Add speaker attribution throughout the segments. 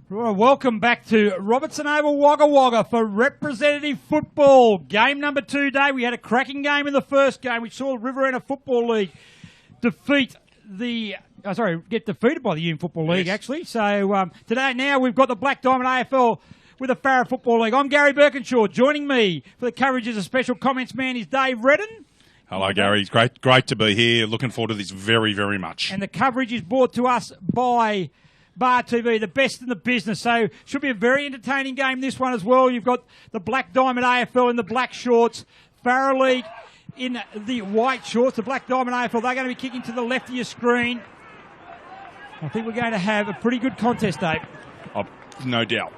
Speaker 1: Well, welcome back to Robertson Oval Wagga Wagga for representative football. Game number 2 today. We had a cracking game in the first game. We saw Riverina Football League get defeated by the Union Football League, actually. So today now we've got the Black Diamond AFL with the Farah Football League. I'm Gary Birkinshaw. Joining me for the coverage as a special comments man is Dave Redden.
Speaker 2: Hello, Gary. It's great to be here. Looking forward to this very, very much.
Speaker 1: And the coverage is brought to us by Bar TV, the best in the business. So should be a very entertaining game, this one as well. You've got the Black Diamond AFL in the black shorts, Farah League in the white shorts. The Black Diamond AFL, they're going to be kicking to the left of your screen. I think we're going to have a pretty good contest, Dave.
Speaker 2: Oh, no doubt.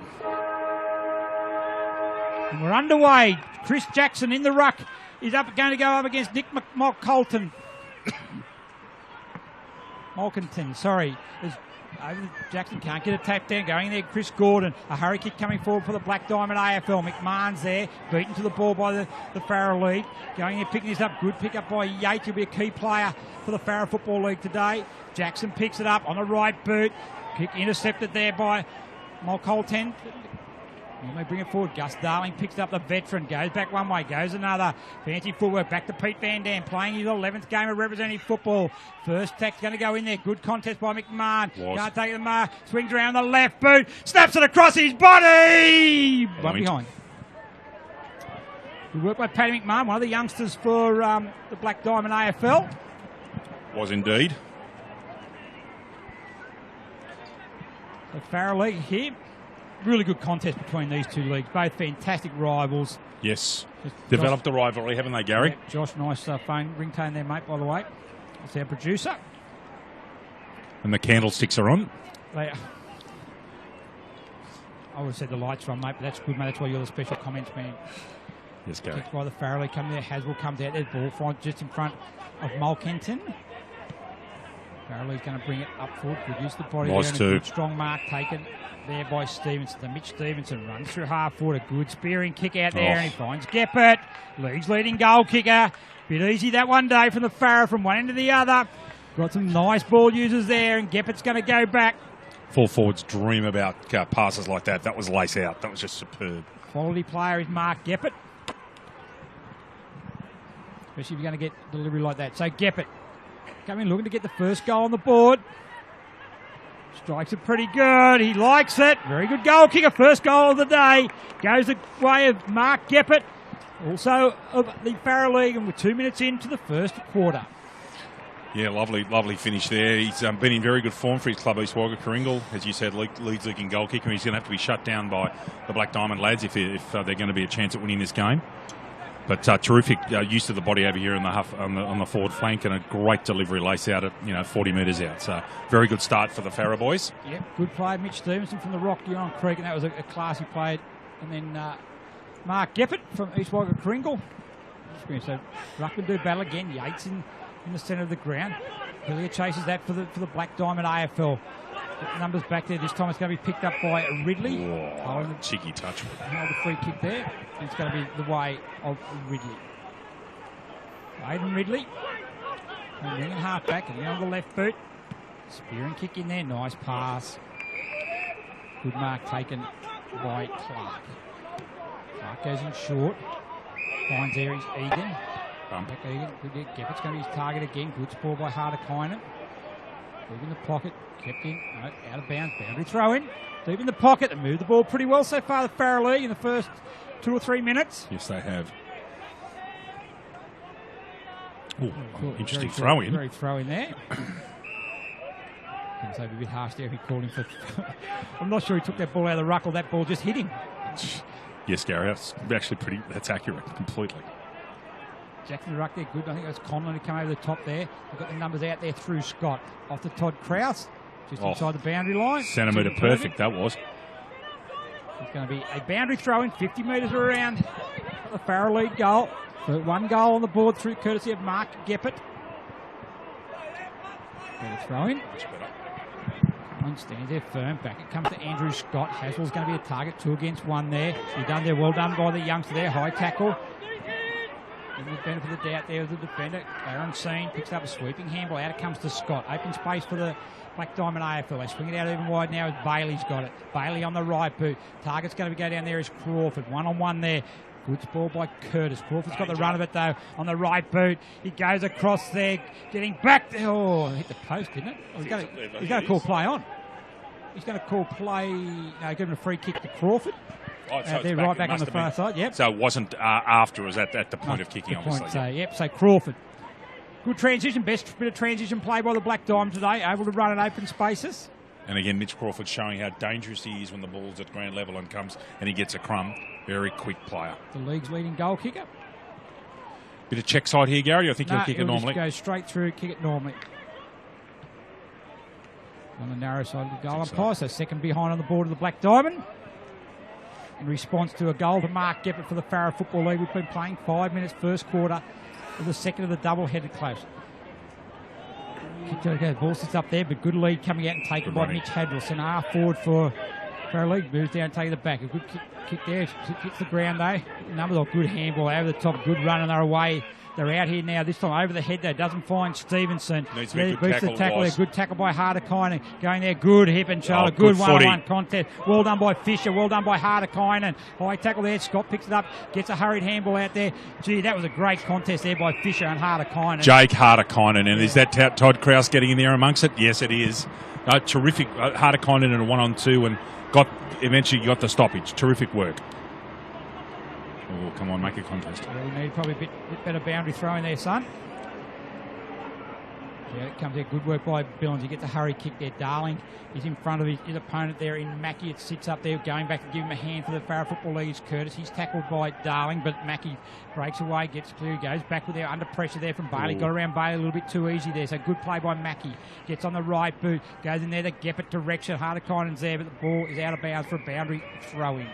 Speaker 1: And we're underway. Chris Jackson in the ruck is going to go up against Nick Malkinton. Jackson can't get a tap down. Going there, Chris Gordon. A hurry kick coming forward for the Black Diamond AFL. McMahon's there, beaten to the ball by the Farah League. Going there, picking this up. Good pick up by Yates. He'll be a key player for the Farah Football League today. Jackson picks it up on the right boot. Kick intercepted there by Malcolten. And they bring it forward. Gus Darling picks up the veteran. Goes back one way. Goes another. Fancy footwork. Back to Pete Van Dam. Playing his 11th game of representative football. First tack's going to go in there. Good contest by McMahon. Can't take the mark. Swings around the left boot. Snaps it across his body. One behind. Good work by Paddy McMahon. One of the youngsters for the Black Diamond AFL.
Speaker 2: Was indeed.
Speaker 1: The Farah League here. Really good contest between these two leagues. Both fantastic rivals.
Speaker 2: Yes. Developed the rivalry, haven't they, Gary?
Speaker 1: Yeah, Josh, nice phone ringtone there, mate, by the way. That's our producer.
Speaker 2: And the candlesticks are on.
Speaker 1: I would have said the lights are on, mate, but that's good, mate. That's why you're the special comments man.
Speaker 2: Yes, Gary.
Speaker 1: Kicked by the Farah League coming there. Haswell comes out. There's ball front just in front of Malkinton. Farah League's going to bring it up forward. Good use the body.
Speaker 2: Nice
Speaker 1: there. Good strong mark taken there by Stevenson. The Mitch Stevenson runs through half forward. A good spearing kick out there, and he finds Geppert. League's leading goal kicker. Bit easy that one day from the Farah from one end to the other. Got some nice ball users there, and Geppert's going to go back.
Speaker 2: Full forwards dream about passes like that. That was lace out. That was just superb.
Speaker 1: Quality player is Mark Geppert. Especially if you're going to get delivery like that. So Geppert coming looking to get the first goal on the board. Strikes it pretty good. He likes it. Very good goal kicker. First goal of the day. Goes the way of Mark Geppert. Also of the Farah League, and we're 2 minutes into the first quarter.
Speaker 2: Yeah, lovely finish there. He's been in very good form for his club, East Wagga Coringal. As you said, leads leading goal kicker. He's going to have to be shut down by the Black Diamond lads if they're going to be a chance at winning this game. But terrific use of the body over here in the on the forward flank, and a great delivery lace out at 40 metres out. So very good start for the Farah boys.
Speaker 1: Yep, good play, Mitch Stevenson from the Rock, Euron Creek, and that was a classy play. And then Mark Geppert from East Wagga Coringal. So Ruckman do battle again. Yates in the centre of the ground. Hillier chases that for the Black Diamond AFL. Numbers back there. This time it's going to be picked up by Ridley.
Speaker 2: Whoa, cheeky touch.
Speaker 1: Hold the free kick there. And it's going to be the way of Ridley. Aiden Ridley. Ringing half back and on the left boot. Spearing kick in there. Nice pass. Good mark taken by Clark. Clark goes in short. Finds there is Egan. Back Egan. Good. Geppert's going to be his target again. Good spoil by Hardekainen. Deep in the pocket. Kept in. No, out of bounds. Boundary throw in. Deep in the pocket. They moved the ball pretty well so far, the Farah League, in the first 2 or 3 minutes.
Speaker 2: Yes, they have. Ooh, interesting throw in.
Speaker 1: Very throw in there. Comes over a bit harsh there. He called him for. I'm not sure he took that ball out of the ruck or that ball just hit him.
Speaker 2: Yes, Gary. That's actually that's accurate completely.
Speaker 1: Jackson ruck there, good. I think it was Conlon who came over the top there. They've got the numbers out there through Scott. Off to Todd Krause, just inside the boundary line.
Speaker 2: Centimetre perfect, that was.
Speaker 1: It's going to be a boundary throw in, 50 metres around the Farah League goal. So 1 goal on the board through courtesy of Mark Geppert. Throw in. One stands there firm. Back it comes to Andrew Scott. Haswell's going to be a target. 2 against 1 there. Well done there. Well done by the youngster there. High tackle. Giving the benefit of the doubt there with the defender. Aaron Seen picks up a sweeping handball. Out it comes to Scott. Open space for the Black Diamond AFL. They swing it out even wide now as Bailey's got it. Bailey on the right boot. Target's going to go down there is Crawford. One-on-one there. Good ball by Curtis. Crawford's got the run of it though on the right boot. He goes across there, getting back there. Oh, hit the post, didn't it? Oh, he's going to call play on. He's going to call play. No, give him a free kick to Crawford.
Speaker 2: Oh, so
Speaker 1: they're right back on the far side. Yep.
Speaker 2: So it wasn't after, it was at the point of kicking, obviously.
Speaker 1: Yep. So Crawford. Good transition. Best bit of transition play by the Black Diamond today. Able to run in open spaces.
Speaker 2: And again, Mitch Crawford showing how dangerous he is when the ball's at ground level and comes and he gets a crumb. Very quick player.
Speaker 1: The league's leading goal kicker.
Speaker 2: Bit of check side here, Gary. I think he'll kick it normally.
Speaker 1: Just go straight through, kick it normally. On the narrow side of the goal umpire, so second behind on the board of the Black Diamond. In response to a goal to Mark Geppert for the Farrer Football League. We've been playing 5 minutes first quarter of the second of the double-headed close. Kick to the ball sits up there, but good lead coming out and taken by Mitch Hadrell. Centre half forward for Farrer League. Moves down, taking it back. A good kick there. Hits the ground though. Numbers of good handball over the top. Good run and they're away. They're out here now. This time over the head though. Doesn't find Stevenson.
Speaker 2: Needs to be a good tackle.
Speaker 1: There. Good tackle by Hardekinen. Going there. Good hip and shoulder.
Speaker 2: Good
Speaker 1: one-on-one contest. Well done by Fisher. Well done by Hardekinen. High tackle there. Scott picks it up. Gets a hurried handball out there. Gee, that was a great contest there by Fisher and Hardekinen.
Speaker 2: Jake Hardekinen. And is that Todd Krause getting in there amongst it? Yes, it is. Terrific. Hardekinen in a 1-on-2 and eventually got the stoppage. Terrific work. Oh, come on, make a contest.
Speaker 1: We need probably a bit better boundary throwing there, son. Yeah, it comes there. Good work by Billings. He gets a hurry kick there. Darling is in front of his opponent there in Mackey. It sits up there, going back to give him a hand for the Farrer Football League is Curtis. He's tackled by Darling, but Mackey breaks away, gets clear, goes back with there under pressure there from Bailey. Got around Bailey a little bit too easy there. So good play by Mackey. Gets on the right boot, goes in there to Geppert direction. Hardekinen's there, but the ball is out of bounds for a boundary throw-in.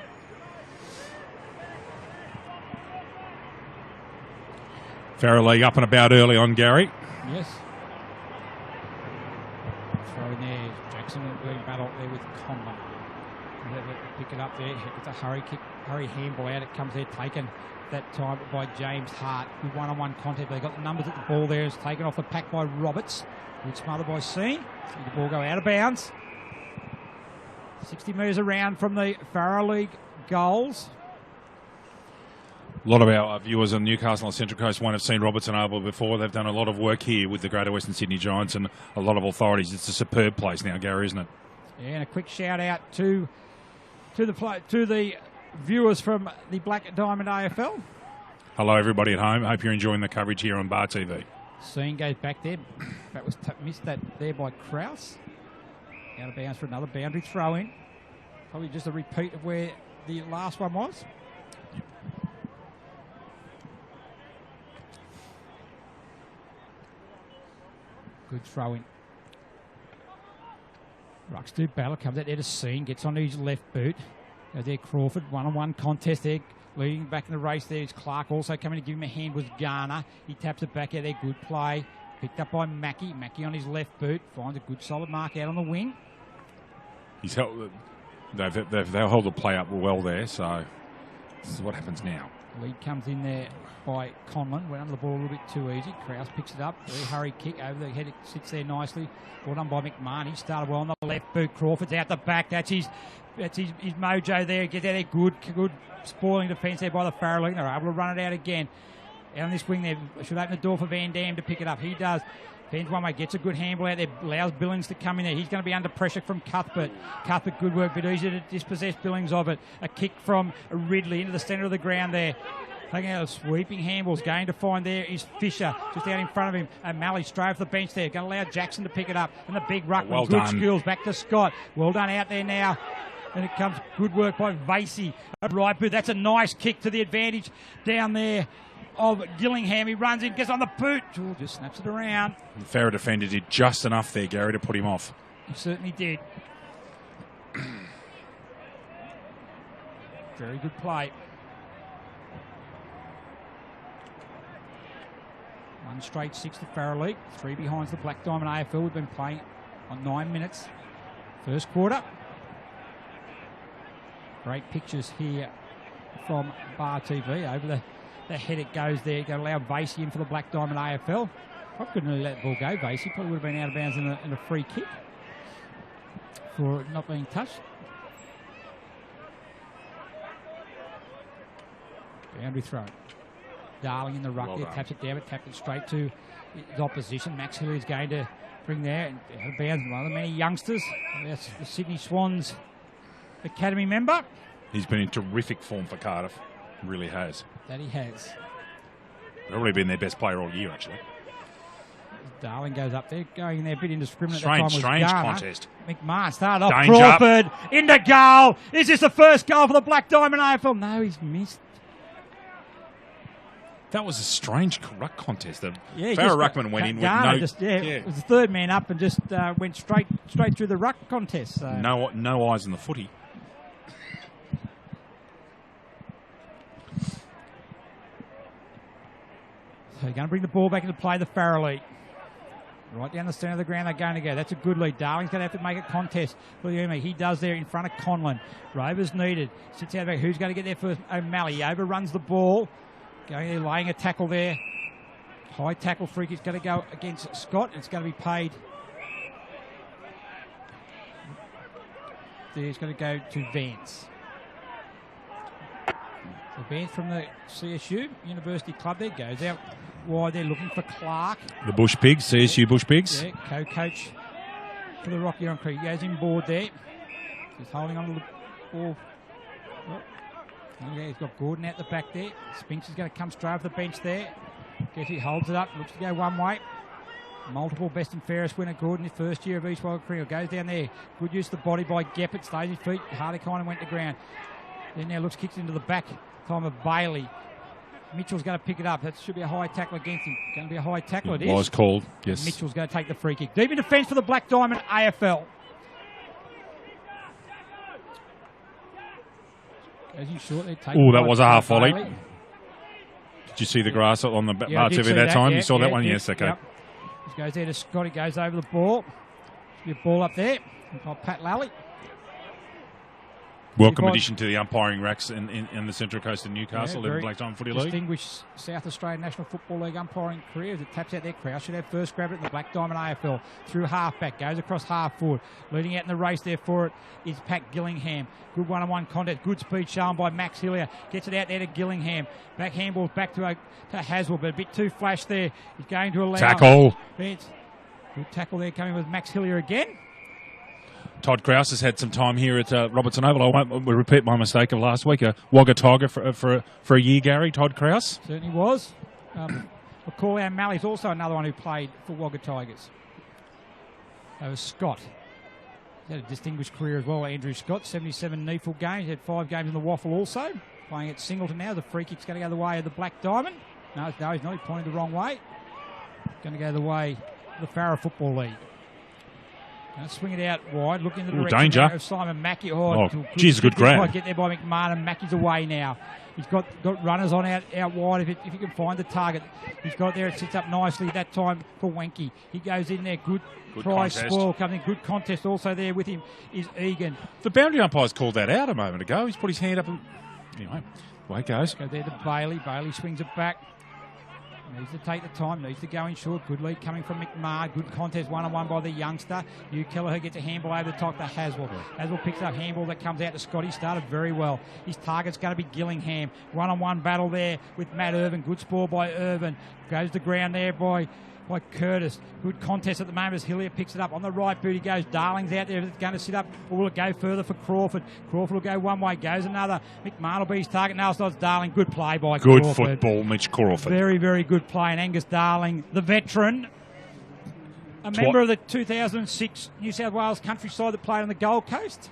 Speaker 2: Farrer League up and about early on, Gary.
Speaker 1: Yes. Throw in there. Jackson doing battle there with Conlon. Pick it up there. It's a hurry kick, hurry handball out. It comes there, taken that time by James Hart. Good one-on-one contact. They got the numbers at the ball there. It's taken off the pack by Roberts. Good smothered by Seen. See the ball go out of bounds. 60 metres around from the Farrer League goals.
Speaker 2: A lot of our viewers on Newcastle and Central Coast won't have seen Robertson Oval before. They've done a lot of work here with the Greater Western Sydney Giants and a lot of authorities. It's a superb place now, Gary, isn't it?
Speaker 1: Yeah, and a quick shout out to the viewers from the Black Diamond AFL.
Speaker 2: Hello, everybody at home. Hope you're enjoying the coverage here on Bar TV.
Speaker 1: Seen goes back there. That was missed that there by Krause. Out of bounds for another boundary throw in. Probably just a repeat of where the last one was. Good throw in. Rucks to battle, comes out there to Seen, gets onto his left boot. Goes there, Crawford, one-on-one contest there. Leading back in the race there is Clark. Also coming to give him a hand was Garner. He taps it back out there, good play. Picked up by Mackey. Mackey on his left boot. Finds a good solid mark out on the wing.
Speaker 2: He's held, they'll hold the play up well there, so this is what happens now.
Speaker 1: Lead comes in there by Conlon. Went under the ball a little bit too easy. Krause picks it up. Very hurry kick over the head. It sits there nicely. Well done by McMahon. He started well on the left boot. Crawford's out the back. That's his mojo there. Get out there. Good spoiling defence there by the Farrer League. They're able to run it out again. Out on this wing there. Should open the door for Van Dam to pick it up. He does. Fends one way, gets a good handball out there, allows Billings to come in there. He's going to be under pressure from Cuthbert. Cuthbert, good work, but easy to dispossess Billings of it. A kick from Ridley into the centre of the ground there. Taking out the sweeping handballs, going to find there is Fisher, just out in front of him. And Malley straight off the bench there, going to allow Jackson to pick it up. And the big ruckman,
Speaker 2: well
Speaker 1: good
Speaker 2: done.
Speaker 1: skills, back to Scott. Well done out there now. And it comes good work by Vasey. Right boot, that's a nice kick to the advantage down there of Gillingham. He runs in, gets on the boot. Jewel just snaps it around.
Speaker 2: The Farrer defender did just enough there, Gary, to put him off.
Speaker 1: He certainly did. Very good play. One straight 6 to Farrer League. 3 behind the Black Diamond AFL. We've been playing on 9 minutes. First quarter. Great pictures here from Bar TV over the the head it goes there. Going to allow Vasey in for the Black Diamond AFL. Probably couldn't really let the ball go, Vasey. Probably would have been out of bounds in a free kick for it not being touched. Boundary throw. Darling in the ruck there, taps it down, but taps it straight to his opposition. Max Hill is going to bring there and out of bounds. One of the many youngsters. That's the Sydney Swans Academy member.
Speaker 2: He's been in terrific form for Cardiff. Really has.
Speaker 1: That he has.
Speaker 2: Probably been their best player all year, actually.
Speaker 1: Darling goes up there, going there a bit indiscriminate.
Speaker 2: Strange contest.
Speaker 1: McMahon started off.
Speaker 2: Danger.
Speaker 1: Crawford into goal. Is this the first goal for the Black Diamond AFL? No, he's missed.
Speaker 2: That was a strange ruck contest.
Speaker 1: Yeah,
Speaker 2: Farrah Ruckman went in with no...
Speaker 1: It was the third man up and just went straight through the ruck contest. So.
Speaker 2: No eyes on the footy.
Speaker 1: So you're going to bring the ball back into play, the Farrah lead. Right down the centre of the ground they're going to go. That's a good lead. Darling's going to have to make a contest for the Umi. He does there in front of Conlon. Rover's needed. Sits out back. Who's going to get there first? O'Malley. He overruns the ball. Going there, laying a tackle there. High tackle free kick is going to go against Scott. It's going to be paid. It's going to go to Vance. So Vance from the CSU University Club there goes out wide. They're looking for Clark.
Speaker 2: The Bush Pigs, CSU Bush Pigs.
Speaker 1: Yeah, co-coach for the Rocky Horror Creek. He goes in board there. He's holding on to the ball. Oh, yeah, he's got Gordon out the back there. Spinks is going to come straight off the bench there. Guess he holds it up. Looks to go one way. Multiple best and fairest winner Gordon, his first year of East Wild Creek. Goes down there. Good use of the body by Geppert. Stays his feet. Hardy kind of went to ground. Then now looks kicks into the back. Time of Bailey. Mitchell's going to pick it up. That should be a high tackle against him. Going to be a high tackle. It is.
Speaker 2: Was called, yes.
Speaker 1: And Mitchell's going to take the free kick. Deep in defence for the Black Diamond AFL.
Speaker 2: Oh, that was a half volley. Did you see the grass on the bar TV that time? You saw that one? Yes, okay.
Speaker 1: Yep. He goes there to Scott. He goes over the ball. Should be a ball up there. Pat Lally.
Speaker 2: Welcome addition to the umpiring racks in the Central Coast of Newcastle in the Black Diamond Footy League.
Speaker 1: Distinguished South Australian National Football League umpiring career as it taps out there. Krause should have first grab it in the Black Diamond AFL. Through half-back, goes across half-forward. Leading out in the race there for it is Pat Gillingham. Good one-on-one contest. Good speed shown by Max Hillier. Gets it out there to Gillingham. Back handball back to Haswell, but a bit too flash there. He's going to allow...
Speaker 2: Tackle.
Speaker 1: Good tackle there coming with Max Hillier again.
Speaker 2: Todd Krause has had some time here at Robertson Oval. I won't repeat my mistake of last week. A Wagga Tiger for a year, Gary, Todd Krause.
Speaker 1: Certainly was. Macaulay O'Malley's also another one who played for Wagga Tigers. That was Scott. He's had a distinguished career as well, Andrew Scott. 77 NEAFL games. He had 5 games in the Waffle also. Playing at Singleton now. The free kick's going to go the way of the Black Diamond. No, he's not. He pointed the wrong way. Going to go the way of the Farrah Football League. Swing it out wide, look in the direction of Simon Mackey.
Speaker 2: Geez, good grab.
Speaker 1: Get there by McMahon, and Mackey's away now. He's got runners on out wide if he can find the target. He's got it there. It sits up nicely that time for Wenke. He goes in there. Good try, spoil coming. Good contest also there with him is Egan.
Speaker 2: The boundary umpire's called that out a moment ago. He's put his hand up and... Anyway, away it goes.
Speaker 1: Go there to Bailey. Bailey swings it back. Needs to take the time, needs to go in short. Good lead coming from McMahon. Good contest, one-on-one by the youngster. Hugh Kelleher gets a handball over the top to Haswell. Haswell picks up handball that comes out to Scott. He started very well. His target's going to be Gillingham. One-on-one battle there with Matt Irvin. Good spoil by Irvin. Goes to ground there by Curtis. Good contest at the moment as Hillier picks it up. On the right boot he goes. Darling's out there. It's going to sit up. Or will it go further for Crawford? Crawford will go one way. Goes another. McMahon will be his target. No, it's not Darling. Good play by Crawford.
Speaker 2: Good football, Mitch Crawford.
Speaker 1: Very, very good play. And Angus Darling, the veteran, a member of the 2006 New South Wales country side that played on the Gold Coast.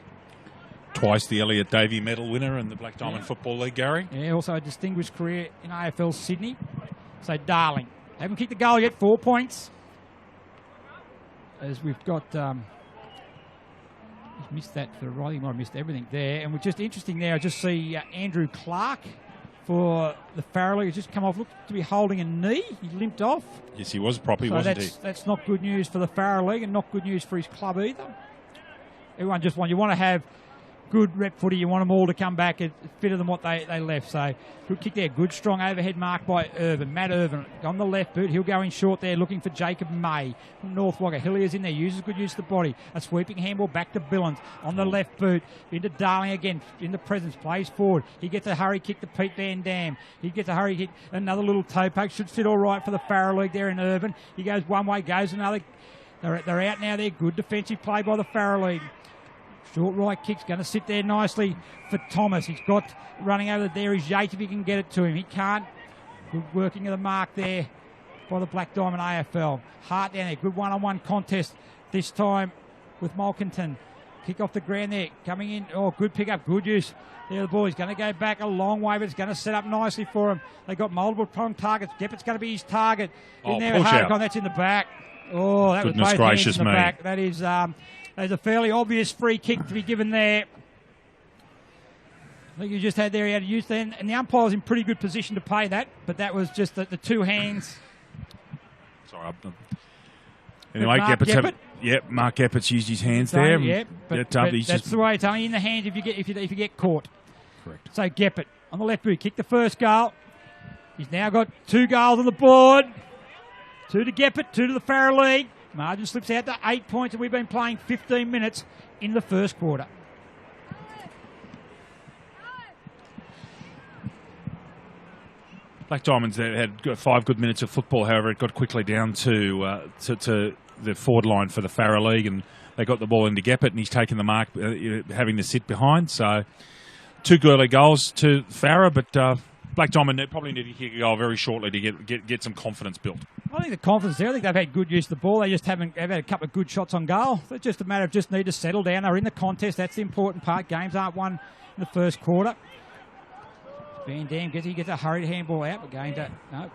Speaker 2: Twice the Elliot Davey Medal winner in the Black Diamond Football League, Gary.
Speaker 1: Yeah, also a distinguished career in AFL Sydney. So Darling. Haven't kicked the goal yet, 4 points. As we've got, missed that for Riley, might have missed everything there. And we're just interesting there, I just see Andrew Clark for the Farrah League. He's just come off, looked to be holding a knee. He limped off.
Speaker 2: Yes, he was properly, wasn't he?
Speaker 1: That's not good news for the Farrah League and not good news for his club either. Everyone just you want to have good rep footy. You want them all to come back fitter than what they left. So good kick there. Good strong overhead mark by Irvin. Matt Irvin on the left boot. He'll go in short there looking for Jacob May from North Wagga. Hillier's in there. Uses good use of the body. A sweeping handball back to Billings on the left boot. Into Darling again. In the presence. Plays forward. He gets a hurry kick to Pete Van Dam. He gets a hurry kick. Another little toe poke. Should sit all right for the Farrer League there in Irvin. He goes one way. Goes another. They're out now there. Good defensive play by the Farrer League. Short right kick's going to sit there nicely for Thomas. He's got running over there is Yates if he can get it to him. He can't. Good working of the mark there by the Black Diamond AFL. Hart down there. Good one-on-one contest this time with Malkinton. Kick off the ground there. Coming in. Oh, good pick up. Good use. There the ball. He's going to go back a long way, but it's going to set up nicely for him. They've got multiple prong targets. Geppett's going to be his target. In there, Hardcon. That's in the back. Oh, that was both hands in the back. That is... There's a fairly obvious free kick to be given there. I think you just had there, he had to use then, and the umpire was in pretty good position to pay that, but that was just the two hands.
Speaker 2: Sorry. Anyway, Mark Geppert's used his hands there.
Speaker 1: Yeah, but that's the way. It's only in the hands if you get caught.
Speaker 2: Correct.
Speaker 1: So Geppert on the left boot, kicked the first goal. He's now got 2 goals on the board. 2 to Geppert, 2 to the Farrer League. Margin slips out to 8 points, and we've been playing 15 minutes in the first quarter.
Speaker 2: Black Diamonds had 5 good minutes of football. However, it got quickly down to the forward line for the Farrer League, and they got the ball into Geppert, and he's taken the mark, having to sit behind. So 2 early goals to Farrer, but Black Diamond probably need to kick a goal very shortly to get some confidence built.
Speaker 1: I think the confidence there. I think they've had good use of the ball. They just they've had a couple of good shots on goal. It's just a matter of just need to settle down. They're in the contest. That's the important part. Games aren't won in the first quarter. Van Dam gets a hurried handball out. We're going to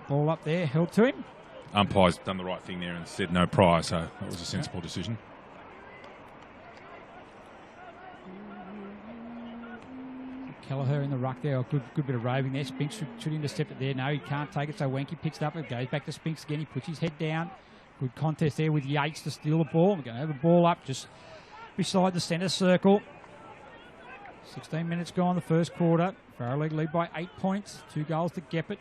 Speaker 1: ball up there, held to him.
Speaker 2: Umpire's done the right thing there and said no prior, so that was a sensible decision.
Speaker 1: Kelleher in the ruck there. Good bit of roving there. Spinks should intercept it there. No, he can't take it, so Wenke picks it up. It goes back to Spinks again. He puts his head down. Good contest there with Yates to steal the ball. We're going to have the ball up just beside the centre circle. 16 minutes gone the first quarter. Farrer League lead by 8 points. 2 goals to Geppert.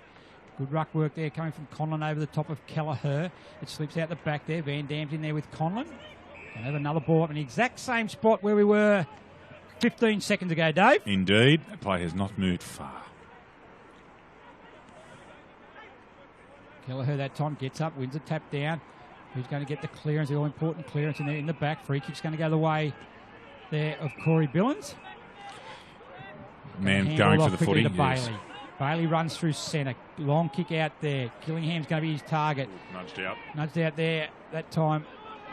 Speaker 1: Good ruck work there coming from Conlon over the top of Kelleher. It slips out the back there. Van Dam's in there with Conlon. Going to have another ball up in the exact same spot where we were 15 seconds ago, Dave.
Speaker 2: Indeed. The play has not moved far.
Speaker 1: Kelleher that time gets up, wins a tap down. Who's going to get the clearance, the all-important clearance in there in the back. Free kick's going to go the way there of Corey Billings.
Speaker 2: Man going for the footy.
Speaker 1: To Bailey. Bailey runs through centre. Long kick out there. Gillingham's going to be his target. Nudged out there that time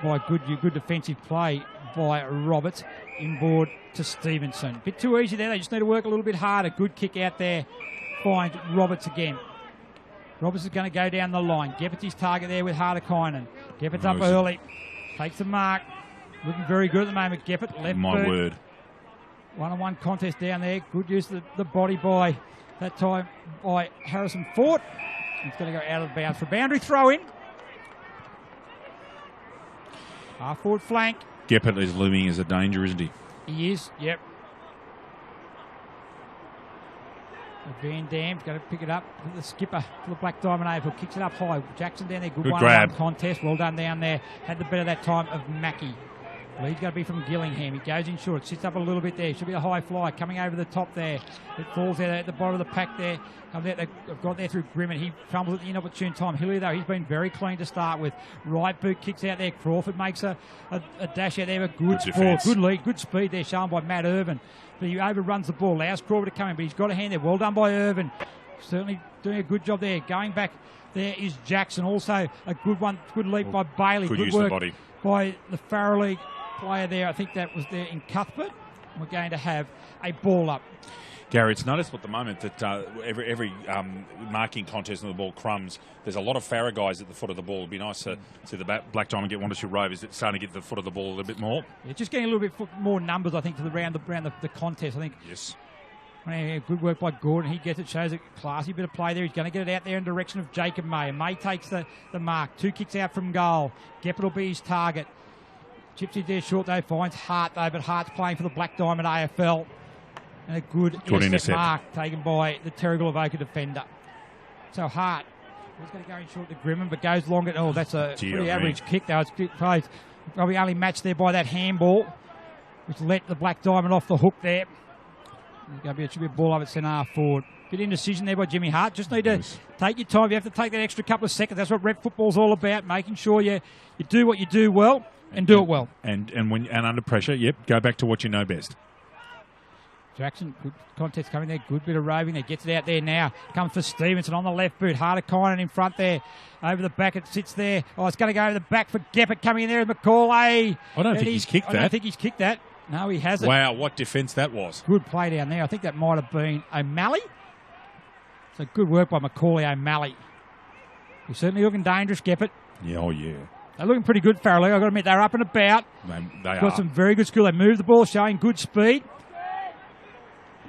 Speaker 1: by good defensive play by Roberts. Inboard to Stevenson. Bit too easy there. They just need to work a little bit harder. Good kick out there. Finds Roberts again. Roberts is going to go down the line. Geppert's his target there with Hardekainen. Geppert's up early. Takes the mark. Looking very good at the moment. Geppert left
Speaker 2: My
Speaker 1: boot.
Speaker 2: word.
Speaker 1: One-on-one contest down there. Good use of the body by that time by Harrison Fort. He's going to go out of the bounds for a boundary throw in. Half forward flank.
Speaker 2: Geppert is looming as a danger, isn't he?
Speaker 1: He is, yep. Van Dam's going to pick it up. The skipper for the Black Diamond AFL kicks it up high. Jackson down there. Good one-on-one contest. Well done down there. Had the better that time of Mackie. Lead's going to be from Gillingham. He goes in short, sits up a little bit there. Should be a high fly coming over the top there. It falls out at the bottom of the pack there. They've got there through Grimmett. He fumbles at the inopportune time. Hillier, though, he's been very clean to start with. Right boot kicks out there. Crawford makes a dash out there. Good sport, good lead, good speed there shown by Matt Irvin. But he overruns the ball. Allows Crawford to come in, but he's got a hand there. Well done by Irvin. Certainly doing a good job there. Going back there is Jackson. Also a good one, good leap by Bailey.
Speaker 2: Good use
Speaker 1: work
Speaker 2: of the body
Speaker 1: by the Farrer League player there. I think that was there in Cuthbert. We're going to have a ball up.
Speaker 2: Gary, it's noticeable at the moment that every marking contest on the ball crumbs. There's a lot of Farrer guys at the foot of the ball. It'd be nice to see the Black Diamond get 1 or 2 rovers that's starting to get to the foot of the ball a little bit more.
Speaker 1: Yeah, just getting a little bit more numbers, I think, to around the contest. I think.
Speaker 2: Yes.
Speaker 1: Good work by Gordon. He gets it, shows a classy bit of play there. He's going to get it out there in direction of Jacob May. And May takes the mark. 2 kicks out from goal. Geppert will be his target. Chips it there short though, finds Hart though, but Hart's playing for the Black Diamond AFL. And a good intercept mark taken by the Terrigal Avoca defender. So Hart was going to go in short to Grimman, but goes long. Oh, that's a pretty average kick though. It's close. Probably only matched there by that handball, which let the Black Diamond off the hook there. It should be a ball up at centre half forward. Good indecision there by Jimmy Hart. Just need to take your time. You have to take that extra couple of seconds. That's what rep football's all about, making sure you do what you do well and do it well.
Speaker 2: And under pressure, go back to what you know best.
Speaker 1: Jackson, good contest coming there. Good bit of roving there. Gets it out there now. Comes for Stevenson on the left boot. Hardekinen in front there. Over the back, it sits there. Oh, it's going to go over the back for Geppert coming in there. And Macaulay.
Speaker 2: I don't think he's kicked that.
Speaker 1: I don't think he's kicked that. No, he hasn't.
Speaker 2: Wow, what defence that was.
Speaker 1: Good play down there. I think that might have been O'Malley. So good work by Macaulay O'Malley. He's certainly looking dangerous, Geppert.
Speaker 2: Yeah, oh yeah.
Speaker 1: They're looking pretty good, Farrelly. I've got to admit, they're up and about.
Speaker 2: They are.
Speaker 1: Got some very good skill. They move the ball, showing good speed.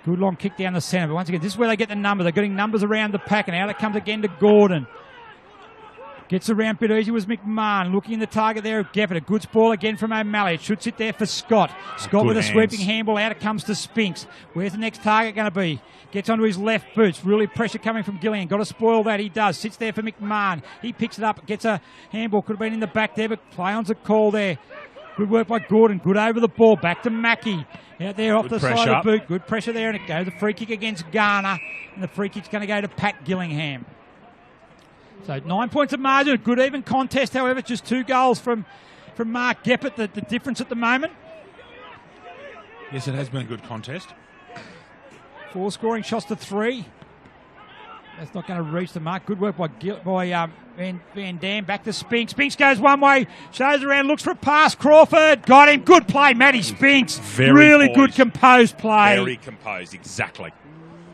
Speaker 1: Good long kick down the centre. But once again, this is where they get the numbers. They're getting numbers around the pack. And out it comes again to Gordon. Gets around a bit easy was McMahon. Looking in the target there of Geppert. A good ball again from O'Malley. It should sit there for Scott. Scott with a sweeping handball. Out it comes to Spinks. Where's the next target going to be? Gets onto his left boots. Really pressure coming from Gillian. Got to spoil that. He does. Sits there for McMahon. He picks it up. Gets a handball. Could have been in the back there, but play on's a call there. Good work by Gordon. Good over the ball. Back to Mackey. Out there off the side of the boot. Good pressure there, and it goes. The free kick against Garner. And the free kick's going to go to Pat Gillingham. So 9 points of margin. A good even contest, however. Just 2 goals from Mark Geppert. The difference at the moment.
Speaker 2: Yes, it has been a good contest.
Speaker 1: 4 scoring shots to 3. That's not going to reach the mark. Good work by Van Dam. Back to Spinks. Spinks goes one way. Shows around. Looks for a pass. Crawford. Got him. Good play, Matty Spinks. Really good composed play.
Speaker 2: Very composed. Exactly.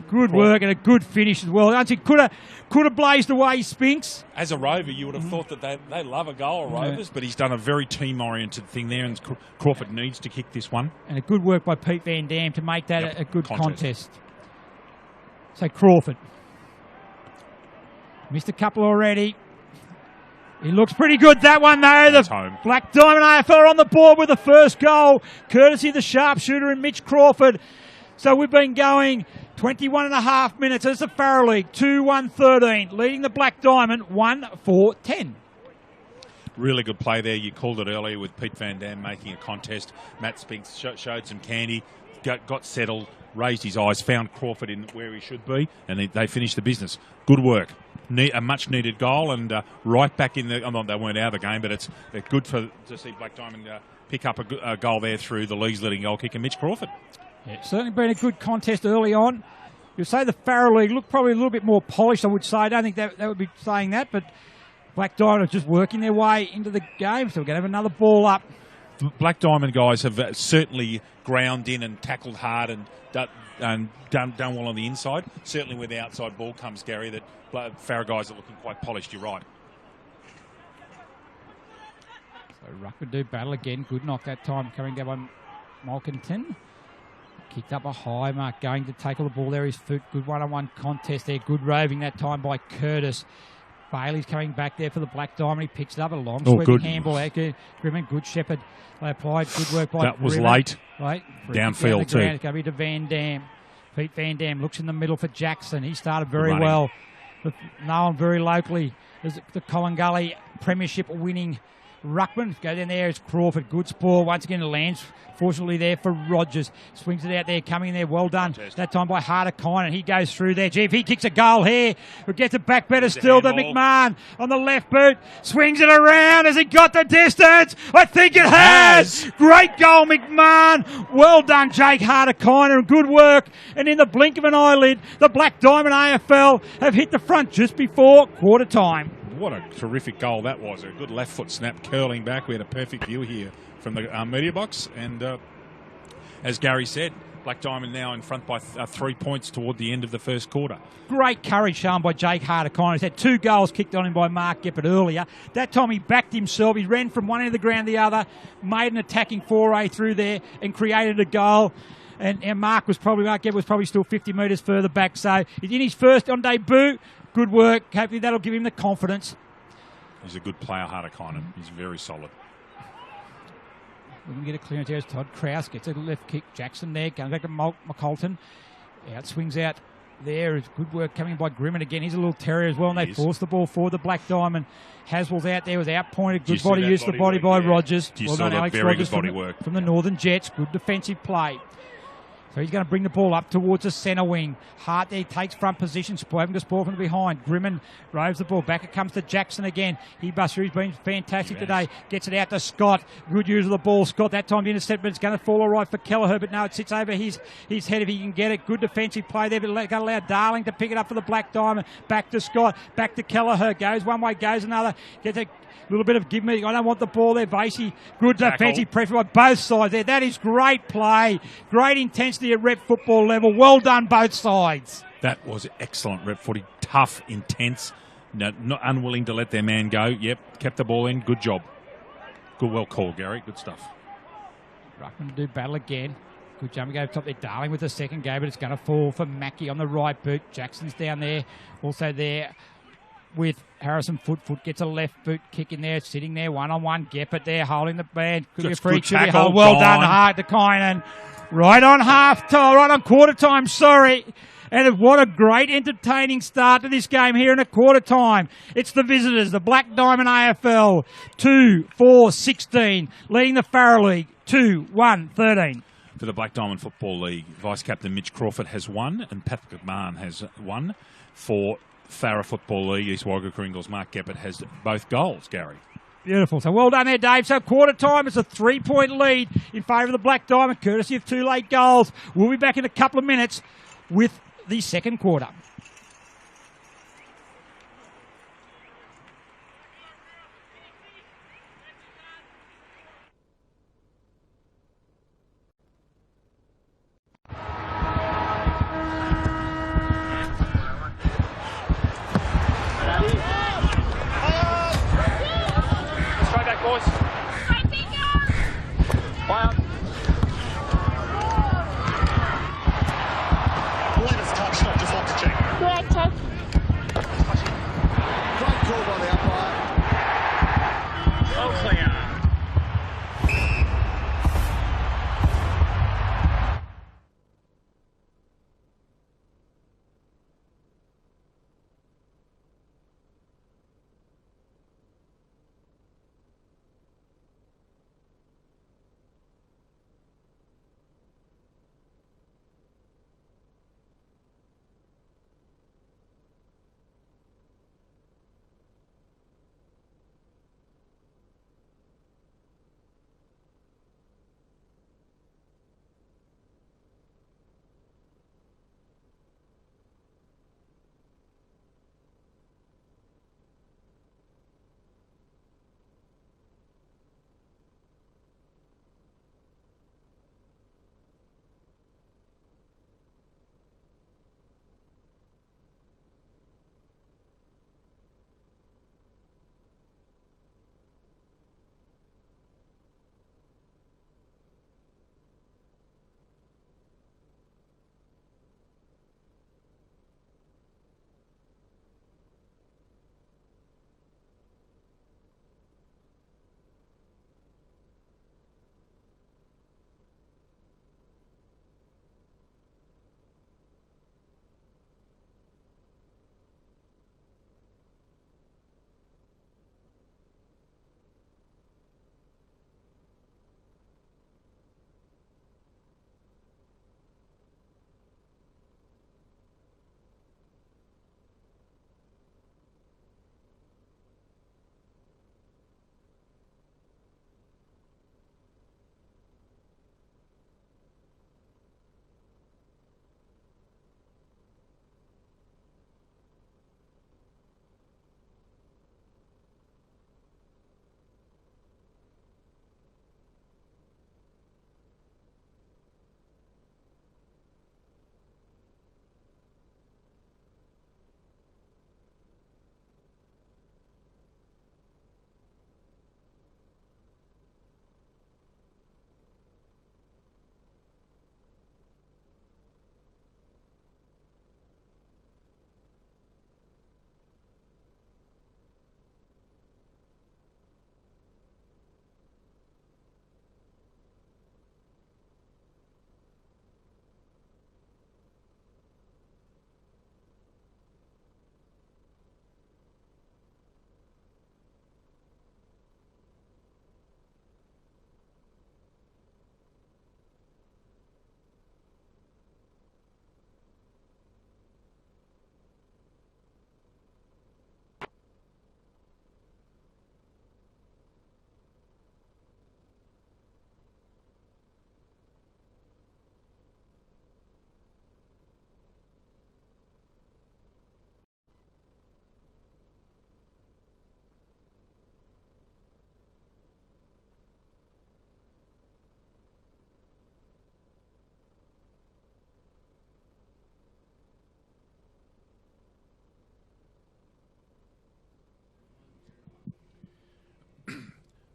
Speaker 1: Good work and a good finish as well. He could have blazed away Spinks.
Speaker 2: As a Rover, you would have thought that they love a goal, Rovers, but he's done a very team-oriented thing there, and Crawford needs to kick this one.
Speaker 1: And a good work by Pete Van Dam to make that a good contest. So Crawford. Missed a couple already. He looks pretty good, that one, though. The Black Diamond AFL are on the board with the first goal, courtesy of the sharpshooter and Mitch Crawford. So we've been going 21 and a half minutes. It's the Farrell League, 2-1-13, leading the Black Diamond 1-4-10.
Speaker 2: Really good play there. You called it earlier with Pete Van Dam making a contest. Matt Spinks showed some candy, got settled, raised his eyes, found Crawford in where he should be, and they finished the business. Good work. A much-needed goal, and right back in the... they weren't out of the game, but it's good to see Black Diamond pick up a goal there through the league's leading goal kicker, Mitch Crawford.
Speaker 1: Yeah, it's certainly been a good contest early on. You'd say the Farrell League looked probably a little bit more polished, I would say. I don't think that would be saying that, but Black Diamond are just working their way into the game, so we're going to have another ball up.
Speaker 2: Black Diamond guys have certainly ground in and tackled hard and done well on the inside. Certainly when the outside ball comes, Gary, that Farrell guys are looking quite polished. You're right.
Speaker 1: So Ruck would do battle again. Good knock that time coming down by Malkinton. Kicked up a high mark, going to tackle the ball there. His foot, good one-on-one contest there. Good roving that time by Curtis. Bailey's coming back there for the Black Diamond. He picks it up a long sweeping handball. Grimman, good Shepherd. They applied good work by
Speaker 2: that was
Speaker 1: Grimman.
Speaker 2: Late. Downfield too.
Speaker 1: It's going to be to Van Dam. Pete Van Dam looks in the middle for Jackson. He started very well. Known very locally as the Collingully Premiership winning Ruckman. Go down there. It's Crawford. Good spoil. Once again, lands fortunately there for Rogers. Swings it out there. Coming in there. Well done. That time by Hardekinen. He goes through there. Gee, if he kicks a goal here, it gets it back better still to McMahon on the left boot. Swings it around. Has he got the distance? I think it has. Great goal, McMahon. Well done, Jake Hardekinen. Good work. And in the blink of an eyelid, the Black Diamond AFL have hit the front just before quarter time.
Speaker 2: What a terrific goal that was. A good left foot snap curling back. We had a perfect view here from the media box. And as Gary said, Black Diamond now in front by 3 points toward the end of the first quarter. Great
Speaker 1: courage shown by Jake Hardekinen. He's had 2 goals kicked on him by Mark Geppert earlier. That time he backed himself. He ran from one end of the ground to the other, made an attacking foray through there and created a goal. And Mark Geppert was probably still 50 metres further back. So he's in his first on debut. Good work. Hopefully that'll give him the confidence.
Speaker 2: He's a good player, Hardekinen. He's very solid.
Speaker 1: We can get a clearance there as Todd Krause gets a left kick. Jackson there, going back to McColton. Out swings out there. It's good work coming by Grimmin again. He's a little terrier as well, and they force the ball forward. The Black Diamond. Haswell's out there with outpointed. Good body use of the body by Rogers.
Speaker 2: Well done, Alex Rogers
Speaker 1: from the Northern Jets. Good defensive play. So he's going to bring the ball up towards the centre wing. Hart there takes front position, having to spoil from behind. Grimmin roves the ball. Back it comes to Jackson again. He's been fantastic today. Gets it out to Scott. Good use of the ball. Scott that time to intercept, but it's going to fall all right for Kelleher. But no, it sits over his head if he can get it. Good defensive play there, but going to allow Darling to pick it up for the Black Diamond. Back to Scott. Back to Kelleher. Goes one way, goes another. Gets a little bit of give me. I don't want the ball there, Vasey. Good defensive pressure on both sides there. That is great play. Great intensity at rep football level. Well done, both sides.
Speaker 2: That was excellent rep footy. Tough, intense, not unwilling to let their man go. Yep, kept the ball in. Good job. Good, well called, Gary. Good stuff.
Speaker 1: Ruckman to do battle again. Good jumping over top there. Darling with the second go, but it's going to fall for Mackie on the right boot. Jackson's down there. Also there with Harrison Foot. Foot gets a left boot kick in there, sitting there one-on-one. Geppert there holding the band. Could be a free, should be hold. Well done, Hart to Kynan. Right on half time, right on quarter time, sorry. And what a great entertaining start to this game here in a quarter time. It's the visitors, the Black Diamond AFL, 2-4-16, leading the Farrer League, 2-1-13.
Speaker 2: For the Black Diamond Football League, Vice-Captain Mitch Crawford has won and Patrick McMahon has won. For Farrer Football League, East Wagga Kringles, Mark Geppert has both goals, Gary.
Speaker 1: Beautiful. So well done there, Dave. So quarter time, it's a 3-point lead in favour of the Black Diamond, courtesy of 2 late goals. We'll be back in a couple of minutes with the second quarter.
Speaker 3: Boys. Fire.
Speaker 4: Latest touch, not just off the cheek.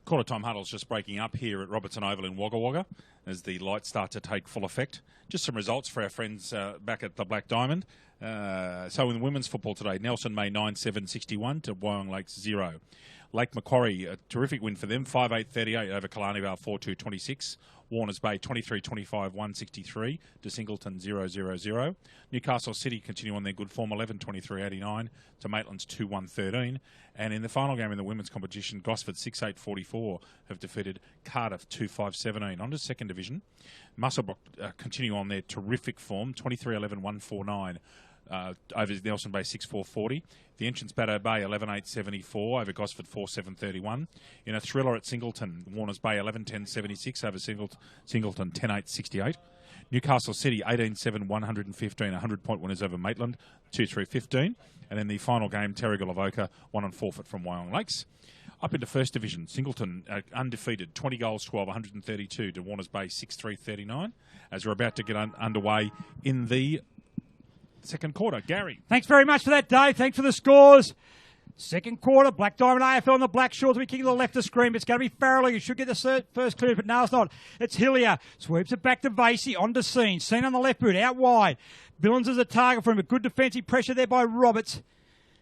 Speaker 2: Quarter time huddle's just breaking up here at Robertson Oval in Wagga Wagga as the lights start to take full effect. Just some results for our friends back at the Black Diamond. So in women's football today, Nelson May 9-7-61 to Wyong Lakes 0. Lake Macquarie, a terrific win for them, 5-8-38 over Killarney Vale 4-2-26. Warners Bay 23-25 163 to Singleton 0-0-0. Newcastle City continue on their good form 11-23-89 to Maitland's 2-1-13. And in the final game in the women's competition, Gosford 6-8-44 have defeated Cardiff 2-5-17. On to second division, Musselbrook continue on their terrific form 23-11 149 over Nelson Bay 6-4-40. The entrance Baddo Bay 11-8-74 over Gosford 4-7-31. In a thriller at Singleton, Warners Bay 11-10-76 over Singleton 10-8-68. Newcastle City 18-7 115, 100-point winners over Maitland 2-3-15. And in the final game, Terrigal Avoca 1 forfeit from Wyong Lakes. Up into first division, Singleton undefeated 20 goals 12 132 to Warners Bay 6-3-39 as we're about to get underway in the second quarter. Gary.
Speaker 1: Thanks very much for that, Dave. Thanks for the scores. Second quarter, Black Diamond AFL on the Black Shorts. We kick to the left of screen. It's going to be Farrelly who should get the first clearance, but no, it's not. It's Hillier. Sweeps it back to Vasey. On to Scene. Scene on the left boot. Out wide. Billings is a target for him. A good defensive pressure there by Roberts.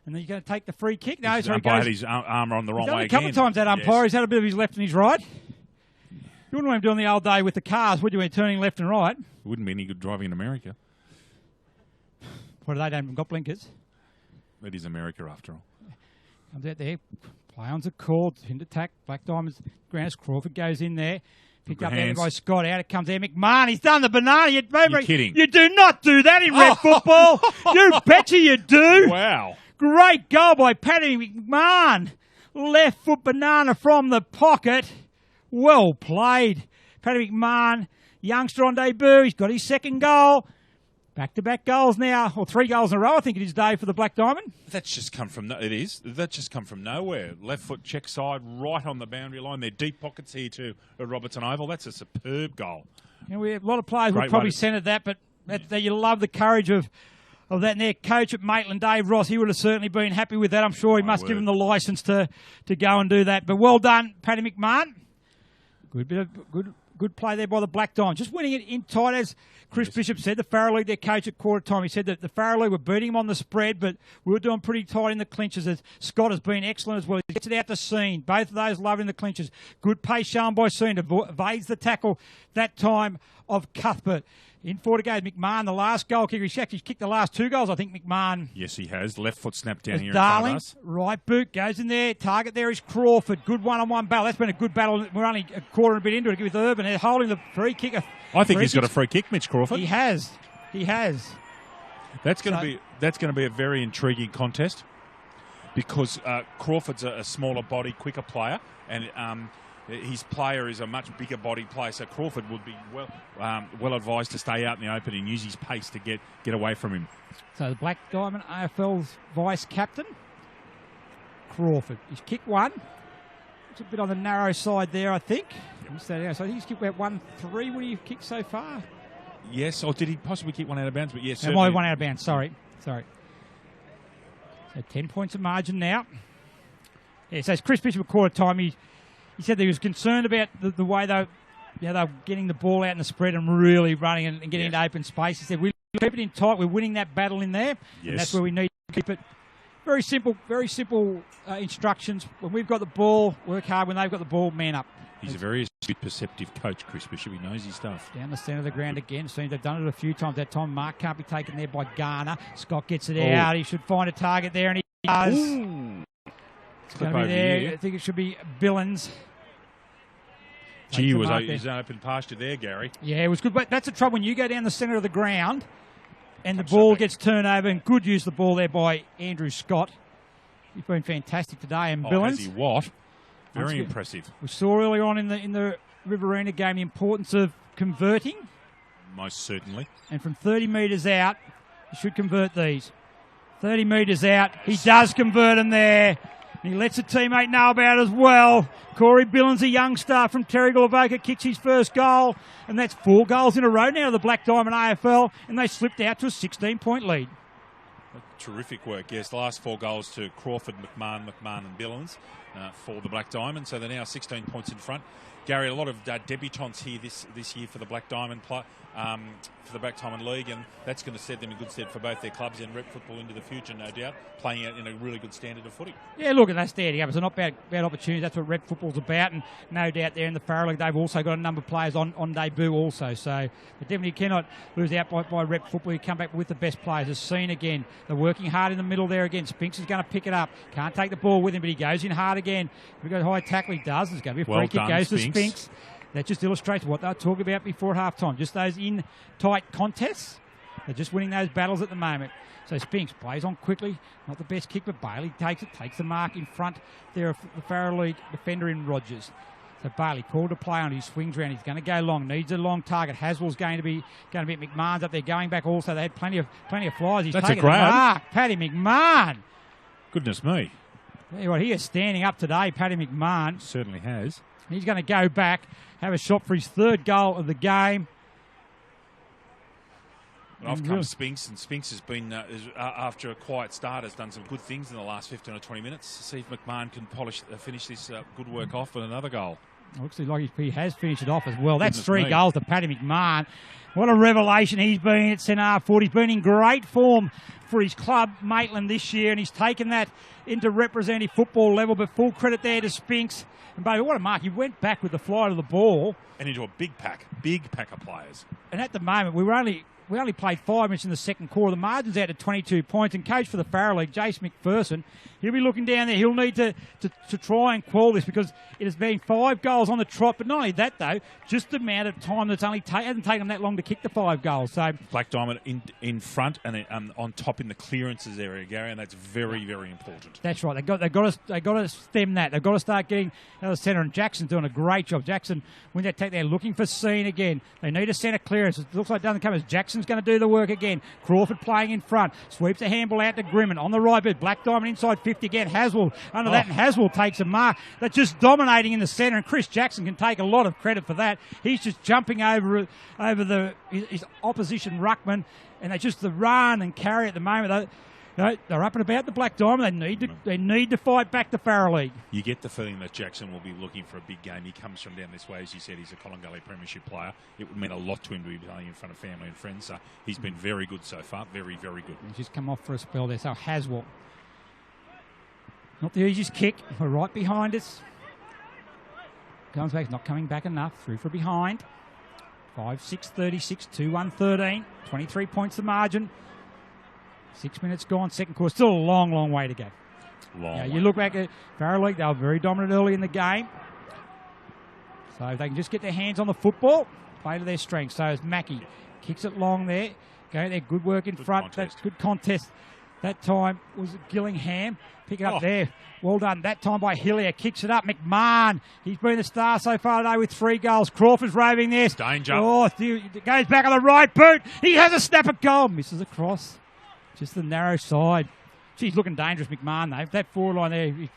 Speaker 1: And then you're going to take the free kick. No,
Speaker 2: his umpire had his arm on the wrong way
Speaker 1: again. He's done a couple of times, that umpire. Yes. He's had a bit of his left and his right. You wouldn't want him doing the old day with the cars, would you, when turning left and right?
Speaker 2: It wouldn't be any good driving in America.
Speaker 1: What, they don't even got blinkers?
Speaker 2: It is America after all.
Speaker 1: Comes out there, play-ons are called, into attack, Black Diamonds, Grounds, Crawford goes in there, picked up there by Scott, out it comes there, McMahon, he's done the banana. You're
Speaker 2: kidding.
Speaker 1: You do not do that in red football. You betcha you do.
Speaker 2: Wow.
Speaker 1: Great goal by Paddy McMahon. Left foot banana from the pocket. Well played. Paddy McMahon, youngster on debut, he's got his second goal. Back-to-back goals now, or 3 goals in a row, I think it is, Dave, for the Black Diamond.
Speaker 2: That's just come from That's just come from nowhere. Left foot check side, right on the boundary line. They're deep pockets here to Robertson Oval. That's a superb goal.
Speaker 1: You know, we have a lot of players would probably centre that, but you love the courage of that. And their coach at Maitland, Dave Ross, he would have certainly been happy with that. I'm sure he must give him the licence to go and do that. But well done, Paddy McMahon. Good play there by the Black Diamond. Just winning it in tight, as Chris Bishop said, the Farrell League, their coach at quarter time, he said that the Farrell League were beating him on the spread, but we were doing pretty tight in the clinches. As Scott has been excellent as well. He gets it out to Scene. Both of those loving the clinches. Good pace shown by Scene. Evades the tackle that time of Cuthbert. In for to go, McMahon, the last goal kicker. He's actually kicked the last 2 goals, I think, McMahon.
Speaker 2: Yes, he has. Left foot snapped down here
Speaker 1: Darling,
Speaker 2: in front of us.
Speaker 1: Right boot, goes in there. Target there is Crawford. Good one-on-one battle. That's been a good battle. We're only a quarter and a bit into it with Urban. They're holding the free kick.
Speaker 2: I think he's got a free kick, Mitch Crawford.
Speaker 1: He has.
Speaker 2: That's going to be a very intriguing contest because Crawford's a smaller body, quicker player, and his player is a much bigger body player, so Crawford would be well advised to stay out in the open and use his pace to get away from him.
Speaker 1: So the Black Diamond AFL's vice captain, Crawford. He's kicked one. It's a bit on the narrow side there, I think. So I think he's kicked about 1-3. What do you kick so far?
Speaker 2: Yes, or did he possibly kick one out of bounds? But yes,
Speaker 1: certainly. One out of bounds. Sorry. So 10 points of margin now. Yeah, so it's Chris Bishop at quarter time. He said that he was concerned about the way they were getting the ball out in the spread and really running and getting into open space. He said, we keep it in tight. We're winning that battle in there. Yes. And that's where we need to keep it. Very simple instructions. When we've got the ball, work hard. When they've got the ball, man up.
Speaker 2: He's a very perceptive coach, Chris Bishop. He knows his stuff.
Speaker 1: Down the centre of the ground again. Seems they've done it a few times. That time Mark can't be taken there by Garner. Scott gets it out. He should find a target there, and he does.
Speaker 2: Ooh.
Speaker 1: It's going to be there. I think it should be Billings.
Speaker 2: Gee, was open pasture there, Gary.
Speaker 1: Yeah, it was good. But that's the trouble when you go down the centre of the ground and the ball gets turned over, and good use of the ball there by Andrew Scott. He's been fantastic today. And Billings.
Speaker 2: Has he what? Very impressive.
Speaker 1: We saw earlier on in the Riverina game the importance of converting.
Speaker 2: Most certainly.
Speaker 1: And from 30 metres out, he should convert these. 30 metres out, he does convert them there. And he lets a teammate know about it as well. Corey Billings, a young star from Terrigal Avoca, kicks his first goal. And that's 4 goals in a row now to the Black Diamond AFL. And they slipped out to a 16-point lead.
Speaker 2: Terrific work, yes. The last 4 goals to Crawford, McMahon and Billings for the Black Diamond. So they're now 16 points in front. Gary, a lot of debutants here this year for the Black Diamond for the Black Diamond League, and that's going to set them in good stead for both their clubs and rep football into the future, no doubt, playing out in a really good standard of footy.
Speaker 1: Yeah, look, and that's standing up. It's not bad opportunities. That's what rep football's about, and no doubt there in the Farrell League, they've also got a number of players on debut also. So they definitely cannot lose out by rep football. You come back with the best players. As seen again, they're working hard in the middle there again. Spinks is going to pick it up. Can't take the ball with him, but he goes in hard again. If he goes high tackle, he does. There's going to be a free kick. Goes to Spinks. That just illustrates what they were talking about before at half-time. Just those in-tight contests. They're just winning those battles at the moment. So Spinks plays on quickly. Not the best kick, but Bailey takes the mark in front there of the Farrell League defender in Rogers. So Bailey called to play on. He swings around. He's going to go long. Needs a long target. Haswell's going to be McMahon's up there. Going back also. They had plenty of flies. He's
Speaker 2: That's
Speaker 1: taking
Speaker 2: a grab.
Speaker 1: the mark. Paddy McMahon.
Speaker 2: Goodness me.
Speaker 1: Tell you what, he is standing up today, Paddy McMahon.
Speaker 2: Certainly has.
Speaker 1: He's going to go back, have a shot for his 3rd goal of the game.
Speaker 2: Off comes Spinks, and Spinks has been, after a quiet start, has done some good things in the last 15 or 20 minutes. See if McMahon can finish this good work off with another goal.
Speaker 1: Looks like he has finished it off as well. That's
Speaker 2: Goodness
Speaker 1: 3
Speaker 2: me.
Speaker 1: goals to Paddy McMahon. What a revelation he's been at centre half forward. He's been in great form for his club, Maitland, this year, and he's taken that into representative football level, but full credit there to Spinks. And, baby, what a mark. He went back with the flight of the ball.
Speaker 2: And into a big pack of players.
Speaker 1: And at the moment, we only played 5 minutes in the second quarter. The margin's out to 22 points. And coach for the Farrell League, Jace McPherson, he'll be looking down there. He'll need to try and quell this because it has been 5 goals on the trot. But not only that, though, just the amount of time that's hasn't taken them that long to kick the 5 goals. So
Speaker 2: Black Diamond in front and on top in the clearances area, Gary, and that's very, very important.
Speaker 1: That's right. They've got to stem that. They've got to start getting another centre, and Jackson's doing a great job. Jackson, when they take, they're looking for Scene again. They need a centre clearance. It looks like it doesn't come as Jackson's going to do the work again. Crawford playing in front. Sweeps a handball out to Grimman on the right bit. Black Diamond inside 50 again. Haswell under that, and Haswell takes a mark. They're just dominating in the centre, and Chris Jackson can take a lot of credit for that. He's just jumping over his opposition ruckman, and they just the run and carry at the moment. They're up and about the Black Diamond. They need to fight back the Farrell League.
Speaker 2: You get the feeling that Jackson will be looking for a big game. He comes from down this way, as you said. He's a Collingully Premiership player. It would mean a lot to him to be playing in front of family and friends. So he's been very good so far. Very, very good.
Speaker 1: He's just come off for a spell there. So Haswell, not the easiest kick. We're right behind us. Comes back, not coming back enough. Through for behind. 5-6, 36, 2-1, 13. 23 points the margin. 6 minutes gone, second quarter. Still a long, long way to go. You look back at Farrell League, they were very dominant early in the game. So if they can just get their hands on the football, play to their strength. So as Mackie kicks it long there. Go there, good work in front. That's good contest. That time was Gillingham. Pick it up there. Well done. That time by Hillier. Kicks it up. McMahon. He's been the star so far today with 3 goals. Crawford's roving there.
Speaker 2: Danger.
Speaker 1: Oh, goes back on the right boot. He has a snap at goal. Misses a cross. Just the narrow side. She's looking dangerous, McMahon, though. That forward line there,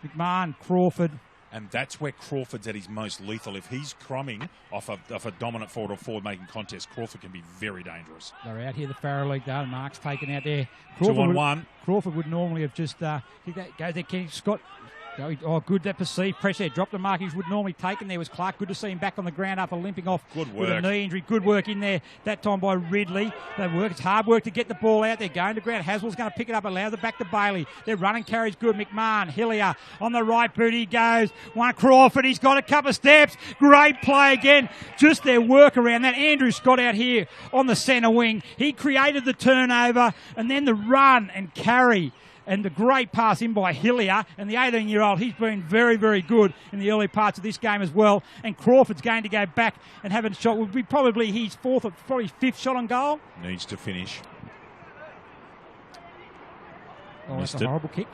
Speaker 1: McMahon, Crawford.
Speaker 2: And that's where Crawford's at his most lethal. If he's crumbing off a dominant forward or forward-making contest, Crawford can be very dangerous. They're
Speaker 1: out here, the Farrell League, though. Mark's taken out there.
Speaker 2: 2-on-1.
Speaker 1: Crawford would normally have just... goes there, Kenny Scott. Oh, good, that perceived pressure there. Dropped the mark he would normally taken there was Clark. Good to see him back on the ground after limping off
Speaker 2: good work.
Speaker 1: With a knee injury. Good work in there that time by Ridley. It's hard work to get the ball out there. Going to ground. Haswell's going to pick it up. Allows it back to Bailey. Their running carries good. McMahon. Hillier on the right boot. He goes. One Crawford. He's got a couple of steps. Great play again. Just their work around that. Andrew Scott out here on the centre wing. He created the turnover and then the run and carry. And the great pass in by Hillier. And the 18-year-old, he's been very, very good in the early parts of this game as well. And Crawford's going to go back and have a shot. Would be probably his 4th or probably 5th shot on goal.
Speaker 2: Needs to finish.
Speaker 1: Oh, that's a horrible kick.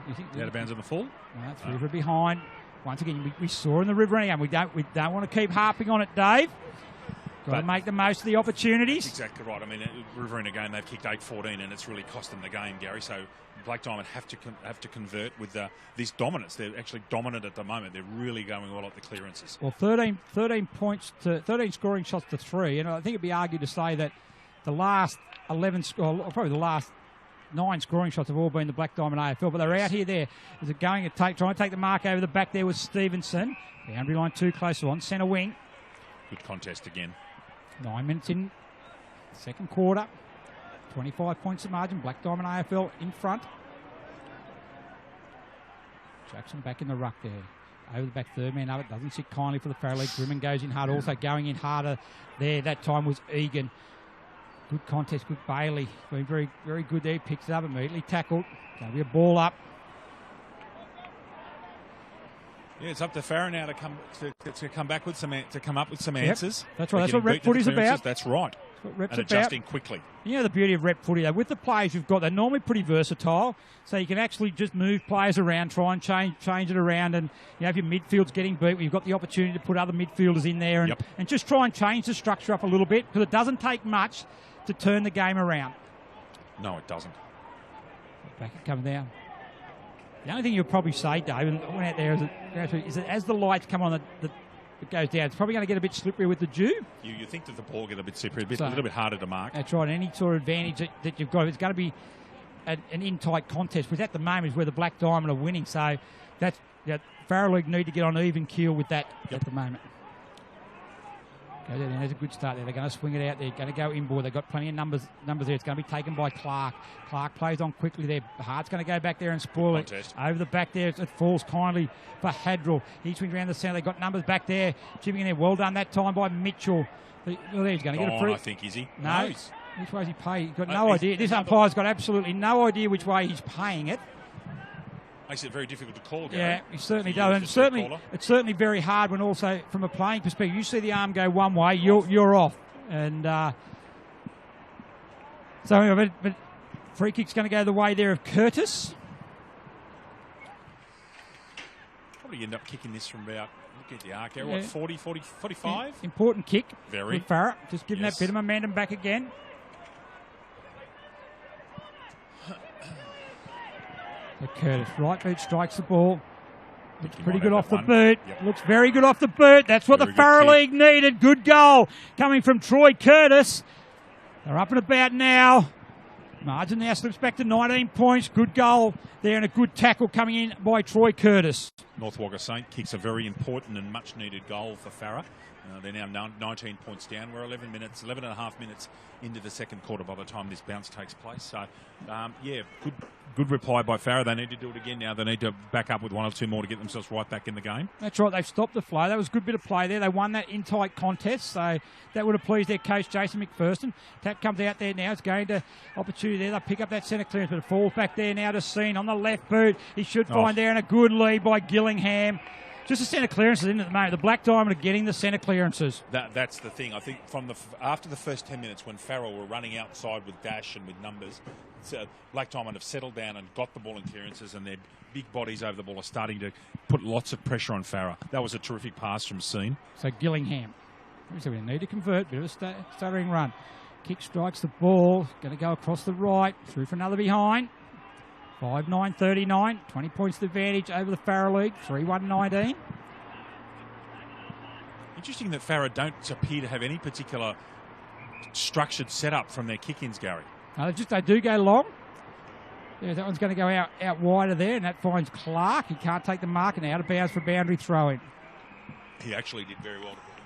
Speaker 2: Out of bounds on the full?
Speaker 1: No, through for behind. Once again, we saw in the Riverina game. We don't want to keep harping on it, Dave. Got to make the most of the opportunities.
Speaker 2: That's exactly right. I mean, Riverina game, they've kicked 8-14 and it's really cost them the game, Gary. So Black Diamond have to convert with this dominance. They're actually dominant at the moment. They're really going well at the clearances.
Speaker 1: Well, 13 scoring shots to 3. And I think it'd be argued to say that the last 11, probably the last 9 scoring shots have all been the Black Diamond AFL, but they're out here there. Is it going to trying to take the mark over the back there with Stevenson. Boundary line too close on centre wing.
Speaker 2: Good contest again.
Speaker 1: 9 minutes in, second quarter. 25 points of margin. Black Diamond AFL in front. Jackson back in the ruck there. Over the back, third man up. It doesn't sit kindly for the Farrell League. Grimman goes in hard. Also going in harder there. That time was Egan. Good contest. Good Bailey. Been very, very good there. Picks it up immediately. Tackled. Going to be a ball up.
Speaker 2: Yeah, it's up to Farrell now to come back with some come up with some answers.
Speaker 1: That's right. That's what rep footy's about.
Speaker 2: That's right.
Speaker 1: That's what rep's
Speaker 2: and adjusting quickly.
Speaker 1: You know the beauty of rep footy though, with the players you've got, they're normally pretty versatile, so you can actually just move players around, try and change it around, and you know, if your midfield's getting beat, you've got the opportunity to put other midfielders in there and just try and change the structure up a little bit, because it doesn't take much to turn the game around.
Speaker 2: No, it doesn't.
Speaker 1: Back it comes down. The only thing you'll probably say, Dave, and I went out there, is that as the lights come on, it goes down. It's probably going to get a bit slippery with the dew.
Speaker 2: You think that the ball get a bit slippery, a little bit harder to mark.
Speaker 1: That's right. Any sort of advantage that you've got, it's going to be an in-tight contest, which at the moment is where the Black Diamond are winning. So that's Farrell League need to get on even keel with that at the moment. Go there, there's a good start there. They're going to swing it out there. Going to go inboard. They've got plenty of numbers there. It's going to be taken by Clark. Clark plays on quickly there. Hart's going to go back there and spoil it. Over the back there, it falls kindly for Hadrell. He swings around the centre. They've got numbers back there. Chipping in there. Well done that time by Mitchell. He's going to get a free.
Speaker 2: I think, is he?
Speaker 1: No. Which way is he paying? He's got no idea. This umpire's got absolutely no idea which way he's paying it.
Speaker 2: Makes it very difficult to call, Gary.
Speaker 1: Yeah, he certainly does. And it's certainly very hard when also, from a playing perspective, you see the arm go one way, you're off. And but free kick's going to go the way there of Curtis.
Speaker 2: Probably end up kicking this from about, look at the arc there, what, 40, 45?
Speaker 1: Important kick.
Speaker 2: Very.
Speaker 1: With Farrah, just giving that bit of momentum back again. Curtis, right boot strikes the ball. Looks pretty good off the boot. Yep. Looks very good off the boot. That's what the Farrell League needed. Good goal coming from Troy Curtis. They're up and about now. Margin now slips back to 19 points. Good goal there and a good tackle coming in by Troy Curtis.
Speaker 2: North Wagga St kicks a very important and much needed goal for Farrah. They're now 19 points down. We're 11 and a half minutes into the second quarter by the time this bounce takes place. So, good reply by Farrah. They need to do it again now. They need to back up with one or two more to get themselves right back in the game. That's
Speaker 1: right. They've stopped the flow. That was a good bit of play there. They won that in-tight contest, so that would have pleased their coach, Jason McPherson. Tap comes out there now. It's going to opportunity there. They'll pick up that centre clearance, but it falls back there now to Scene on the left boot. He should find there, and a good lead by Gillingham. Just the centre clearances in at the moment. The Black Diamond are getting the centre clearances.
Speaker 2: That's the thing. I think after the first 10 minutes when Farrell were running outside with dash and with numbers, Black Diamond have settled down and got the ball in clearances, and their big bodies over the ball are starting to put lots of pressure on Farrell. That was a terrific pass from Scene.
Speaker 1: So Gillingham. So we need to convert. Bit of a stuttering run. Kick strikes the ball. Going to go across the right. Through for another behind. 5-9-39, 20 points advantage over the Farrell League, 3-1-19.
Speaker 2: Interesting that Farrah don't appear to have any particular structured setup from their kick-ins, Gary.
Speaker 1: No, they do go long. Yeah, that one's going to go out wider there, and that finds Clark. He can't take the mark, and out of bounds for boundary throw-in.
Speaker 2: He actually did very well to put him.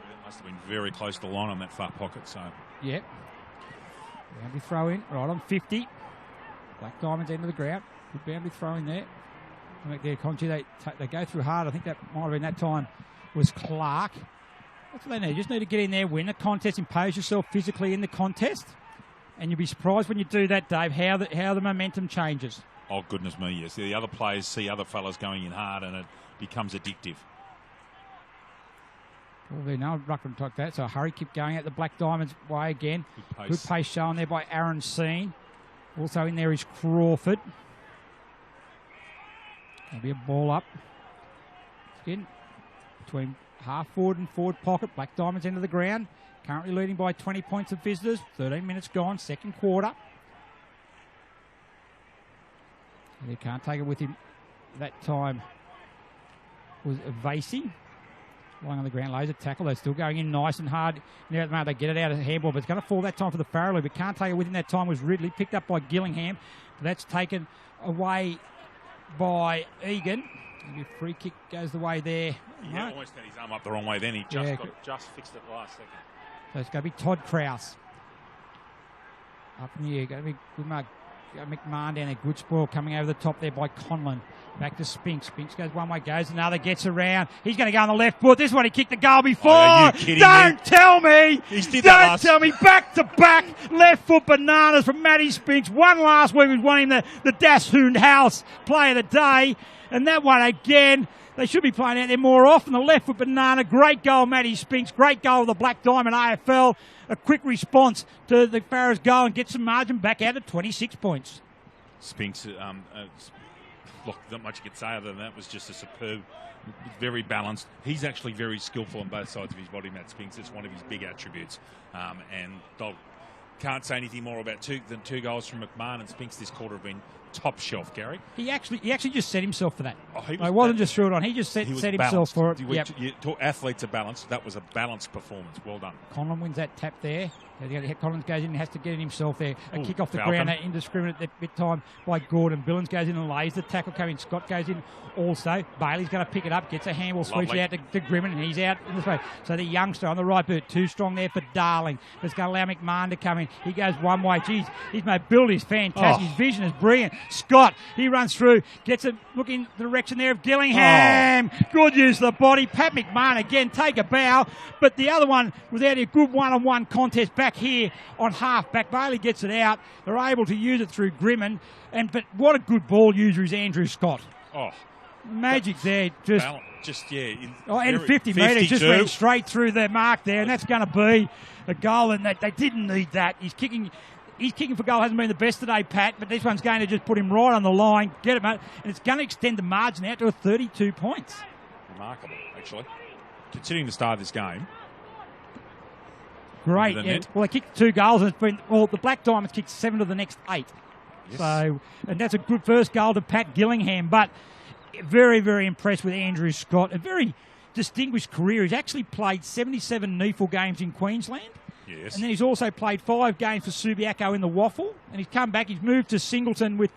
Speaker 2: It must have been very close to the line on that far pocket. So.
Speaker 1: Yep. Boundary throw-in, right on 50. Black Diamond's end of the ground. Good boundary throw in there. There, Conchi, they go through hard. I think that might have been that time was Clark. That's what they need. You just need to get in there, win a contest, impose yourself physically in the contest. And you'll be surprised when you do that, Dave, how the momentum changes.
Speaker 2: Oh, goodness me, yes. The other players see other fellas going in hard and it becomes addictive.
Speaker 1: Well, they're now rucking like that. So hurry, keep going at the Black Diamond's way again. Good pace shown there by Aaron Scene. Also in there is Crawford. There'll be a ball up. Again, between half forward and forward pocket. Black Diamond's end of the ground. Currently leading by 20 points of visitors. 13 minutes gone, second quarter. They can't take it with him. That time was Vasey. Lying on the ground, lays a tackle. They're still going in nice and hard. Now at the moment they get it out of the handball, but it's going to fall that time for the Farrelly. But can't take it within that time was Ridley, picked up by Gillingham. But that's taken away by Egan. Maybe a free kick goes the way there.
Speaker 2: Yeah, almost had his arm up the wrong way then. He just fixed it last second.
Speaker 1: So it's going to be Todd Krause. Up in the air, going to be good mark. McMahon down there, good spoil coming over the top there by Conlon. Back to Spinks. Spinks goes one way, goes another, gets around. He's going to go on the left foot. This is what he kicked the goal before.
Speaker 2: Are you kidding
Speaker 1: Don't tell me.
Speaker 2: Don't
Speaker 1: tell me. Back to back left foot bananas from Matty Spinks. One last week was winning the Dashoon House Player of the Day. And that one again, they should be playing out there more often. The left foot banana, great goal, Matty Spinks. Great goal of the Black Diamond AFL. A quick response to the Farrers' goal and gets some margin back out at 26 points.
Speaker 2: Spinks, look, not much you could say other than that. Was just a superb, very balanced. He's actually very skillful on both sides of his body, Matt Spinks. It's one of his big attributes. And can't say anything more about two goals from McMahon and Spinks this quarter have been top shelf, Gary.
Speaker 1: He actually just set himself for that.
Speaker 2: He
Speaker 1: wasn't just threw it on. He just set himself for it.
Speaker 2: You talk athletes are balanced. That was a balanced performance. Well done.
Speaker 1: Conlon wins that tap there. Collins goes in and has to get it himself there. A kick off the ground, that indiscriminate at bit time by Gordon. Billings goes in and lays the tackle coming. Scott goes in also. Bailey's going to pick it up, gets a handball, sweeps it out to Grimmin, and he's out in the space. So the youngster on the right boot, too strong there for Darling. But it's going to allow McMahon to come in. He goes one way. Geez, his mobility is fantastic. His vision is brilliant. Scott, he runs through, gets a look in the direction there of Gillingham. Good use of the body. Pat McMahon again, take a bow. But the other one was out a good one-on-one contest back here on half back. Bailey gets it out. They're able to use it through Grimmin. But what a good ball user is Andrew Scott. Magic there. And 50 metres just went straight through the mark there, and that's going to be a goal, and they didn't need that. He's kicking for goal, hasn't been the best today, Pat, but this one's going to just put him right on the line, get him out, and it's going to extend the margin out to a 32 points.
Speaker 2: Remarkable, actually. Considering the start of this game.
Speaker 1: Great. Yeah. Well, they kicked 2 goals, and it's been, the Black Diamonds kicked 7 of the next 8. Yes. So, and that's a good first goal to Pat Gillingham, but very, very impressed with Andrew Scott. A very distinguished career. He's actually played 77 NEFL games in Queensland.
Speaker 2: Yes.
Speaker 1: And then he's also played 5 games for Subiaco in the Waffle, and he's come back. He's moved to Singleton with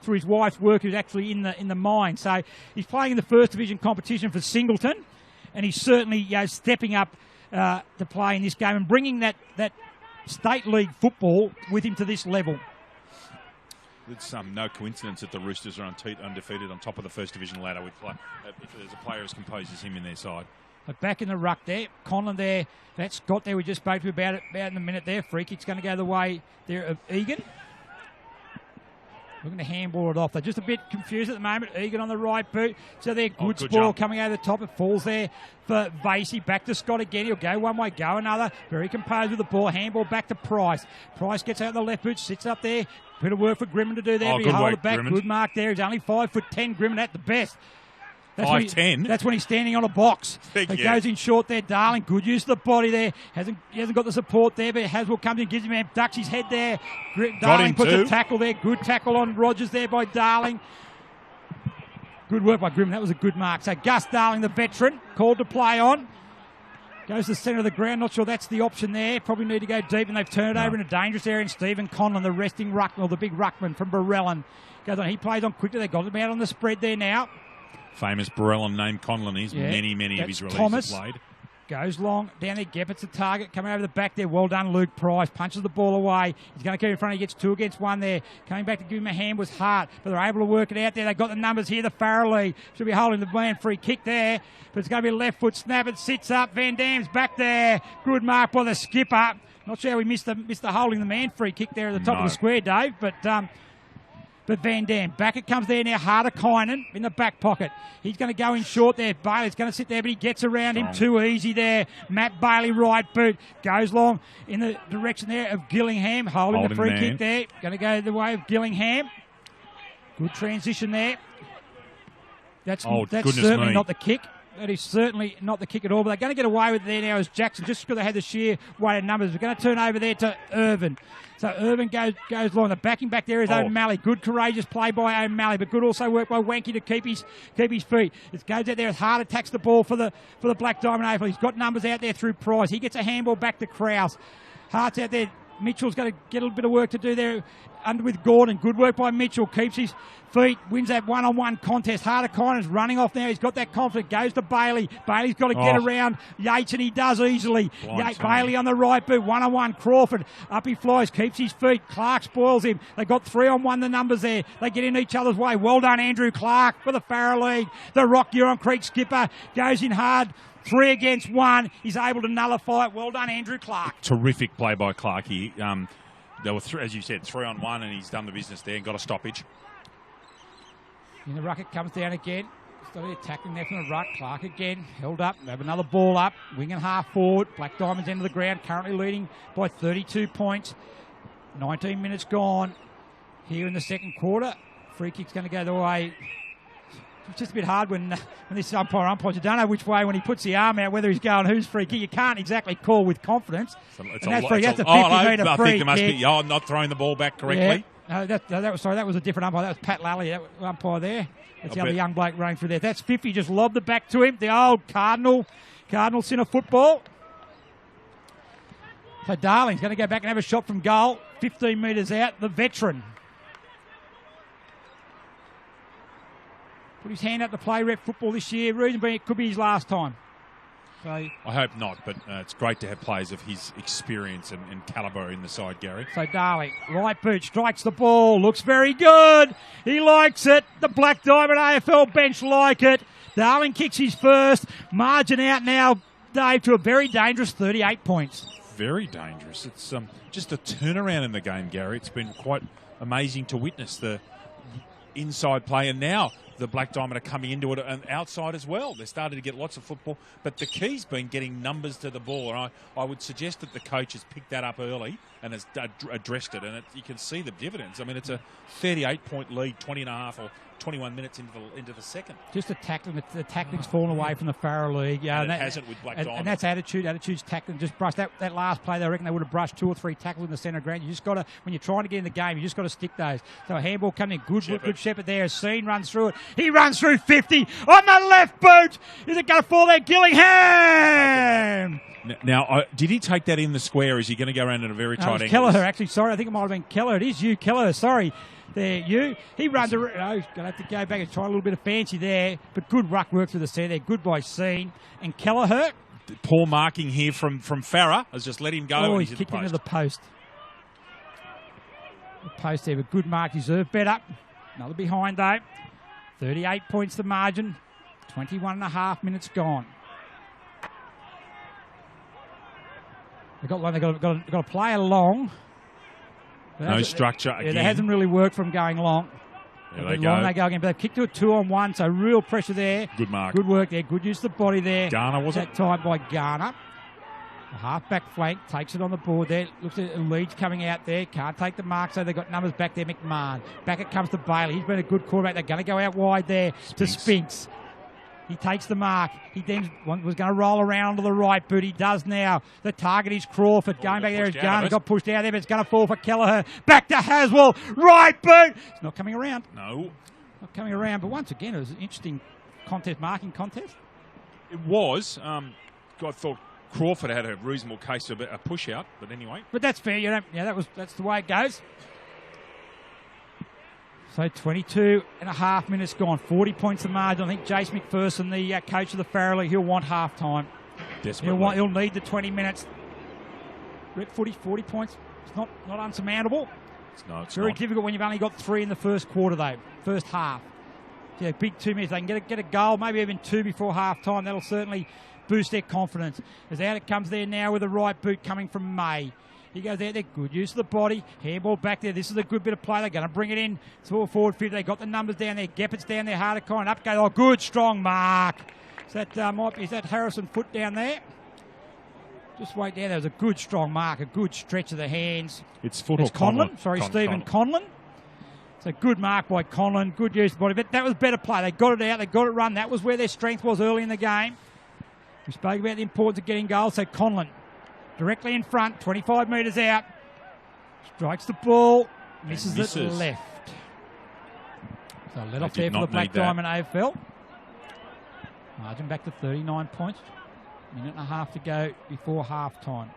Speaker 1: through his wife's work, who's actually in the mine. So he's playing in the first division competition for Singleton, and he's certainly stepping up to play in this game and bringing that state league football with him to this level.
Speaker 2: It's no coincidence that the Roosters are undefeated on top of the first division ladder with if there's a player as composed as him in their side.
Speaker 1: But back in the ruck there, Conlon there, that's Scott there. We just spoke to about in a minute there. Free kick's going to go the way there of Egan. Looking to handball it off. They're just a bit confused at the moment. Egan on the right boot. So they're good spoil coming over the top. It falls there for Vasey. Back to Scott again. He'll go one way, go another. Very composed with the ball. Handball back to Price. Price gets out the left boot, sits up there. Bit of work for Grimmin to do there. But he hold it back. Grimmin. Good mark there. He's only 5'10", Grimmin at the best.
Speaker 2: 5'10".
Speaker 1: That's when he's standing on a box. It goes in short there. Darling, good use of the body there. He hasn't got the support there, but Haswell comes in, gives him a ducks his head there. Darling puts a tackle there. Good tackle on Rogers there by Darling. Good work by Grimmin. That was a good mark. So Gus Darling, the veteran, called to play on. Goes to the centre of the ground. Not sure that's the option there. Probably need to go deep, and they've turned it over in a dangerous area. And Stephen Conlon, the resting ruckman, or the big ruckman from Barellon, goes on. He plays on quickly. They got him out on the spread there now.
Speaker 2: Famous Barellon name Conlon is. Many of his releases played.
Speaker 1: Goes long down there. Geppett's the target. Coming over the back there. Well done, Luke Price. Punches the ball away. He's going to keep in front. He gets 2 against 1 there. Coming back to give him a hand was Hart, but they're able to work it out there. They've got the numbers here. The Farrelly should be holding the man free kick there, but it's going to be a left foot snap. It sits up. Van Dam's back there. Good mark by the skipper. Not sure how we missed the holding the man free kick there at the top of the square, Dave, but Van Dam, back it comes there now. Harder-Kynan in the back pocket. He's going to go in short there. Bailey's going to sit there, but he gets around him too easy there. Matt Bailey, right boot, goes long in the direction there of Gillingham, holding the free kick there. Going to go the way of Gillingham. Good transition there. That's certainly not the kick. That is certainly not the kick at all, but they're going to get away with it there now as Jackson, just because they had the sheer weight of numbers. We're going to turn over there to Irvin. So Irvin goes long. The backing back there is O'Malley. Good, courageous play by O'Malley, but good also work by Wanky to keep his feet. It goes out there. Hard attacks the ball for the Black Diamond AFL. He's got numbers out there through Price. He gets a handball back to Krause. Hart's out there. Mitchell's got to get a little bit of work to do there under with Gordon. Good work by Mitchell. Keeps his feet. Wins that one-on-one contest. Harder-Connor's running off now. He's got that confidence. Goes to Bailey. Bailey's got to get around Yates, and he does easily. Bailey on the right boot. One-on-one. Crawford. Up he flies. Keeps his feet. Clark spoils him. They got 3-on-1 the numbers there. They get in each other's way. Well done, Andrew Clark for the Farrer League. The Rock Huron Creek skipper goes in hard. 3 against 1. He's able to nullify it. Well done, Andrew Clark.
Speaker 2: Terrific play by Clark here. There were, as you said, 3-on-1, and he's done the business there and got a stoppage.
Speaker 1: And the rucket comes down again. Still attacking there from the ruck. Clark again. Held up. They have another ball up. Wing and half forward. Black Diamonds into the ground. Currently leading by 32 points. 19 minutes gone here in the second quarter. Free kick's going to go the way. It's just a bit hard when this umpires. You don't know which way when he puts the arm out, whether he's going whose free kick. You can't exactly call with confidence.
Speaker 2: That's
Speaker 1: a 50-metre
Speaker 2: free kick. I think I'm not throwing the ball back correctly.
Speaker 1: Yeah. That was a different umpire. That was Pat Lally, that umpire there. That's the other young bloke running through there. That's 50, just lobbed it back to him. The old Cardinal centre football. So Darling's going to go back and have a shot from goal. 15 metres out, the veteran. Put his hand up to play rep football this year. Reason being, it could be his last time. So
Speaker 2: I hope not, but it's great to have players of his experience and calibre in the side, Gary.
Speaker 1: So Darling, right boot, strikes the ball, looks very good. He likes it. The Black Diamond AFL bench like it. Darling kicks his first. Margin out now, Dave, to a very dangerous 38 points.
Speaker 2: Very dangerous. It's just a turnaround in the game, Gary. It's been quite amazing to witness the inside play, and now the Black Diamond are coming into it and outside as well. They're starting to get lots of football, but the key's been getting numbers to the ball, and I would suggest that the coach has picked that up early and has addressed it, and you can see the dividends. I mean, it's a 38-point lead, 20 and a half or 21 minutes into the second.
Speaker 1: Just the tackling's fallen away from the Farrer League. Yeah,
Speaker 2: and it hasn't with Black Diamond.
Speaker 1: And that's attitude. Attitude's tackling. Just brush that last play. They reckon they would have brushed 2 or 3 tackles in the centre ground. You just got to, when you're trying to get in the game, you just got to stick those. So a handball coming in. Good Shepherd there. As Seen runs through it. He runs through 50 on the left boot. Is it going to fall there? Gillingham.
Speaker 2: Now, did he take that in the square? Is he going to go around at a very tight angle?
Speaker 1: Kelleher, actually. Sorry, I think it might have been Kelleher. It is you, Kelleher. Sorry. There, you. He runs around. Oh, he's going to have to go back and try a little bit of fancy there. But good ruck work through the centre there. Good by Seen. And Kelleher.
Speaker 2: Poor marking here from Farrer has just let him go.
Speaker 1: Oh, he's kicked into the post. The post there, but good mark. Deserved better. Another behind, though. 38 points the margin. 21 and a half minutes gone. They've got to play along.
Speaker 2: No structure again.
Speaker 1: That hasn't really worked from going long.
Speaker 2: There they go.
Speaker 1: They go again, but they've kicked to a 2-on-1, so real pressure there.
Speaker 2: Good mark.
Speaker 1: Good work there. Good use of the body there.
Speaker 2: Garner, was it?
Speaker 1: That time by Garner. The half-back flank takes it on the board there. Looks at Leeds coming out there. Can't take the mark, so they've got numbers back there. McMahon. Back it comes to Bailey. He's been a good quarterback. They're going to go out wide there to Spinks. He takes the mark. He then was going to roll around to the right boot. He does now. The target is Crawford. Going back there is Garner. Got pushed out there, but it's going to fall for Kelleher. Back to Haswell. Right boot. It's not coming around.
Speaker 2: No.
Speaker 1: Not coming around. But once again, it was an interesting marking contest.
Speaker 2: It was. I thought Crawford had a reasonable case of a push out, but anyway.
Speaker 1: But that's fair. That's the way it goes. So 22 and a half minutes gone. 40 points the margin. I think Jace McPherson, the coach of the Farrer League, he'll want half time.
Speaker 2: Desperately.
Speaker 1: He'll need the 20 minutes. Rep footy, 40 points. It's not unsurmountable.
Speaker 2: It's
Speaker 1: very
Speaker 2: not
Speaker 1: difficult when you've only got 3 in the first quarter, though. First half. Yeah, big 2 minutes. They can get a goal, maybe even 2 before half time. That'll certainly boost their confidence. As out it comes there now with the right boot coming from May. He goes out there, good use of the body. Handball back there. This is a good bit of play. They're going to bring it in. Forward 50. They got the numbers down there. Geppett's down there. Harder up go. Oh, good, strong mark. Is that Harrison Foot down there? Just wait there. There was a good, strong mark. A good stretch of the hands.
Speaker 2: It's Foot or
Speaker 1: Conlon. Sorry, Stephen Conlon. So good mark by Conlon, good use of the body, but that was better play. They got it out, they got it run. That was where their strength was early in the game. We spoke about the importance of getting goals. So Conlon directly in front, 25 metres out, strikes the ball, misses it left. So let off there for the Black Diamond AFL. Margin back to 39 points. Minute and a half to go before half time.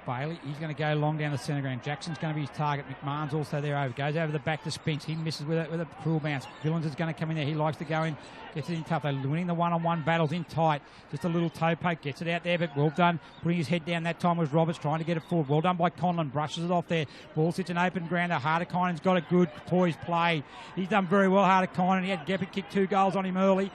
Speaker 1: Bailey, he's going to go long down the centre ground. Jackson's going to be his target. McMahon's also there over. Goes over the back to Spinks. He misses with a cruel bounce. Villains is going to come in there. He likes to go in. Gets it in tough. They're winning the one-on-one battles in tight. Just a little toe poke. Gets it out there, but well done. Putting his head down that time was Roberts trying to get it forward. Well done by Conlon. Brushes it off there. Ball sits in open ground. Harder-Kinan's got a good poised play. He's done very well, Harder-Kinan. He had Geppert kick 2 goals on him early.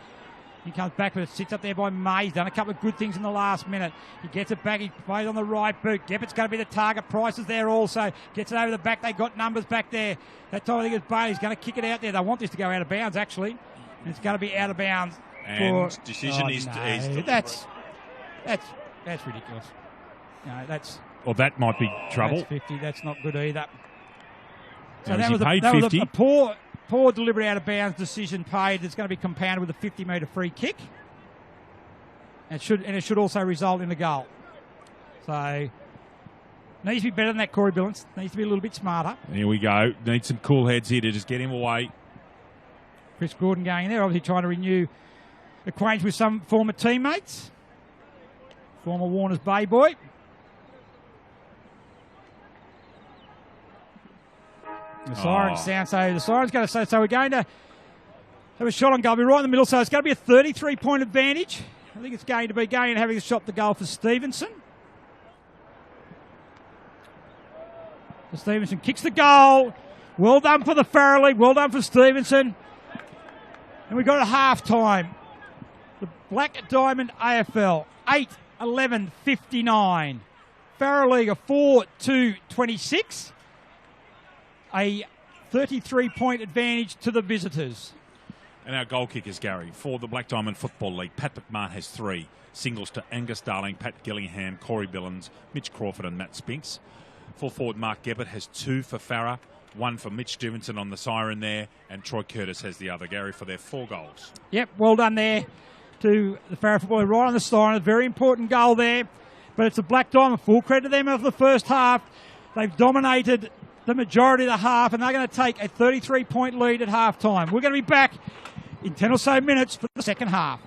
Speaker 1: He comes back with it, sits up there by May. He's done a couple of good things in the last minute. He gets it back, he plays on the right boot. Geppert's going to be the target. Price is there also. Gets it over the back. They got numbers back there. That time I think it's Bailey's going to kick it out there. They want this to go out of bounds, actually. And it's going to be out of bounds.
Speaker 2: And decision is
Speaker 1: that's ridiculous. No, that's...
Speaker 2: Well, that might be trouble.
Speaker 1: That's 50. That's not good either. So
Speaker 2: now,
Speaker 1: that was a poor deliberate out of bounds decision paid. It's going to be compounded with a 50-metre free kick. And it should also result in a goal. So needs to be better than that, Corey Billings. Needs to be a little bit smarter.
Speaker 2: Here we go. Need some cool heads here to just get him away.
Speaker 1: Chris Gordon going in there, obviously trying to renew acquaintance with some former teammates. Former Warners Bay boy. The siren sound, so the siren's going to say, so we're going to have a shot on goal. We're right in the middle, so it's going to be a 33-point advantage. I think it's going to be going and having a shot to goal for Stevenson. So Stevenson kicks the goal. Well done for the Farrer League. Well done for Stevenson. And we've got a half-time. The Black Diamond AFL, 8-11-59. Farrer League, a 4-2-26. A 33-point advantage to the visitors.
Speaker 2: And our goal kickers, Gary, for the Black Diamond Football League, Pat McMahon has 3. Singles to Angus Darling, Pat Gillingham, Corey Billings, Mitch Crawford and Matt Spinks. Full forward Mark Geppert has 2 for Farrer, 1 for Mitch Stevenson on the siren there, and Troy Curtis has the other, Gary, for their 4 goals.
Speaker 1: Yep, well done there to the Farrer Football League, right on the siren. A very important goal there, but it's a Black Diamond. Full credit to them of the first half. They've dominated the majority of the half, and they're going to take a 33-point lead at half-time. We're going to be back in 10 or so minutes for the second half.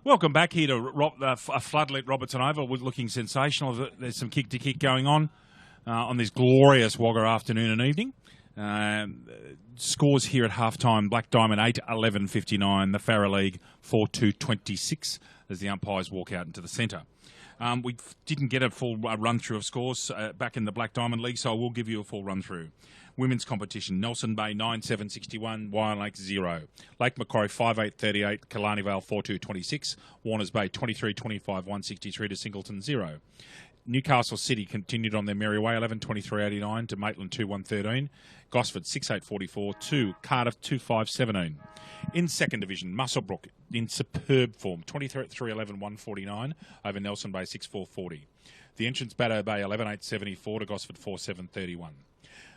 Speaker 2: Welcome back here to a floodlit Robertson Oval, looking sensational. There's some kick-to-kick going on this glorious Wagga afternoon and evening. Scores here at halftime: Black Diamond 8-11-59, the Farrer League 4-2-26 as the umpires walk out into the centre. We didn't get a full run-through of scores back in the Black Diamond League, so I will give you a full run-through. Women's competition: Nelson Bay 9-7-61, Wyong Lake 0. Lake Macquarie 5-8-38, Killarney Vale 4-2-26, Warners Bay 23-25, 163 to Singleton 0. Newcastle City continued on their merry way, 11-23-89 to Maitland 2-1-13. Gosford 6-8-44 to Cardiff 2-5-17. In second division, Muswellbrook in superb form, 23-11, 149 over Nelson Bay 6-4-40. The entrance Baddo Bay 11-8-74 to Gosford 4-7-31.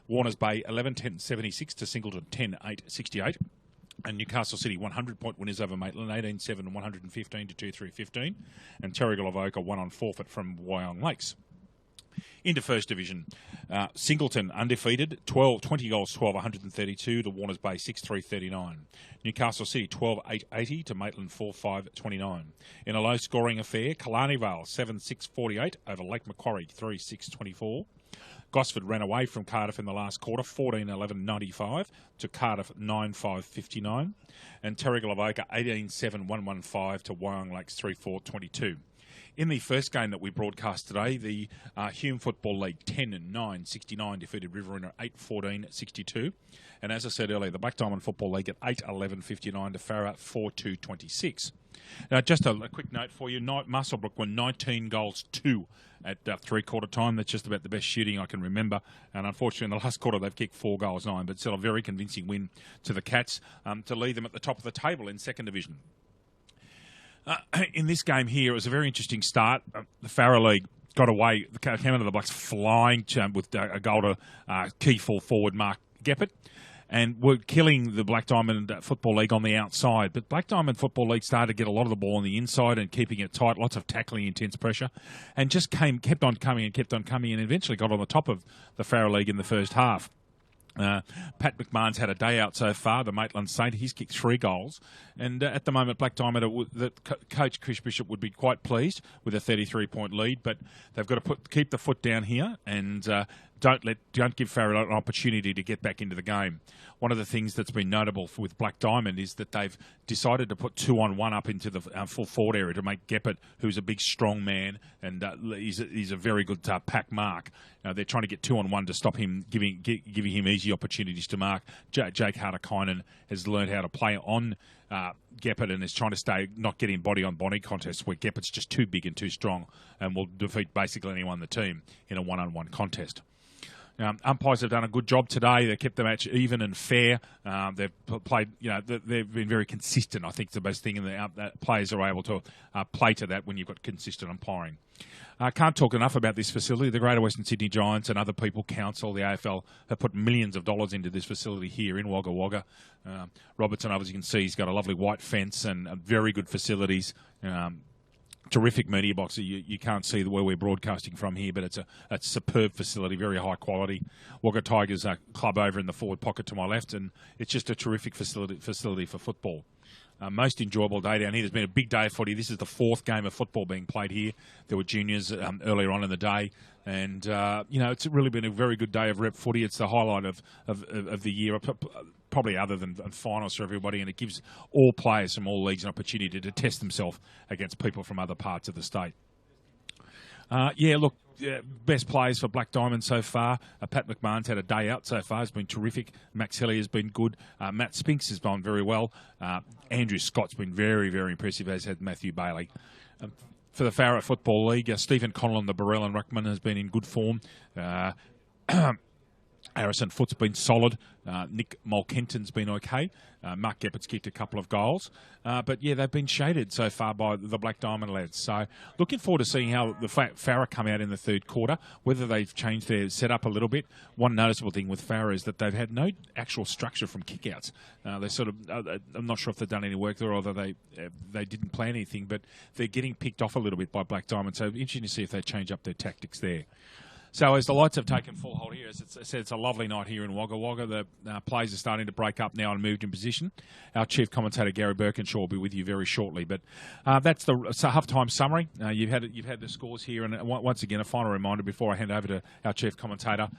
Speaker 2: Warners Bay 11-10-76 to Singleton 10-8-68. And Newcastle City 100-point winners over Maitland, 18-7, 115 to 2-3-15. And Terrigal of Oka won on forfeit from Wyong Lakes. Into first division, Singleton undefeated, 20 goals, 12, 132 to Warners Bay 6-3-39. Newcastle City 12-8-80 to Maitland 4-5-29. In a low-scoring affair, Killarney Vale 7-6-48 over Lake Macquarie 3-6-24. Gosford ran away from Cardiff in the last quarter, 14-11-95 to Cardiff 9-5-59. And Terrigal of Oka 18-7, 115 to Wyong Lakes 3-4-22. In the first game that we broadcast today, the Hume Football League 10-9-69 defeated Riverina 8-14-62. And as I said earlier, the Black Diamond Football League at 8-11-59 to Farrer 4-2-26. Now, just a quick note for you, Muswellbrook won 19 goals 2 at three-quarter time. That's just about the best shooting I can remember. And unfortunately, in the last quarter, they've kicked 4 goals 9, but still a very convincing win to the Cats to lead them at the top of the table in second division. In this game here, it was a very interesting start. The Farrer League got away, came out of the Blacks flying with a goal to key full forward Mark Geppert, and were killing the Black Diamond Football League on the outside. But Black Diamond Football League started to get a lot of the ball on the inside and keeping it tight, lots of tackling, intense pressure, and just kept on coming, and eventually got on the top of the Farrer League in the first half. Pat McMahon's had a day out so far, the Maitland Saint. He's kicked 3 goals. And at the moment, Black Diamond, Coach Chris Bishop would be quite pleased with a 33-point lead, but they've got to keep the foot down here and don't give Farrer an opportunity to get back into the game. One of the things that's been notable with Black Diamond is that they've decided to put 2-on-1 up into the full forward area to make Geppert, who's a big, strong man, and he's a very good pack mark. They're trying to get 2-on-1 to stop him, giving him easy opportunities to mark. Jake Harder-Kynan has learned how to play on Geppert and is trying to not getting body-on-body contests where Geppert's just too big and too strong and will defeat basically anyone in the team in a one-on-one contest. Umpires have done a good job today. They kept the match even and fair. They've played, they've been very consistent. I think the best thing, that players are able to play to that when you've got consistent umpiring. Can't talk enough about this facility. The Greater Western Sydney Giants and other people, council, the AFL, have put millions of dollars into this facility here in Wagga Wagga. Robertson, as you can see, he's got a lovely white fence and very good facilities. Terrific media box. You can't see where we're broadcasting from here, but it's a superb facility, very high quality. Wagga Tigers club over in the forward pocket to my left, and it's just a terrific facility for football. Most enjoyable day down here. There's been a big day of footy. This is the 4th game of football being played here. There were juniors earlier on in the day, and it's really been a very good day of rep footy. It's the highlight of the year, probably other than finals for everybody, and it gives all players from all leagues an opportunity to test themselves against people from other parts of the state. Best players for Black Diamond so far. Pat McMahon's had a day out so far. It's been terrific. Max Helly has been good. Matt Spinks has gone very well. Andrew Scott's been very, very impressive, as had Matthew Bailey. For the Farrer Football League, Stephen Connell and the Burrell and Ruckman has been in good form. Harrison Foot's been solid. Nick Mulkenton's been okay. Mark Geppert's kicked a couple of goals. But they've been shaded so far by the Black Diamond lads. So looking forward to seeing how the Farrer come out in the third quarter, whether they've changed their setup a little bit. One noticeable thing with Farrer is that they've had no actual structure from kickouts. They sort of, I'm not sure if they've done any work there or whether they didn't plan anything, but they're getting picked off a little bit by Black Diamond. So interesting to see if they change up their tactics there. So as the lights have taken full hold here, as I said, it's a lovely night here in Wagga Wagga. The players are starting to break up now and moved in position. Our chief commentator, Gary Birkinshaw, will be with you very shortly. But that's the half-time summary. You've had the scores here. And once again, a final reminder before I hand over to our chief commentator,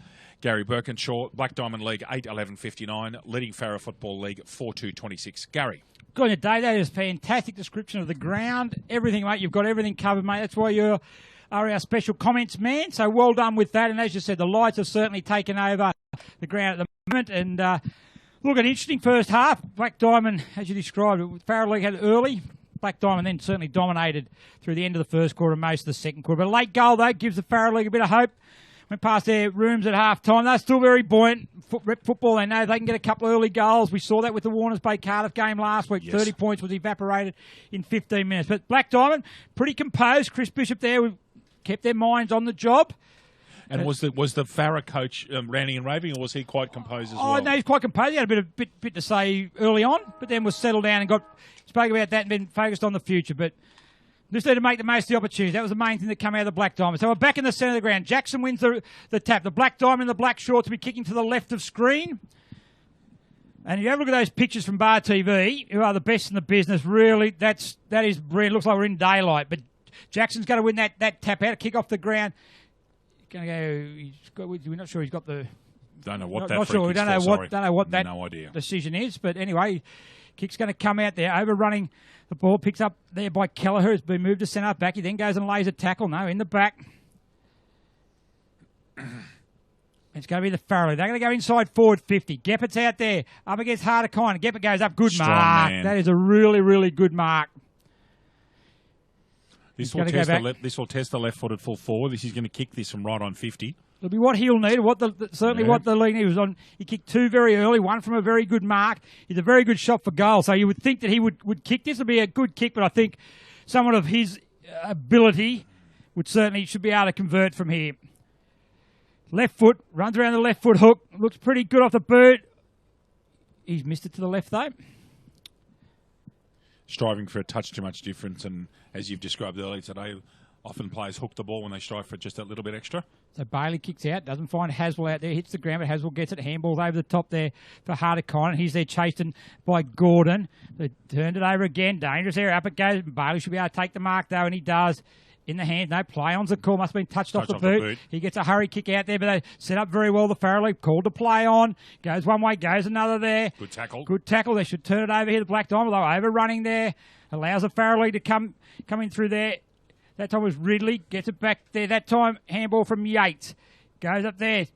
Speaker 2: Gary Birkinshaw. Black Diamond League 8-11-59, leading Farah Football League 4-2-26. Gary.
Speaker 1: Good on you, Dave. That is a fantastic description of the ground. Everything, mate. You've got everything covered, mate. That's why you're our special comments man. So well done with that. And as you said, the lights have certainly taken over the ground at the moment. And look, an interesting first half. Black Diamond, as you described, Farah League had early. Black Diamond then certainly dominated through the end of the first quarter, most of the second quarter. But a late goal, though, gives the Farah League a bit of hope. Went past their rooms at half-time. They're still very buoyant. Rep football, they know they can get a couple of early goals. We saw that with the Warners Bay Cardiff game last week. Yes. 30 points was evaporated in 15 minutes. But Black Diamond, pretty composed. Chris Bishop there kept their minds on the job.
Speaker 2: And was the Farah coach ranting and raving, or was he quite composed as well?
Speaker 1: Oh, no, he's quite composed. He had a bit to say early on, but then was settled down and spoke about that and been focused on the future. But just need to make the most of the opportunities. That was the main thing that came out of the Black Diamond. So we're back in the centre of the ground. Jackson wins the tap. The Black Diamond and the Black Shorts will be kicking to the left of screen. And if you have a look at those pictures from Bar TV, who are the best in the business, really, that is brilliant. Looks like we're in daylight. But Jackson's going to win that tap out, kick off the ground. Going to go. We're not sure he's got the.
Speaker 2: Don't know what that.
Speaker 1: Not sure. We don't know what that
Speaker 2: no idea.
Speaker 1: Decision is. But anyway, kick's going to come out there, overrunning the ball. Picks up there by Kelleher. Has been moved to centre back. He then goes and lays a tackle. No, in the back. It's going to be the Farrelly. They're going to go inside forward 50. Geppert's out there. Up against Hardekine. Geppert goes up. Good
Speaker 2: Strong
Speaker 1: mark.
Speaker 2: Man.
Speaker 1: That is a really, really good mark.
Speaker 2: This will test the left-footed full forward. He's going to kick this from right on 50.
Speaker 1: It'll be what he'll need, what the league need was on. He kicked two very early, one from a very good mark. He's a very good shot for goal. So you would think that he would kick. This would be a good kick, but I think someone of his ability should be able to convert from here. Left foot, runs around the left foot hook. Looks pretty good off the boot. He's missed it to the left, though.
Speaker 2: Striving for a touch too much difference, and as you've described earlier today, often players hook the ball when they strive for just that little bit extra. So
Speaker 1: Bailey kicks out, doesn't find Haswell out there, hits the ground, but Haswell gets it, handballs over the top there for Hardekine, and he's there chased by Gordon. They turned it over again, dangerous area, up it goes. Bailey should be able to take the mark though, and he does. In the hand, no play on's the call, must have been touched off the boot. He gets a hurry kick out there, but they set up very well the Farrelly, called to play on, goes one way, goes another there.
Speaker 2: Good tackle.
Speaker 1: Good tackle, they should turn it over here, the Black Diamond, they were overrunning there, allows the Farrelly to come in through there. That time was Ridley, gets it back there, that time handball from Yates, goes up there,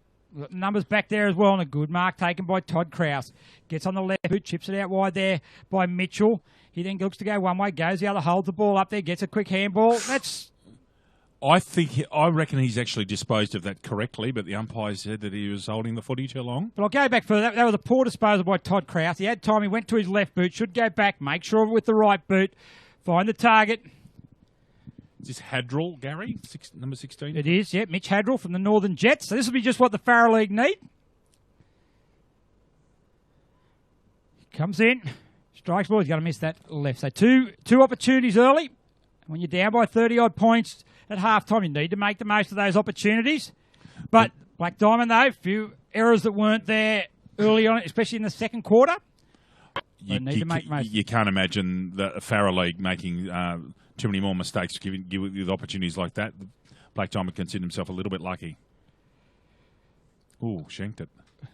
Speaker 1: numbers back there as well, and a good mark taken by Todd Krause. Gets on the left boot, chips it out wide there by Mitchell. He then looks to go one way, goes the other, holds the ball up there, gets a quick handball.
Speaker 2: I reckon he's actually disposed of that correctly, but the umpire said that he was holding the footy too long.
Speaker 1: But I'll go back further. That was a poor disposal by Todd Krause. He had time. He went to his left boot. Should go back. Make sure with the right boot. Find the target.
Speaker 2: Is this Hadrell, Gary? Number 16?
Speaker 1: It is, yeah. Mitch Hadrell from the Northern Jets. So this will be just what the Farrell League need. Comes in. Strikes ball. He's going to miss that left. So two opportunities early. When you're down by 30-odd points at half-time, you need to make the most of those opportunities. But Black Diamond, though, a few errors that weren't there early on, especially in the second quarter.
Speaker 2: You can't imagine the Farrell League making too many more mistakes with opportunities like that. Black Diamond considered himself a little bit lucky. Ooh, shanked it.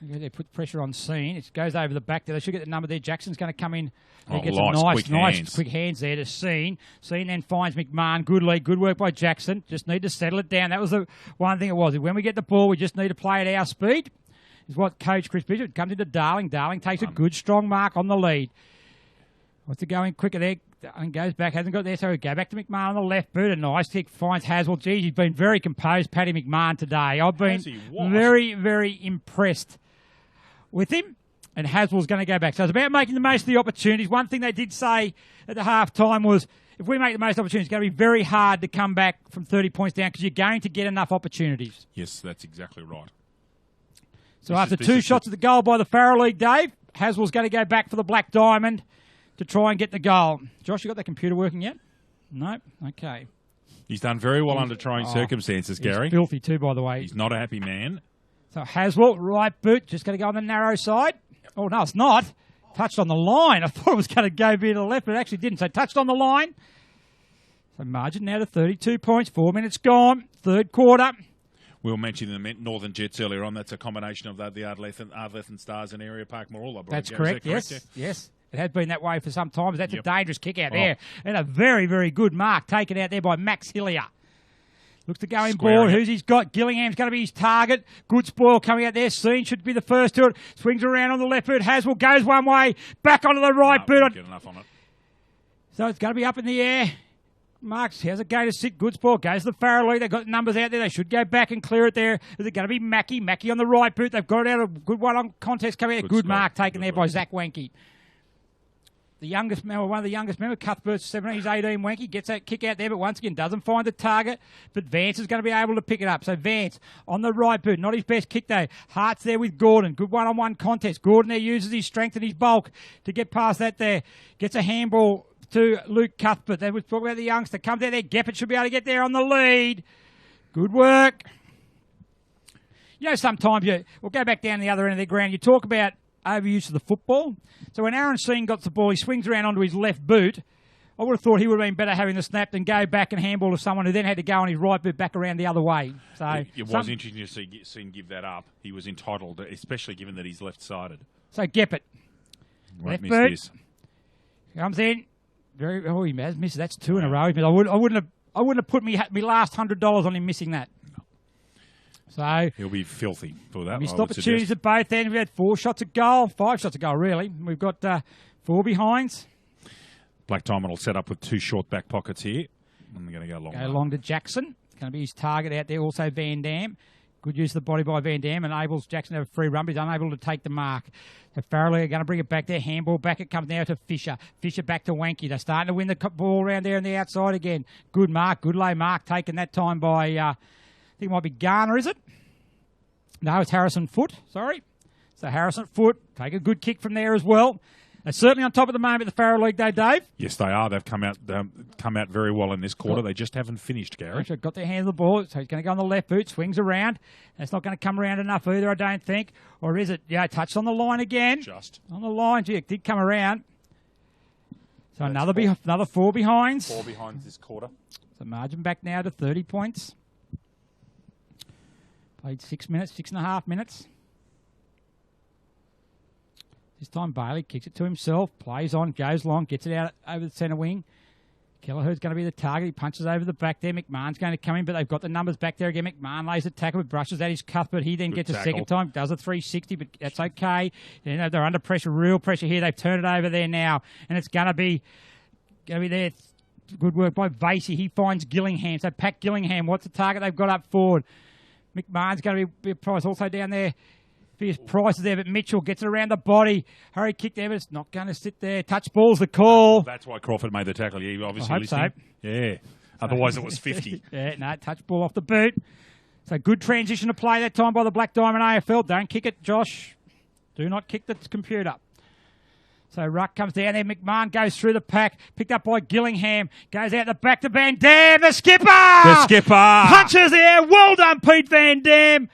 Speaker 1: Yeah, they put pressure on Scene. It goes over the back there. They should get the number there. Jackson's going to come in. He gets nice quick hands there to Scene. Scene then finds McMahon. Good lead. Good work by Jackson. Just need to settle it down. That was the one thing it was. When we get the ball, we just need to play at our speed. Is what Coach Chris Bishop comes into Darling. Darling takes a good, strong mark on the lead. Wants to go in quicker there and goes back. Hasn't got there, so we go back to McMahon on the left boot. A nice kick finds Haswell. Geez, he's been very composed, Paddy McMahon, today. I've been very, very impressed with him. And Haswell's going to go back. So it's about making the most of the opportunities. One thing they did say at the half-time was, if we make the most of opportunities, it's going to be very hard to come back from 30 points down because you're going to get enough opportunities.
Speaker 2: Yes, that's exactly right.
Speaker 1: So after two shots at the goal by the Farrell League, Dave, Haswell's going to go back for the Black Diamond to try and get the goal. Josh, you got that computer working yet? No? Okay.
Speaker 2: He's done very well under trying circumstances, Gary.
Speaker 1: He's filthy too, by the way.
Speaker 2: He's not a happy man.
Speaker 1: So Haswell, right boot, just going to go on the narrow side. Oh, no, it's not. Touched on the line. I thought it was going to go a bit to the left, but it actually didn't. So touched on the line. So margin now to 32 points. 4 minutes gone. Third quarter.
Speaker 2: We were mentioning the Northern Jets earlier on. That's a combination of the Ardlethan Stars and Area Park Maroola.
Speaker 1: That's correct, yes. Yeah? Yes. It has been that way for some time. That's a dangerous kick out there.
Speaker 2: Oh.
Speaker 1: And a very, very good mark taken out there by Max Hillier. Looks to go in ball. Who's he's got? Gillingham's going to be his target. Good spoil coming out there. Seen should be the first to it. Swings around on the left boot. Haswell goes one way. Back onto the right boot.
Speaker 2: Get enough on it.
Speaker 1: So it's going to be up in the air. Marks has a go to sit. Good sport. Goes to the Farrelly. They've got numbers out there. They should go back and clear it there. Is it going to be Mackie? Mackie on the right boot. They've got it out. A good one on contest coming out. Good mark taken there by Zach Wanky. The youngest member, one of the youngest members, Cuthbert's 17, he's 18, Wanky, gets that kick out there, but once again doesn't find the target. But Vance is going to be able to pick it up. So Vance on the right boot, not his best kick though. Hart's there with Gordon. Good one-on-one contest. Gordon there uses his strength and his bulk to get past that there. Gets a handball to Luke Cuthbert. They was talking about the youngster. Comes out there. Geppert should be able to get there on the lead. Good work. You know, sometimes we'll go back down the other end of the ground. You talk about overuse of the football. So when Aaron Seen got the ball, he swings around onto his left boot. I would have thought he would have been better having the snap than go back and handball to someone who then had to go on his right boot back around the other way. So
Speaker 2: it was interesting to see him give that up. He was entitled, especially given that he's left-sided.
Speaker 1: So Geppert,
Speaker 2: Won't
Speaker 1: left
Speaker 2: miss
Speaker 1: boot,
Speaker 2: this.
Speaker 1: comes in. He has missed. That's two in a row. I wouldn't have put me last $100 on him missing that. So
Speaker 2: he'll be filthy for that.
Speaker 1: Missed opportunities at both ends. We had 5 shots at goal, really. We've got 4 behinds.
Speaker 2: Black Diamond will set up with 2 short back pockets here. And they're going to go long.
Speaker 1: Go long to Jackson. It's going to be his target out there. Also Van Dam. Good use of the body by Van Dam. Enables Jackson to have a free run, but he's unable to take the mark. So Farrelly are going to bring it back there. Handball back. It comes now to Fisher. Fisher back to Wanky. They're starting to win the ball around there on the outside again. Good mark. Good low mark taken that time by, I think it might be Garner, is it? No, it's Harrison Foote, sorry. So Harrison Foote, take a good kick from there as well. They're certainly on top of the moment at the Farrell League, though, Dave.
Speaker 2: Yes, they are. They've come out very well in this quarter. They just haven't finished, Gary.
Speaker 1: They've got their hands on the ball, so he's going to go on the left boot, swings around. It's not going to come around enough either, I don't think. Or is it? Yeah, touched on the line again.
Speaker 2: Just.
Speaker 1: On the line, gee, it did come around. So
Speaker 2: That's
Speaker 1: another 4 behinds.
Speaker 2: 4 behinds this quarter.
Speaker 1: So margin back now to 30 points. Played 6.5 minutes. This time Bailey kicks it to himself, plays on, goes long, gets it out over the centre wing. Kelleher's going to be the target. He punches over the back there. McMahon's going to come in, but they've got the numbers back there again. McMahon lays a tackle, brushes at his Cuthbert. He then gets a second time, does a 360, but that's okay. You know, they're under pressure, real pressure here. They've turned it over there now, and it's going to be there. Good work by Vasey. He finds Gillingham. So Pat Gillingham, what's the target they've got up forward? McMahon's going to be a price also down there. Fierce Price is there, but Mitchell gets it around the body. Hurry kick there, but it's not going to sit there. Touch ball's the call.
Speaker 2: That's why Crawford made the tackle. Yeah, obviously
Speaker 1: I hope
Speaker 2: listening.
Speaker 1: so.
Speaker 2: Yeah. Otherwise it was 50.
Speaker 1: Yeah, no, touch ball off the boot. So good transition to play that time by the Black Diamond AFL. Don't kick it, Josh. Do not kick the computer. So Ruck comes down there. McMahon goes through the pack. Picked up by Gillingham. Goes out the back to Van Dam. The skipper!
Speaker 2: The skipper!
Speaker 1: Punches there. Well done, Pete Van Dam.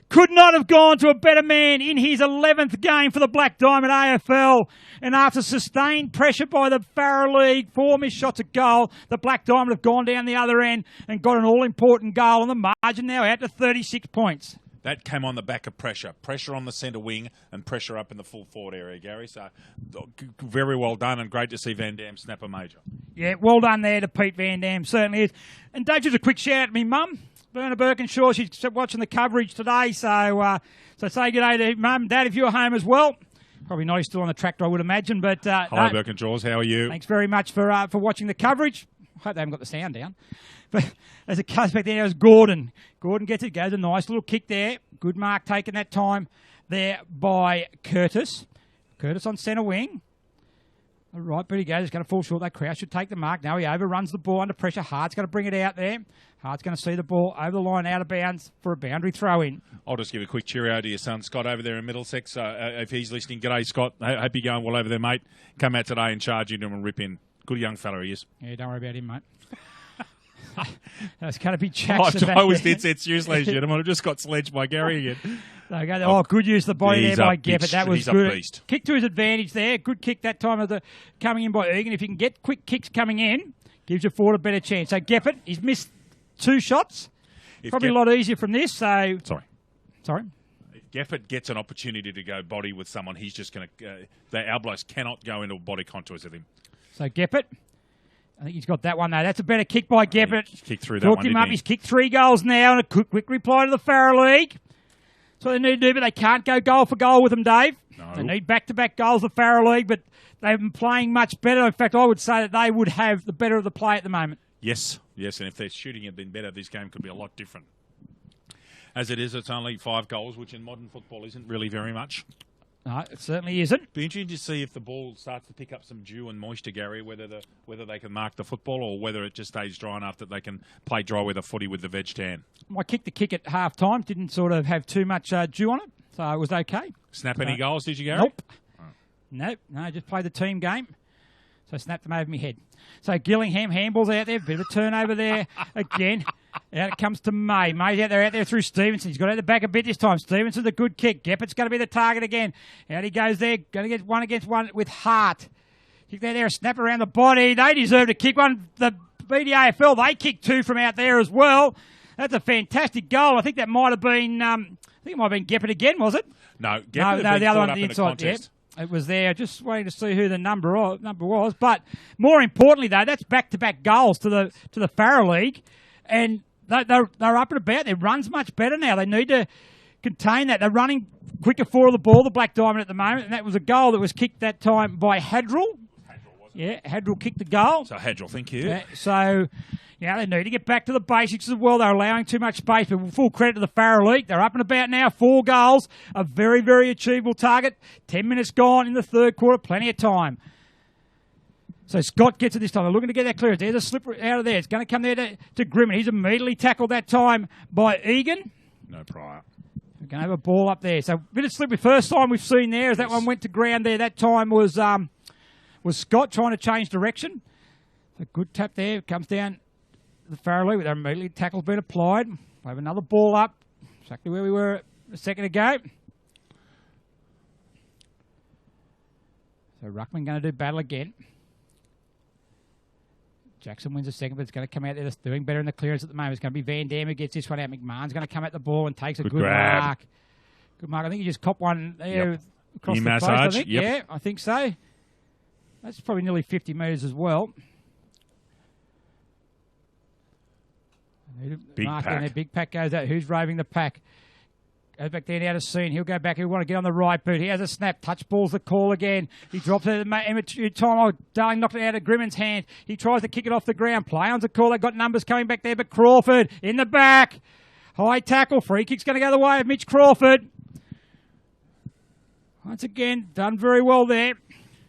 Speaker 1: Could not have gone to a better man in his 11th game for the Black Diamond AFL. And after sustained pressure by the Farrell League, 4 missed shots at goal, the Black Diamond have gone down the other end and got an all-important goal on the margin now out to 36 points.
Speaker 2: That came on the back of pressure. Pressure on the centre wing and pressure up in the full forward area, Gary. So very well done and great to see Van Dam snap a major. Yeah,
Speaker 1: well done there to Pete Van Dam, certainly is. And Dave, just a quick shout out to me mum, Berna Birkinshaw. She's watching the coverage today. So say good day to Mum and Dad if you're home as well. Probably not, he's still on the tractor, I would imagine. But
Speaker 2: hello, Birkinshaws. How are you?
Speaker 1: Thanks very much for watching the coverage. I hope they haven't got the sound down. But as it comes back there, it was Gordon. Gordon gets it, goes a nice little kick there. Good mark taken that time there by Curtis. Curtis on centre wing. All right, but he goes. He's going to fall short. That crowd should take the mark. Now he overruns the ball under pressure. Hart's going to bring it out there. Hart's going to see the ball over the line, out of bounds for a boundary throw-in.
Speaker 2: I'll just give a quick cheerio to your son, Scott, over there in Middlesex. If he's listening, g'day, Scott. Hope you're going well over there, mate. Come out today and charge into him and rip in. Good young fella he is.
Speaker 1: Yeah, don't worry about him, mate. It's going to be Jackson.
Speaker 2: I was dead set serious, ladies and gentlemen. I just got sledged by Gary again.
Speaker 1: Good use of the body there by Geppert. That was good.
Speaker 2: Beast.
Speaker 1: Kick to his advantage there. Good kick that time of the coming in by Egan. If you can get quick kicks coming in, gives your forward a better chance. So Geppert, he's missed 2 shots. Probably a lot easier from this. So Sorry.
Speaker 2: If Geppert gets an opportunity to go body with someone, he's just going to. Our blokes cannot go into body contours with him.
Speaker 1: So Geppert. I think he's got that one, though. That's a better kick by Geppert.
Speaker 2: He kicked through that one,
Speaker 1: him up. He's kicked 3 goals now, and a quick reply to the Farrer League. That's what they need to do, but they can't go goal for goal with them, Dave.
Speaker 2: No.
Speaker 1: They need back-to-back goals, the Farrer League, but they've been playing much better. In fact, I would say that they would have the better of the play at the moment.
Speaker 2: Yes, and if their shooting had been better, this game could be a lot different. As it is, it's only 5 goals, which in modern football isn't really very much.
Speaker 1: No, it certainly isn't.
Speaker 2: Be interesting to see if the ball starts to pick up some dew and moisture, Gary, whether they can mark the football or whether it just stays dry enough that they can play dry weather footy with the veg tan.
Speaker 1: I kicked the kick at half-time, didn't sort of have too much dew on it, so it was okay.
Speaker 2: Snap any goals, did you, Gary?
Speaker 1: Nope. Oh. No, just played the team game. So snapped them over my head. So Gillingham, handballs out there, bit of a turnover there again. Out it comes to May. May's out there through Stevenson. He's got out the back a bit this time. Stevenson's a good kick. Geppert's going to be the target again. Out he goes there. Going to get one against one with Hart. Kick there, a snap around the body. They deserve to kick one. The AFL, they kicked 2 from out there as well. That's a fantastic goal. I think that might have been, Geppert again, was it?
Speaker 2: No, Geppert
Speaker 1: no, the other one on the inside. Yep. It was there. Just waiting to see who the number was. But more importantly, though, that's back-to-back goals to the Farrer League. And they're up and about. Their run's much better now. They need to contain that. They're running quicker for the ball, the Black Diamond at the moment. And that was a goal that was kicked that time by Hadrill. Yeah, Hadrill kicked the goal.
Speaker 2: So Hadrill, thank you.
Speaker 1: They need to get back to the basics as well. They're allowing too much space, but full credit to the Farrer League. They're up and about now. 4 goals, a very, very achievable target. 10 minutes gone in the third quarter, plenty of time. So Scott gets it this time. They're looking to get that clearance. There's a slip out of there. It's going to come there to Grimmin. He's immediately tackled that time by Egan.
Speaker 2: No prior.
Speaker 1: We're going to have a ball up there. So a bit of slippery. First time we've seen there as that one went to ground there. That time was Scott trying to change direction. A good tap there. Comes down the Farrer League with their immediately tackles being applied. We have another ball up. Exactly where we were a second ago. So Ruckman going to do battle again. Jackson wins the second, but it's going to come out there. That's doing better in the clearance at the moment. It's going to be Van Dam who gets this one out. McMahon's going to come at the ball and takes a good mark. Good mark. I think he just copped one there across the post, I think.
Speaker 2: Yep.
Speaker 1: Yeah, I think so. That's probably nearly 50 metres as well.
Speaker 2: Big pack.
Speaker 1: Big pack goes out. Who's raving the pack? Goes back there now to Scene. He'll go back. He'll want to get on the right boot. He has a snap. Touch ball's the call again. He drops it at time. Oh, Darling knocked it out of Grimmon's hand. He tries to kick it off the ground. Play on's a call. They've got numbers coming back there, but Crawford in the back. High tackle. Free kick's going to go the way of Mitch Crawford. Once again, done very well there.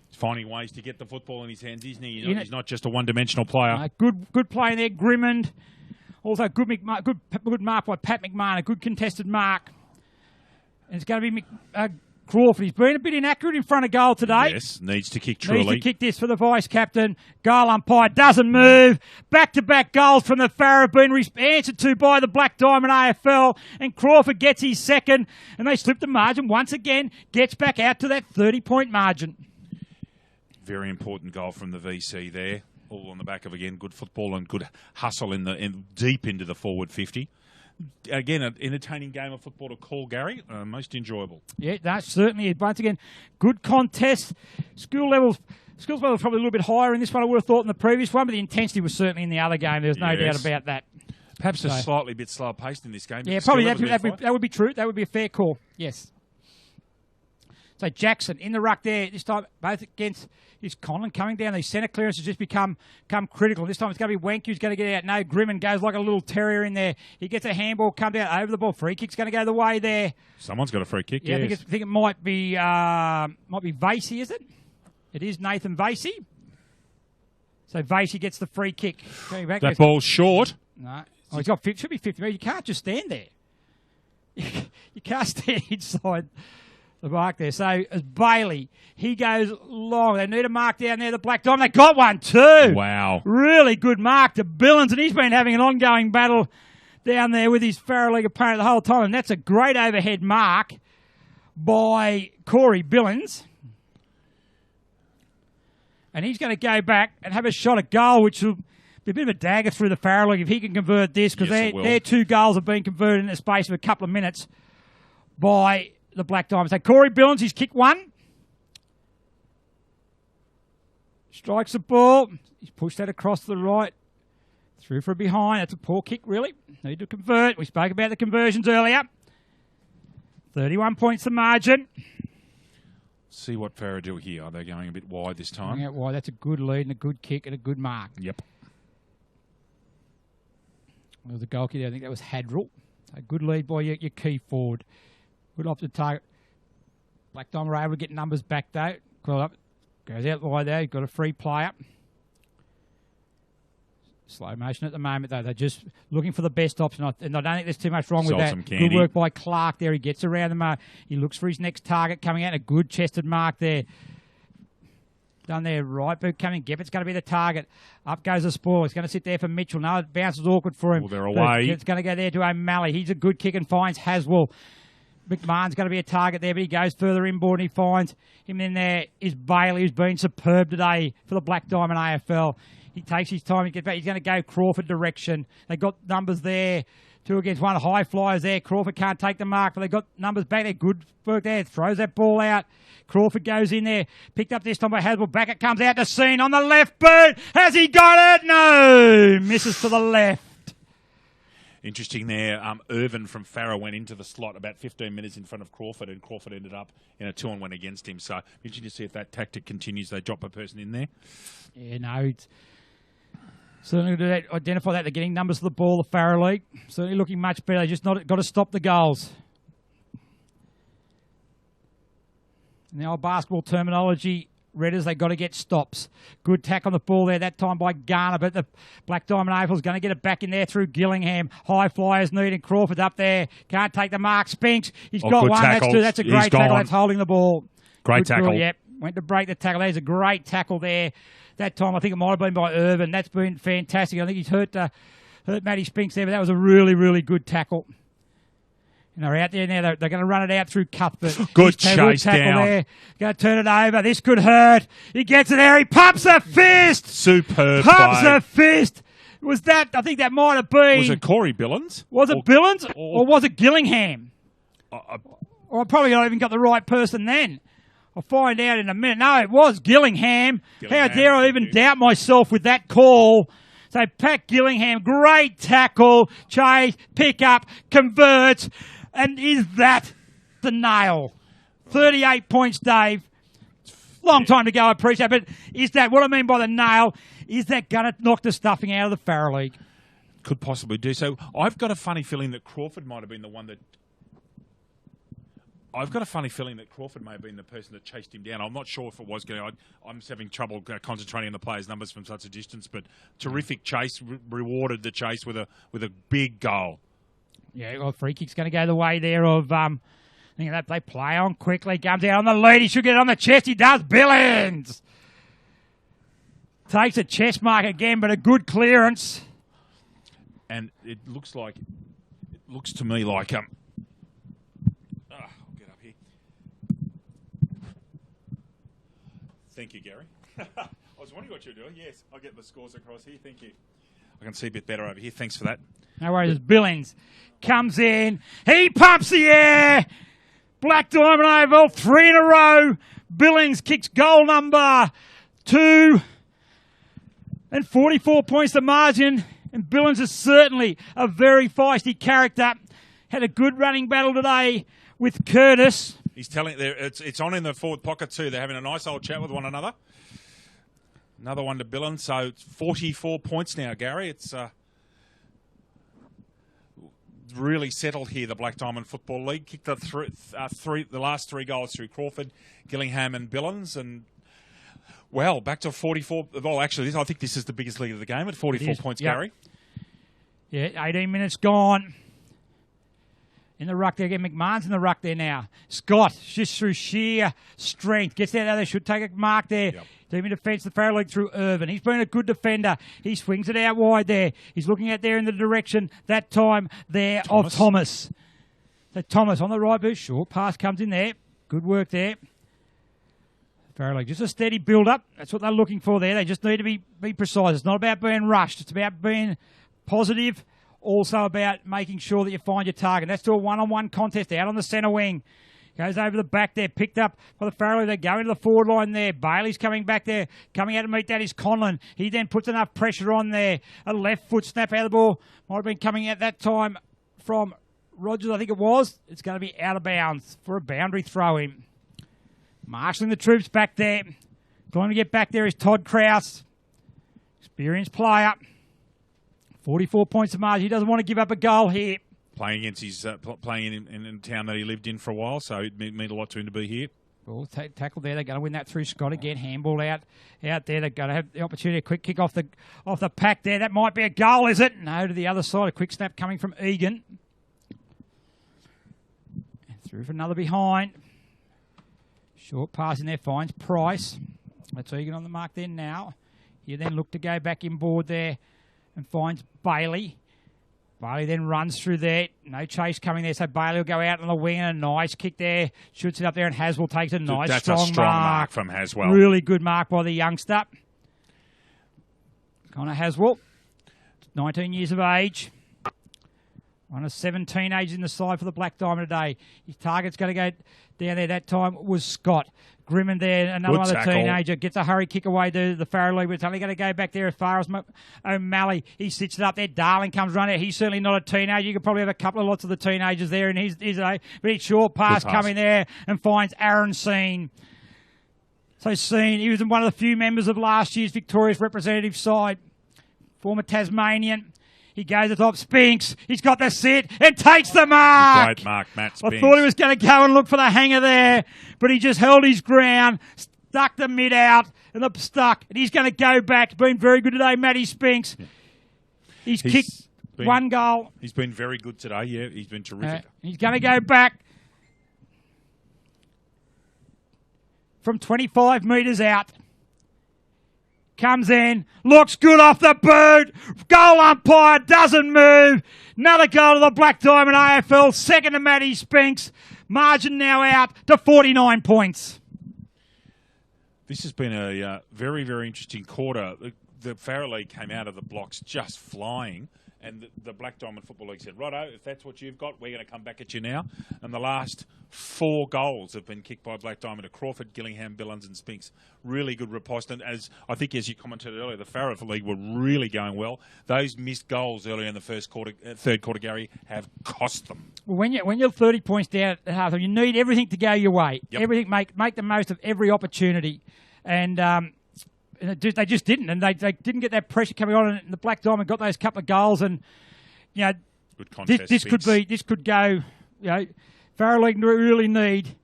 Speaker 2: He's finding ways to get the football in his hands, isn't he? He's not just a one-dimensional player.
Speaker 1: Good play in there, Grimmond. Also, good mark by Pat McMahon. A good contested mark. And it's going to be Crawford. He's been a bit inaccurate in front of goal today.
Speaker 2: Yes, needs to kick truly.
Speaker 1: Needs to kick this for the vice-captain. Goal umpire doesn't move. Back-to-back goals from the Farrer have been answered to by the Black Diamond AFL. And Crawford gets his second. And they slip the margin once again. Gets back out to that 30-point margin.
Speaker 2: Very important goal from the VC there. All on the back of, again, good football and good hustle in deep into the forward 50. Again, an entertaining game of football to call, Gary. Most enjoyable. Yeah,
Speaker 1: that's certainly it. Once again, good contest. Skills level was probably a little bit higher in this one, I would have thought, in the previous one, but the intensity was certainly in the other game. There's no doubt about that.
Speaker 2: Perhaps a slightly bit slower paced in this game.
Speaker 1: Yeah, probably that would be true. That would be a fair call. Yes. So Jackson in the ruck there. This time, both against his Conlon coming down. These centre clearances just become critical. This time it's going to be Wank who's going to get out. No, Grimmin goes like a little terrier in there. He gets a handball, comes out over the ball. Free kick's going to go the way there.
Speaker 2: Someone's got a free kick.
Speaker 1: Yeah,
Speaker 2: yes.
Speaker 1: I think it might be Vasey, is it? It is Nathan Vasey. So Vasey gets the free kick.
Speaker 2: That ball's short.
Speaker 1: No, he's got should be 50 metres. You can't just stand there. You can't stand inside the mark there. So as Bailey, he goes long. They need a mark down there, the Black Diamond. They got one too.
Speaker 2: Wow.
Speaker 1: Really good mark to Billings, and he's been having an ongoing battle down there with his Farrer League opponent the whole time. And that's a great overhead mark by Corey Billings. And he's going to go back and have a shot at goal, which will be a bit of a dagger through the Farrer League if he can convert this, because their 2 goals have been converted in the space of a couple of minutes by the Black Diamonds. So Corey Billings, he's kicked one. Strikes the ball. He's pushed that across to the right. Through from behind. That's a poor kick, really. Need to convert. We spoke about the conversions earlier. 31 points the margin.
Speaker 2: See what Farrer do here. Are they going a bit wide this time?
Speaker 1: Out wide. That's a good lead and a good kick and a good mark.
Speaker 2: Yep.
Speaker 1: Well, the goal kick there, I think that was Hadrell. A good lead by your key forward. Good off the target. Black Diamond were able to get numbers back though. Goes out wide there. You've got a free player. Slow motion at the moment though. They're just looking for the best option. And I don't think there's too much wrong with that. Good work by Clark there. He gets around the mark. He looks for his next target coming out. A good chested mark there. Done there, right boot coming. Geppett's going to be the target. Up goes the spoil. It's going to sit there for Mitchell. No, it bounces awkward for him.
Speaker 2: Well, they're away.
Speaker 1: It's going to go there to O'Malley. He's a good kick and finds Haswell. McMahon's going to be a target there, but he goes further inboard and he finds him in there. Is Bailey, who's been superb today for the Black Diamond AFL. He takes his time to get back. He's going to go Crawford direction. They got numbers there. 2 against 1. High flyers there. Crawford can't take the mark, but they got numbers back there. Good work there. Throws that ball out. Crawford goes in there. Picked up this time by Haswell. Back it comes out to Scene on the left boot. Has he got it? No. Misses to the left.
Speaker 2: Interesting there. Irvin from Farrer went into the slot about 15 minutes in front of Crawford, and Crawford ended up in a 2-on-1 against him. So interesting to see if that tactic continues. They drop a person in there.
Speaker 1: Yeah, no. It's certainly do that, identify that. They're getting numbers to the ball, the Farrer League. Certainly looking much better. They just got to stop the goals. In the old basketball terminology, Redders, they got to get stops. Good tack on the ball there, that time by Garner, but the Black Diamond AFL's going to get it back in there through Gillingham. High flyers needing Crawford up there. Can't take the mark. Spinks, he's got one. That's a great tackle. That's holding the ball.
Speaker 2: Great tackle.
Speaker 1: Yep, went to break the tackle. There's a great tackle there. That time, I think it might have been by Irvin. That's been fantastic. I think he's hurt Matty Spinks there, but that was a really, really good tackle. And they're out there now. They're going to run it out through Cuthbert.
Speaker 2: Good chase down.
Speaker 1: There. Going to turn it over. This could hurt. He gets it there. He pumps a fist.
Speaker 2: Superb
Speaker 1: Pumps
Speaker 2: play.
Speaker 1: a fist. Was that? I think that might have been.
Speaker 2: Was it Corey Billings?
Speaker 1: Was it Billings or was it Gillingham? Or I probably not even got the right person then. I'll find out in a minute. No, it was Gillingham. How dare I even doubt myself with that call? So Pat Gillingham, great tackle, chase, pick up, converts. And is that the nail? 38 points, Dave. Long time to go, I appreciate it. But is that, what I mean by the nail, is that going to knock the stuffing out of the Farrer League?
Speaker 2: Could possibly do so. I've got a funny feeling that Crawford might have been the one that... I've got a funny feeling that Crawford may have been the person that chased him down. I'm not sure if it was going. I'm just having trouble concentrating on the players' numbers from such a distance, but terrific chase, rewarded the chase with a big goal.
Speaker 1: Yeah, well, free kick's going to go the way there of, I think that they play on quickly, comes out on the lead, he should get it on the chest, he does, Billings! Takes a chest mark again, but a good clearance.
Speaker 2: And it looks to me like, I'll get up here. Thank you, Gary. I was wondering what you were doing. Yes, I'll get the scores across here, thank you. I can see a bit better over here, thanks for that.
Speaker 1: No worries, Billings comes in. He pumps the air. Black Diamond AFL, 3 in a row. Billings kicks goal number 2. And 44 points the margin. And Billings is certainly a very feisty character. Had a good running battle today with Curtis.
Speaker 2: He's telling it's on in the forward pocket too. They're having a nice old chat with one another. Another one to Billings. So it's 44 points now, Gary. It's really settled here, the Black Diamond Football League. Kicked the last 3 goals through Crawford, Gillingham and Billings. And, well, back to 44. Well, actually, I think this is the biggest lead of the game at 44 points, yep. Gary.
Speaker 1: Yeah, 18 minutes gone. In the ruck there again. McMahon's in the ruck there now. Scott, just through sheer strength, gets out there. They should take a mark there.
Speaker 2: Yep.
Speaker 1: Team in defence, the Farrell League through Irvin. He's been a good defender. He swings it out wide there. He's looking out there in the direction, that time there, of Thomas. So Thomas on the right boot. Short pass comes in there. Good work there. Farrell League, just a steady build-up. That's what they're looking for there. They just need to be precise. It's not about being rushed. It's about being positive. Also about making sure that you find your target. That's to a one-on-one contest out on the centre wing. Goes over the back there, picked up by the Farrell. They go into the forward line there. Bailey's coming back there. Coming out to meet that is Conlon. He then puts enough pressure on there. A left foot snap out of the ball. Might have been coming out that time from Rogers, I think it was. It's going to be out of bounds for a boundary throw in. Marshalling the troops back there. Going to get back there is Todd Krause. Experienced player. 44 points of margin. He doesn't want to give up a goal here.
Speaker 2: Playing against his playing in a town that he lived in for a while, so it meant a lot to him to be here.
Speaker 1: Well, tackle there. They're going to win that through Scott again. Handball out there. They're going to have the opportunity. A quick kick off the pack there. That might be a goal, is it? No, to the other side. A quick snap coming from Egan. And through for another behind. Short pass in there finds Price. That's Egan on the mark there now. You then look to go back inboard there and finds Bailey. Bailey then runs through there. No chase coming there, so Bailey will go out on the wing. A nice kick there. Shoots it up there, and Haswell takes a nice
Speaker 2: That's
Speaker 1: strong
Speaker 2: a strong
Speaker 1: mark
Speaker 2: from Haswell.
Speaker 1: Really good mark by the youngster. Connor Haswell, 19 years of age. One of 7 teenagers in the side for the Black Diamond today. His target's going to go down there. That time was Scott. Grimman there, another other teenager, gets a hurry kick away to the Farrell League, but it's only going to go back there as far as O'Malley. He sits it up there. Darling comes running. He's certainly not a teenager. You could probably have a couple of lots of the teenagers there, and he's but it's short pass coming there and finds Aaron Seen. So Seen, he was one of the few members of last year's Victoria's representative side. Former Tasmanian. He goes at the top. Spinks. He's got the sit and takes the mark.
Speaker 2: Great mark, Matt Spinks.
Speaker 1: I thought he was going to go and look for the hanger there, but he just held his ground, stuck the mid out, and and he's going to go back. Been very good today, Matty Spinks. Yeah. He's kicked one goal.
Speaker 2: He's been very good today, yeah. He's been terrific.
Speaker 1: He's going to go back from 25 metres out. Comes in, looks good off the boot. Goal umpire doesn't move. Another goal to the Black Diamond AFL. Second to Matty Spinks. Margin now out to 49 points.
Speaker 2: This has been a very, very interesting quarter. The Farrell League came out of the blocks just flying. And the Black Diamond Football League said, righto, if that's what you've got, we're going to come back at you now. And the last 4 goals have been kicked by Black Diamond to Crawford, Gillingham, Billings and Spinks. Really good riposte. And as you commented earlier, the Farrell League were really going well. Those missed goals earlier in the third quarter, Gary, have cost them. Well,
Speaker 1: when you're 30 points down at half time, you need everything to go your way. Yep. Everything, make the most of every opportunity. And they just didn't, and they didn't get that pressure coming on, and the Black Diamond got those couple of goals, and
Speaker 2: good contest,
Speaker 1: this could go. Farrell League really need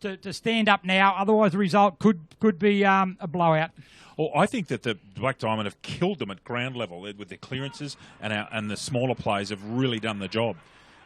Speaker 1: to stand up now, otherwise the result could be a blowout.
Speaker 2: Well, I think that the Black Diamond have killed them at ground level with their clearances, and the smaller players have really done the job.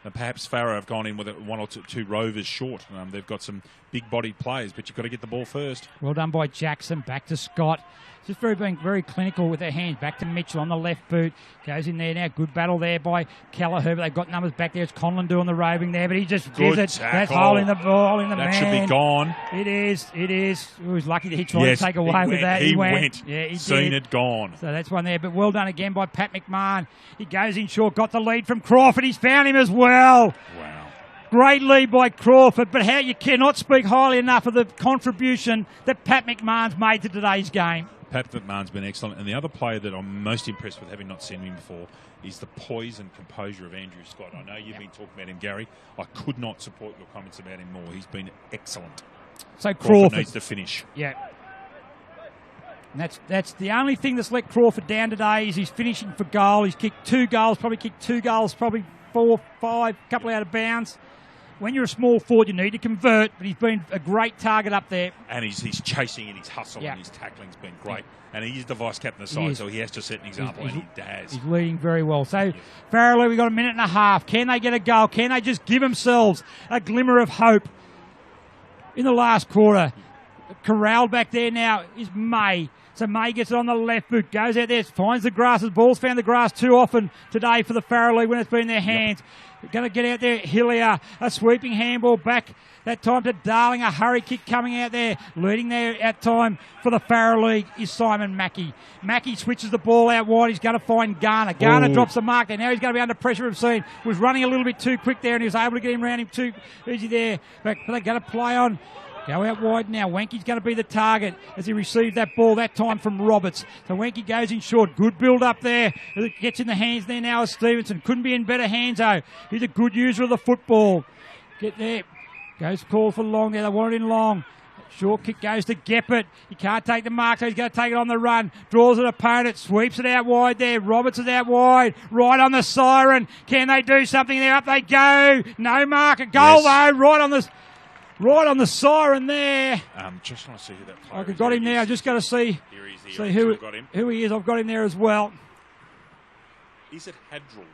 Speaker 2: And perhaps Farrow have gone in with 1 or 2 rovers short. They've got some big-bodied players, but you've got to get the ball first.
Speaker 1: Well done by Jackson. Back to Scott. Just being very clinical with their hands. Back to Mitchell on the left boot. Goes in there now. Good battle there by Kelleher. They've got numbers back there. It's Conlon doing the roving there, but he just gives it. That's holding the ball in the man.
Speaker 2: That should be gone.
Speaker 1: It is. He was lucky that he tried to take away with that.
Speaker 2: He went.
Speaker 1: Yeah, he
Speaker 2: seen
Speaker 1: did.
Speaker 2: It gone.
Speaker 1: So that's one there. But well done again by Pat McMahon. He goes in short. Got the lead from Crawford. He's found him as well.
Speaker 2: Wow.
Speaker 1: Great lead by Crawford, but how you cannot speak highly enough of the contribution that Pat McMahon's made to today's game.
Speaker 2: Pat McMahon's been excellent, and the other player that I'm most impressed with, having not seen him before, is the poise and composure of Andrew Scott. I know you've been talking about him, Gary. I could not support your comments about him more. He's been excellent.
Speaker 1: So Crawford
Speaker 2: needs to finish.
Speaker 1: Yeah. And that's the only thing that's let Crawford down today is he's finishing for goal. He's kicked 2 goals, probably 4 or 5, a couple out of bounds. when you're a small forward, you need to convert, but he's been a great target up there.
Speaker 2: And he's chasing and he's hustling and his tackling's been great. And he is the vice-captain of the side, so he has to set an example, and he has.
Speaker 1: He's leading very well. So, Farrelly, we've got a minute and a half. Can they get a goal? Can they just give themselves a glimmer of hope in the last quarter? Corralled back there now is May. So May gets it on the left boot, goes out there, finds the grass. The ball's found the grass too often today for the Farrelly when it's been in their hands. Going to get out there, Hillier, a sweeping handball back. That time to Darling, a hurry kick coming out there. Leading there at time for the Farrelly is Simon Mackey. Mackey switches the ball out wide. He's going to find Garner. Garner drops the mark there. Now he's going to be under pressure of scene. Was running a little bit too quick there and he was able to get him around him too easy there. But they're going to play on. Go out wide now. Wanky's going to be the target as he receives that ball that time from Roberts. So Wanky goes in short. Good build up there. It gets in the hands there now of Stevenson. Couldn't be in better hands though. He's a good user of the football. Get there. Goes call for long there. They want it in long. Short kick goes to Geppert. He can't take the mark, so he's going to take it on the run. Draws an opponent, sweeps it out wide there. Roberts is out wide, right on the siren. Can they do something there? Up they go. No mark. A goal though, right on the siren there.
Speaker 2: Just want to see who that player
Speaker 1: I've got him there. I just got to see who he is. I've got him there as well.
Speaker 2: Is it Hadrell?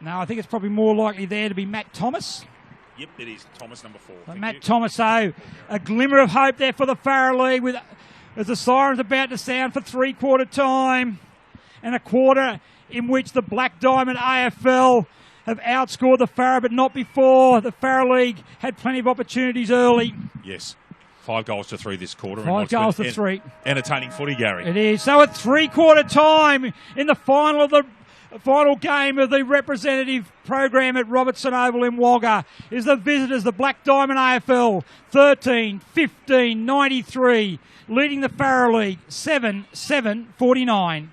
Speaker 1: No, I think it's probably more likely there to be Matt Thomas.
Speaker 2: Yep, it is. Thomas, number 4.
Speaker 1: Matt Thomas, so a glimmer of hope there for the Farrelly as the siren's about to sound for three-quarter time and a quarter in which the Black Diamond AFL have outscored the Farrah, but not before. The Farrah League had plenty of opportunities early.
Speaker 2: Yes. 5 goals to 3 this quarter.
Speaker 1: 5 goals to 3.
Speaker 2: Entertaining footy, Gary.
Speaker 1: It is. So at three-quarter time in the final game of the representative program at Robertson Oval in Wagga is the visitors, the Black Diamond AFL, 13-15-93, leading the Farrah League 7-7-49.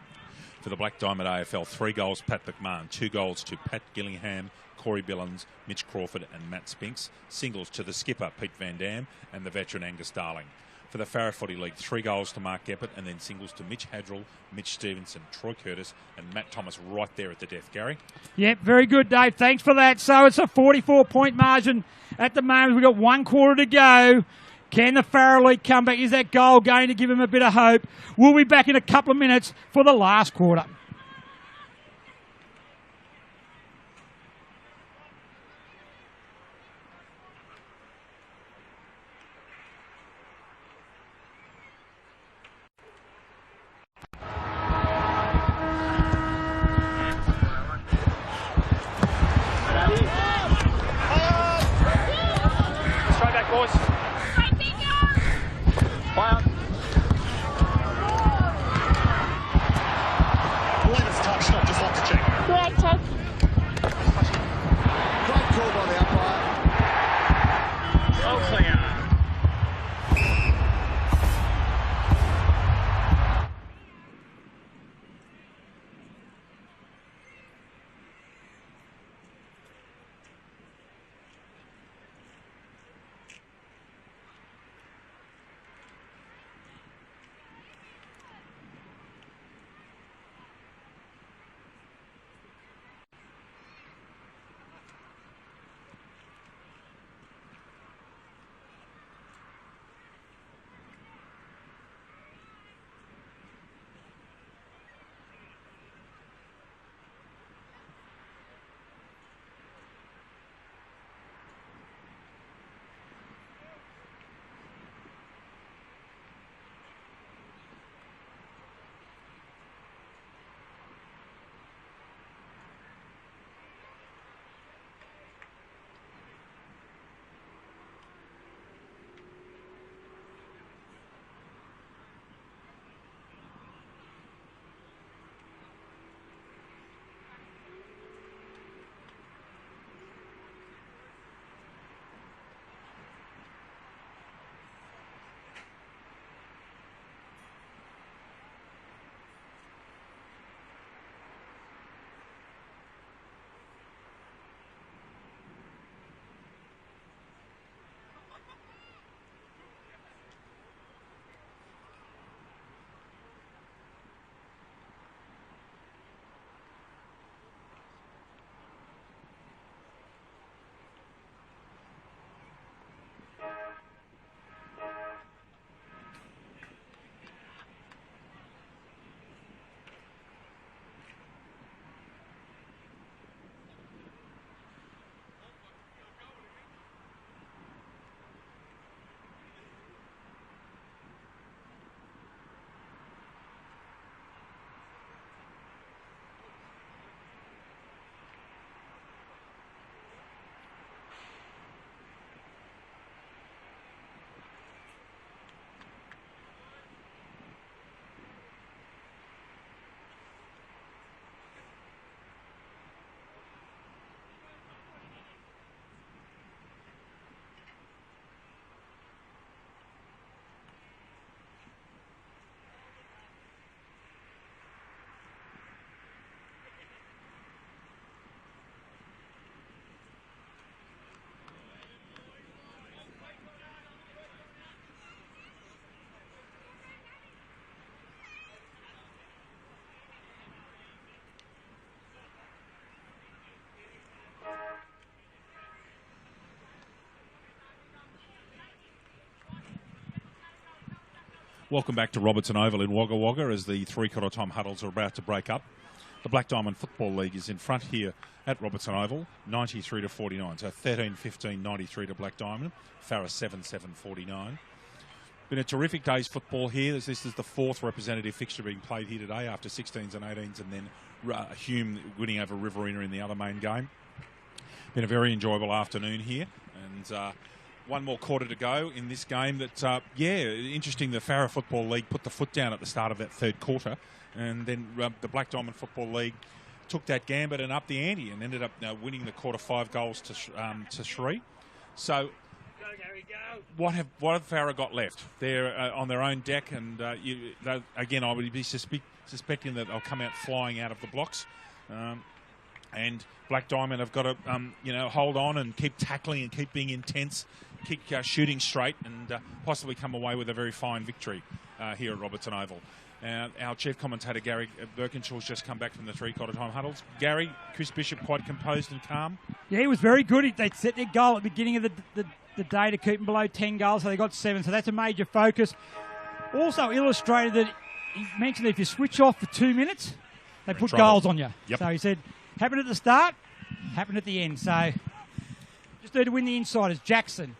Speaker 2: For the Black Diamond AFL, 3 goals, Pat McMahon, 2 goals to Pat Gillingham, Corey Billins, Mitch Crawford and Matt Spinks. Singles to the skipper, Pete Van Dam, and the veteran Angus Darling. For the Farrah Footy League, 3 goals to Mark Geppert and then singles to Mitch Hadrell, Mitch Stevenson, Troy Curtis and Matt Thomas right there at the death, Gary.
Speaker 1: Yep, very good, Dave. Thanks for that. So it's a 44-point margin at the moment. We've got 1 quarter to go. Can the Farrah League come back? Is that goal going to give him a bit of hope? We'll be back in a couple of minutes for the last quarter.
Speaker 3: Straight back, boys. Fire.
Speaker 2: Welcome back to Robertson Oval in Wagga Wagga as the three-quarter time huddles are about to break up. The Black Diamond Football League is in front here at Robertson Oval, 93-49. So 13-15, 93 to Black Diamond. Farah 7-7-49. Been a terrific day's football here. This is the fourth representative fixture being played here today after 16s and 18s, and then Hume winning over Riverina in the other main game. Been a very enjoyable afternoon here, and one more quarter to go in this game. That interesting. The Farah Football League put the foot down at the start of that third quarter, and then the Black Diamond Football League took that gambit and upped the ante and ended up winning the quarter 5 goals to 3. So, what have Farah got left? They're on their own deck, and again, I would be suspecting that they'll come out flying out of the blocks. And Black Diamond have got to, hold on and keep tackling and keep being intense, keep shooting straight, and possibly come away with a very fine victory here at Robertson Oval. Our chief commentator, Gary Birkinshaw's just come back from the three-quarter time huddles. Gary, Chris Bishop quite composed and calm.
Speaker 1: Yeah, he was very good. They set their goal at the beginning of the day to keep them below 10 goals, so they got 7, so that's a major focus. Also illustrated that he mentioned that if you switch off for 2 minutes, they put goals on you.
Speaker 2: Yep.
Speaker 1: So he said, happened at the start, happened at the end. So just need to win the insiders. Jackson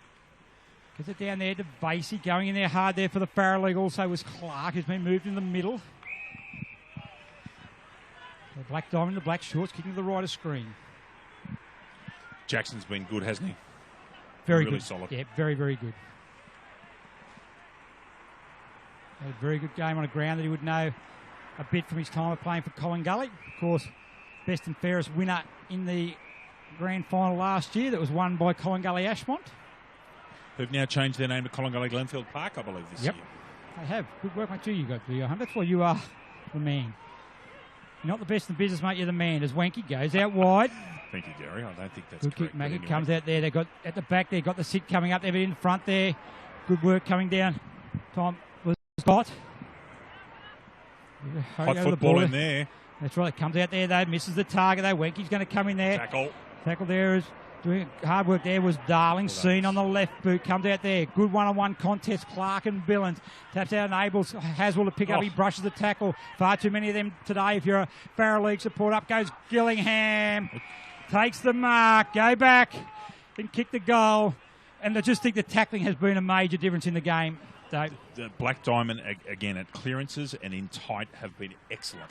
Speaker 1: gets it down there to Vasey, going in there hard there for the Farah League. Also was Clark, who's been moved in the middle. The Black Diamond, the black shorts, kicking to the right of screen.
Speaker 2: Jackson's been good, hasn't he?
Speaker 1: Very
Speaker 2: really
Speaker 1: good.
Speaker 2: Solid.
Speaker 1: Yeah, very, very good. A very good game on a ground that he would know a bit from his time of playing for Collingully. Of course, best and fairest winner in the grand final last year that was won by Collingully Ashmont.
Speaker 2: Who've now changed their name to Collingully Glenfield Park, I believe, this year.
Speaker 1: They have. Good work, mate, too, you got, Johan. That's why you are the man. You're not the best in the business, mate, you're the man. As Wanky goes out wide.
Speaker 2: Thank you, Gary. I don't think that's
Speaker 1: good
Speaker 2: correct.
Speaker 1: Kick, Mackie
Speaker 2: anyway.
Speaker 1: comes out there. They got at the back there, got the sit coming up there, but in front there. Good work coming down. Tom was Scott.
Speaker 2: Hot football in there.
Speaker 1: That's right. Comes out there though, misses the target though. Wenky's going to come in there. Tackle there is doing hard work there was Darling. Seen on the left boot. Comes out there. Good one-on-one contest. Clark and Billings. Taps out, enables Haswell to pick up. He brushes the tackle. Far too many of them today. If you're a Farah League support, up goes Gillingham. Takes the mark. Go back and kick the goal. And I just think the tackling has been a major difference in the game. So,
Speaker 2: the Black Diamond, again, at clearances and in tight have been excellent.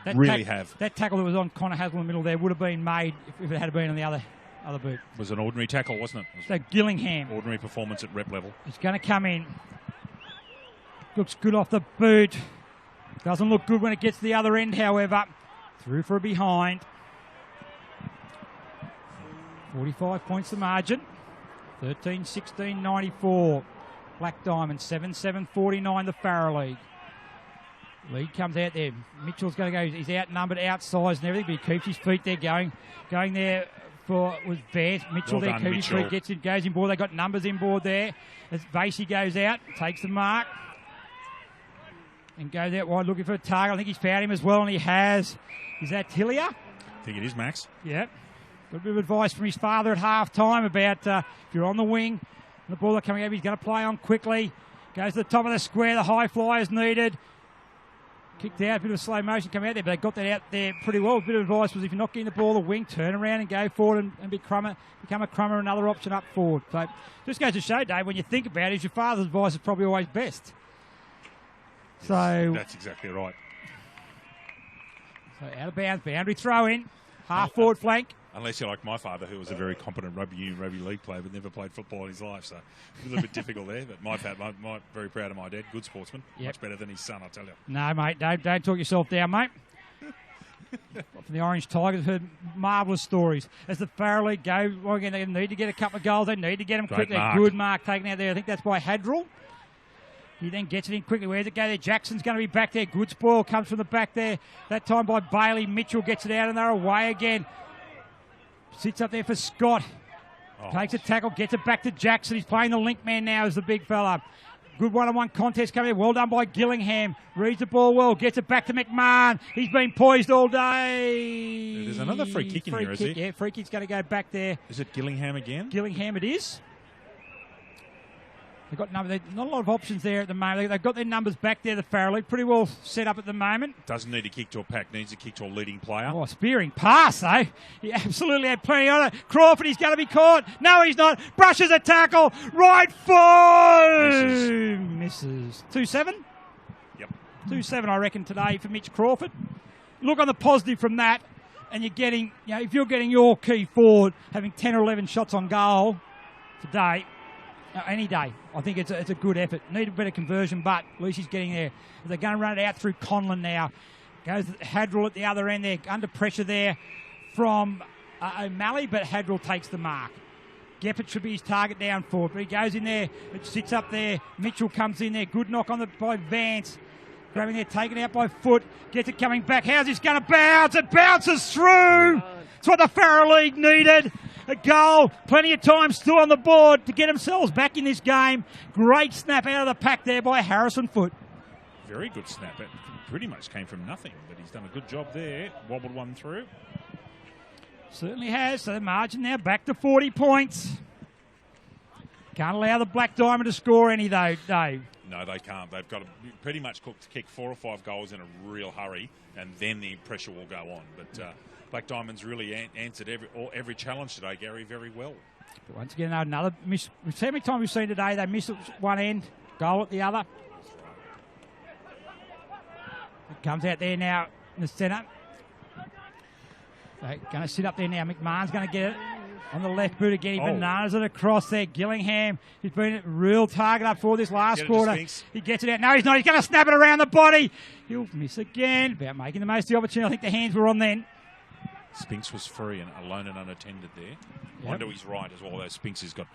Speaker 2: That
Speaker 1: tackle that was on Connor Haswell in the middle there would have been made if it had been on the other boot.
Speaker 2: It was an ordinary tackle, wasn't it?
Speaker 1: So Gillingham.
Speaker 2: Ordinary performance at rep level.
Speaker 1: He's going to come in. Looks good off the boot. Doesn't look good when it gets to the other end, however. Through for a behind. 45 points the margin. 13-16-94. Black Diamond, 7-7-49 the Farah League. Lead comes out there. Mitchell's going to go. He's outnumbered, outsized and everything, but he keeps his feet there going there was Vance. Mitchell
Speaker 2: well
Speaker 1: there, keeps his feet, goes in board. They got numbers in board there. As Vasey goes out, takes the mark. And goes out wide looking for a target. I think he's found him as well, and he has. Is that Tillier?
Speaker 2: I think it is, Max.
Speaker 1: Yep. Got a bit of advice from his father at half-time about if you're on the wing, the ball that's coming over, he's going to play on quickly. Goes to the top of the square. The high fly is needed. Kicked out, a bit of slow motion coming out there, but they got that out there pretty well. A bit of advice was if you're not getting the ball, the wing, turn around and go forward and become a crummer, another option up forward. So just goes to show, Dave, when you think about it, your father's advice is probably always best. So
Speaker 2: that's exactly right.
Speaker 1: So out of bounds, boundary throw in, half forward flank.
Speaker 2: Unless you're like my father, who was a very competent rugby union, rugby league player, but never played football in his life, so a little bit difficult there. But my very proud of my dad, good sportsman, much better than his son, I tell you.
Speaker 1: No, mate, don't talk yourself down, mate. From the Orange Tigers, I've heard marvellous stories. As the Farah League go, well, again, they need to get a couple of goals. They need to get them quickly. Good mark taken out there. I think that's by Hadrell. He then gets it in quickly. Where's it go there? Jackson's going to be back there. Good spoil comes from the back there. That time by Bailey. Mitchell gets it out and they're away again. Sits up there for Scott. Takes a tackle, gets it back to Jackson. He's playing the link man now as the big fella. Good one-on-one contest coming in. Well done by Gillingham. Reads the ball well. Gets it back to McMahon. He's been poised all day.
Speaker 2: There's another free kick in here, is it?
Speaker 1: Yeah, free kick's going to go back there.
Speaker 2: Is it Gillingham again?
Speaker 1: Gillingham it is. They've got not a lot of options there at the moment. They've got their numbers back there, the Farrelly. Pretty well set up at the moment.
Speaker 2: Doesn't need a kick to a pack, needs a kick to a leading player.
Speaker 1: Oh, spearing pass, though. He absolutely had plenty on it. Crawford, he's going to be caught. No, he's not. Brushes a tackle. Right foot. Misses. 2-7?
Speaker 2: Yep.
Speaker 1: 2-7, I reckon, today for Mitch Crawford. Look on the positive from that, and you're getting, if you're getting your key forward having 10 or 11 shots on goal today, any day, I think it's a good effort. Need a better conversion, but at least he's getting there. They're going to run it out through Conlon now. Goes Hadrill at the other end there, under pressure there from O'Malley, but Hadrill takes the mark. Geppert should be his target down forward, but he goes in there, it sits up there. Mitchell comes in there, good knock on by Vance. Grabbing there, taken out by Foot, gets it coming back. How's this going to bounce? It bounces through. It's what the Farrell League needed. A goal, plenty of time still on the board to get themselves back in this game. Great snap out of the pack there by Harrison Foot.
Speaker 2: Very good snap. It pretty much came from nothing, but he's done a good job there. Wobbled one through.
Speaker 1: Certainly has. So the margin now back to 40 points. Can't allow the Black Diamond to score any, though, Dave.
Speaker 2: No, they can't. They've got to pretty much kick 4 or 5 goals in a real hurry, and then the pressure will go on. But Black Diamonds really answered every challenge today, Gary, very well.
Speaker 1: But once again, another miss. See how many times we've seen today they miss at one end, goal at the other. It comes out there now in the centre. They're going to sit up there now. McMahon's going to get it on the left boot again. He bananas it across there. Gillingham, he's been a real target up for this last quarter. He gets it out. No, he's not. He's going to snap it around the body. He'll miss again. About making the most of the opportunity. I think the hands were on then.
Speaker 2: Spinks was free and alone and unattended there.
Speaker 1: Yep.
Speaker 2: Onto his right as well, though Spinks has got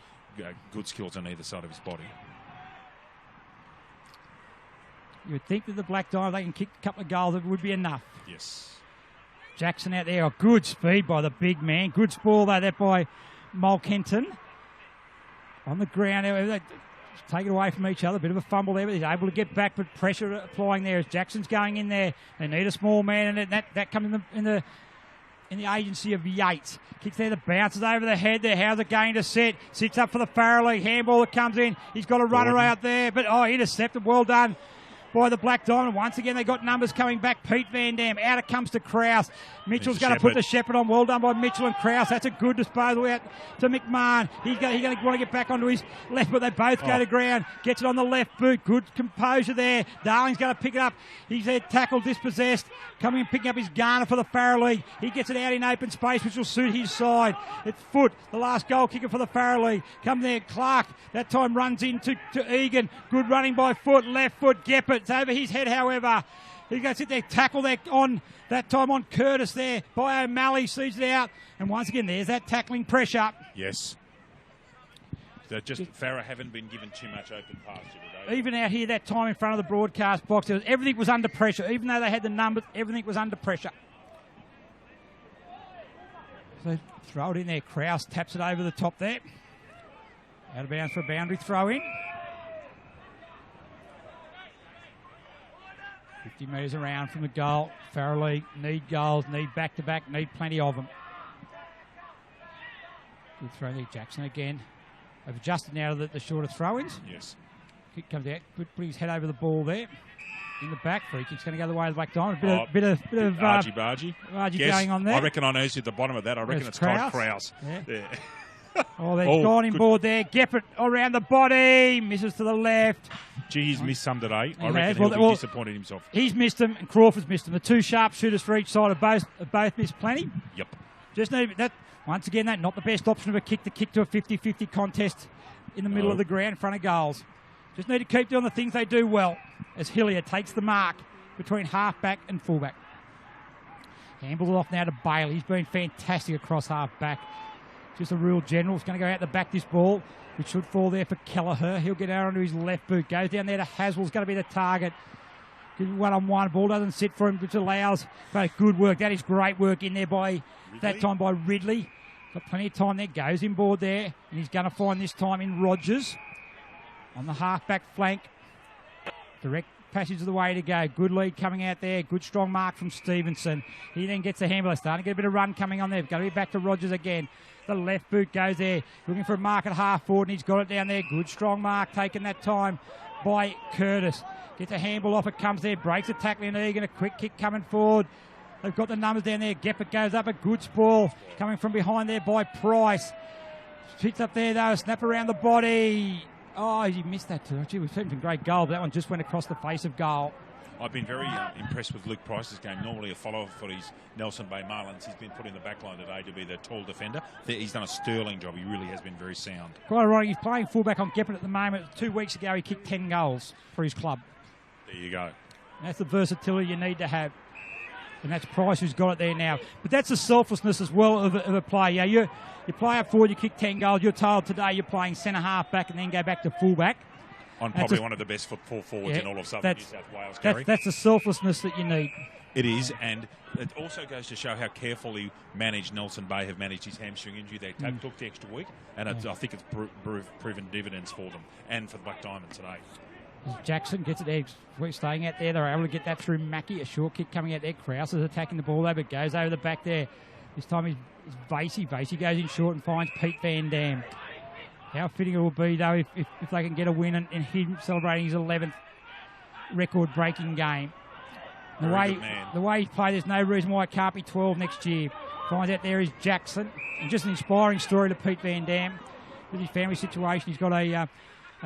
Speaker 2: good skills on either side of his body.
Speaker 1: You would think that the Black Diamond, they can kick a couple of goals, it would be enough.
Speaker 2: Yes.
Speaker 1: Jackson out there, good speed by the big man. Good spoil though, that by Mulkenton. On the ground, they take it away from each other. Bit of a fumble there, but he's able to get back, but pressure applying there as Jackson's going in there. They need a small man, and that comes in the agency of Yates. Kicks there, the bounces over the head there. How's it going to set? Sits up for the Farrelly. Handball that comes in. He's got a runner out there, but intercepted. Well done by the Black Diamond. Once again, they got numbers coming back. Pete Van Dam. Out it comes to Krause. Mitchell's going to put the Shepherd on. Well done by Mitchell and Krause. That's a good disposal out to McMahon. He's going to want to get back onto his left, but they both go to ground. Gets it on the left boot. Good composure there. Darling's going to pick it up. He's there, tackled, dispossessed. Coming and picking up his Garner for the Farrelly. He gets it out in open space, which will suit his side. It's Foot, the last goal kicker for the Farrelly. Come there, Clark. That time runs into Egan. Good running by Foot. Left foot, Geppert. It's over his head, however. He's going to sit there, tackle there on, that time on Curtis there. By O'Malley, sees it out. And once again, there's that tackling pressure.
Speaker 2: Yes. Farah haven't been given too much open pasture today.
Speaker 1: Even out here, that time in front of the broadcast box, everything was under pressure. Even though they had the numbers, everything was under pressure. So throw it in there. Krause taps it over the top there. Out of bounds for a boundary throw in. 50 metres around from the goal. Farrelly need goals, need back-to-back, need plenty of them. Good throw there. Jackson again. They've adjusted now to the shorter throw-ins.
Speaker 2: Yes.
Speaker 1: Kick comes out. Put his head over the ball there. In the back. Free kick's going to go the way of the Black Diamond. Bit of
Speaker 2: argy-bargy.
Speaker 1: Argy going on there.
Speaker 2: I reckon I know who's at the bottom of that. I reckon it's Todd Krause.
Speaker 1: Yeah. They've gone in board there. Geppert around the body. Misses to the left.
Speaker 2: Gee, he's missed some today. I reckon he'll be disappointed himself.
Speaker 1: He's missed them and Crawford's missed them. The two sharp shooters for each side have both missed plenty.
Speaker 2: Yep.
Speaker 1: Just need that. Once again, not the best option of a kick to a 50-50 contest in the middle of the ground in front of goals. Just need to keep doing the things they do well as Hillier takes the mark between half-back and full-back. Handballs it off now to Bailey. He's been fantastic across half-back. Just a real general. He's going to go out the back this ball, which should fall there for Kelleher. He'll get out onto his left boot. Goes down there to Haswell's going to be the target. One-on-one. Ball doesn't sit for him, which allows good work. That is great work in there by Ridley. That time by Ridley. Got plenty of time there. Goes in board there. And he's going to find this time in Rogers. On the half-back flank. Direct passage of the way to go. Good lead coming out there. Good strong mark from Stevenson. He then gets the handle. They're starting to get a bit of run coming on there. Got to be back to Rogers again. The left boot goes there. Looking for a mark at half forward, and he's got it down there. Good strong mark taken that time by Curtis. Gets a handball off. It comes there. Breaks the tackling. Egan. A quick kick coming forward. They've got the numbers down there. Geppert goes up. A good spoil coming from behind there by Price. Picks up there though. Snap around the body. Oh, he missed that too. Gee, we've seen some great goal, but that one just went across the face of goal.
Speaker 2: I've been very impressed with Luke Price's game. Normally a follower for his Nelson Bay Marlins. He's been put in the back line today to be the tall defender. He's done a sterling job. He really has been very sound.
Speaker 1: Quite ironic. He's playing fullback on Geppert at the moment. 2 weeks ago, he kicked 10 goals for his club.
Speaker 2: There you go.
Speaker 1: That's the versatility you need to have. And that's Price who's got it there now. But that's the selflessness as well of a player. Yeah, you play up forward, you kick 10 goals. You're told today you're playing centre half back and then go back to fullback.
Speaker 2: On probably one of the best full forwards in all of Southern New South Wales, Gary.
Speaker 1: That's the selflessness that you need.
Speaker 2: It is, and it also goes to show how carefully managed Nelson Bay have managed his hamstring injury. They took the extra week, and I think it's proven dividends for them and for the Black Diamond today.
Speaker 1: Jackson gets it there, staying out there. They're able to get that through Mackie. A short kick coming out there. Krause is attacking the ball there, but goes over the back there. This time it's Vasey. Vasey goes in short and finds Pete Van Dam. How fitting it will be, though, if they can get a win and him celebrating his 11th record-breaking game. The way he's played, there's no reason why it can't be 12 next year. Finds out there is Jackson. And just an inspiring story to Pete Van Dam. With his family situation, he's got a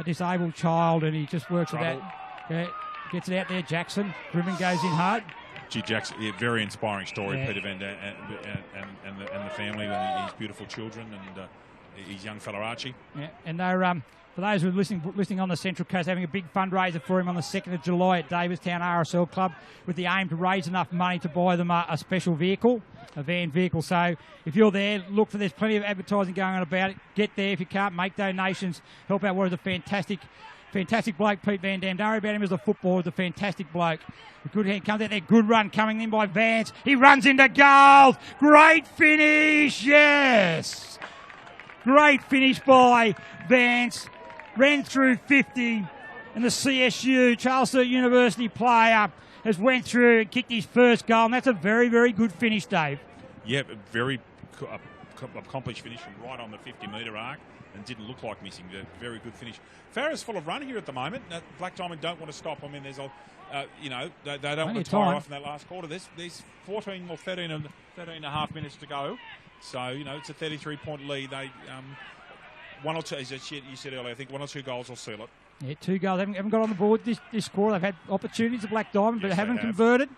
Speaker 1: disabled child, and he just works with that. Gets it out there, Jackson. Grimmon goes in hard.
Speaker 2: Gee, Jackson, very inspiring story, Peter Van Dam and the family and his beautiful children and his young fella Archie. Yeah, and they're
Speaker 1: for those who are listening on the Central Coast, having a big fundraiser for him on the 2nd of July at Davistown RSL Club with the aim to raise enough money to buy them a special vehicle, a van vehicle. So if you're there, look for, there's plenty of advertising going on about it. Get there if you can't, make donations, help out what is a fantastic bloke, Pete Van Dam. Don't worry about him as a footballer, the fantastic bloke. A good hand comes out there, good run coming in by Vance. He runs into goal. Great finish, yes. Great finish by Vance. Ran through 50, and the CSU, Charles Sturt University player, has went through and kicked his first goal, and that's a very, very good finish, Dave.
Speaker 2: Yeah, very accomplished finish from right on the 50-metre arc, and didn't look like missing. A very good finish. Farah's full of run here at the moment. Black Diamond don't want to stop. I mean, there's they don't want to tire off in that last quarter. There's 14 or 13 and a half minutes to go. So, it's a 33-point lead. They one or two, as you said earlier, I think 1 or 2 goals will seal it. Yeah, 2 goals. They haven't got on the board this quarter. They've had opportunities, the Black Diamond, but haven't converted.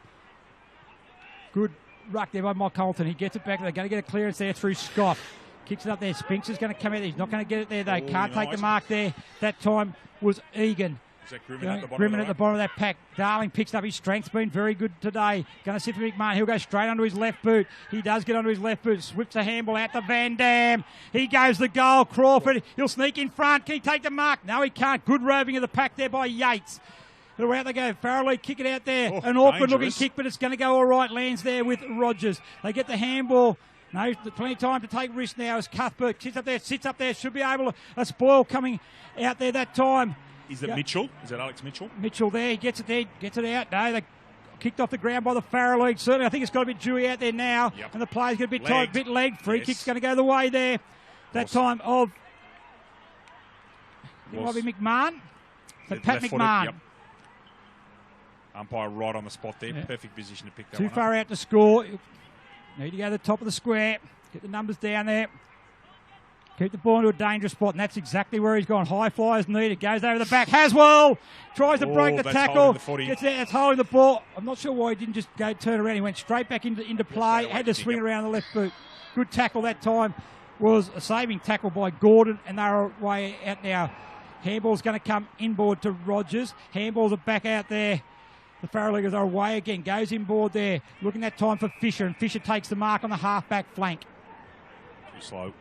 Speaker 2: Good ruck there by Mike Colton. He gets it back. They're going to get a clearance there through Scott. Kicks it up there. Spinks is going to come out there. He's not going to get it there, though. Can't take the mark there. That time was Egan. Is that Grimmon at the bottom of that pack? Darling picks up his strength's been very good today. Going to sit for McMahon. He'll go straight onto his left boot. He does get onto his left boot. Whips the handball out to Van Dam. He goes the goal. Crawford. He'll sneak in front. Can he take the mark? No, he can't. Good roving of the pack there by Yates. Out they go. Farrelly kick it out there. An awkward looking kick, but it's going to go all right. Lands there with Rogers. They get the handball. No, plenty of time to take risks now as Cuthbert sits up there, should be able to, a spoil coming out there that time. Is it Mitchell? Is that Alex Mitchell? Mitchell there, he gets it there, gets it out. No, they kicked off the ground by the Farrell League. Certainly, I think it's got a bit dewy out there now. Yep. And the play's got a bit tight, a bit legged. Free kick's going to go the way there. That time of, it might be McMahon. So Pat McMahon. Yep. Umpire right on the spot there. Yeah. Perfect position to pick that one up. Too far out to score. Need to go to the top of the square. Get the numbers down there. Keep the ball into a dangerous spot, and that's exactly where he's gone. High flyers needed. Goes over the back. Haswell tries to break the tackle. Gets there. That's holding the ball. I'm not sure why he didn't just go turn around. He went straight back into play. Had to swing around the left boot. Good tackle that time. Was a saving tackle by Gordon, and they're way out now. Handball's going to come inboard to Rogers. Handballs are back out there. The Farrelleggers are away again. Goes inboard there. Looking that time for Fisher, and Fisher takes the mark on the half-back flank. Too slow.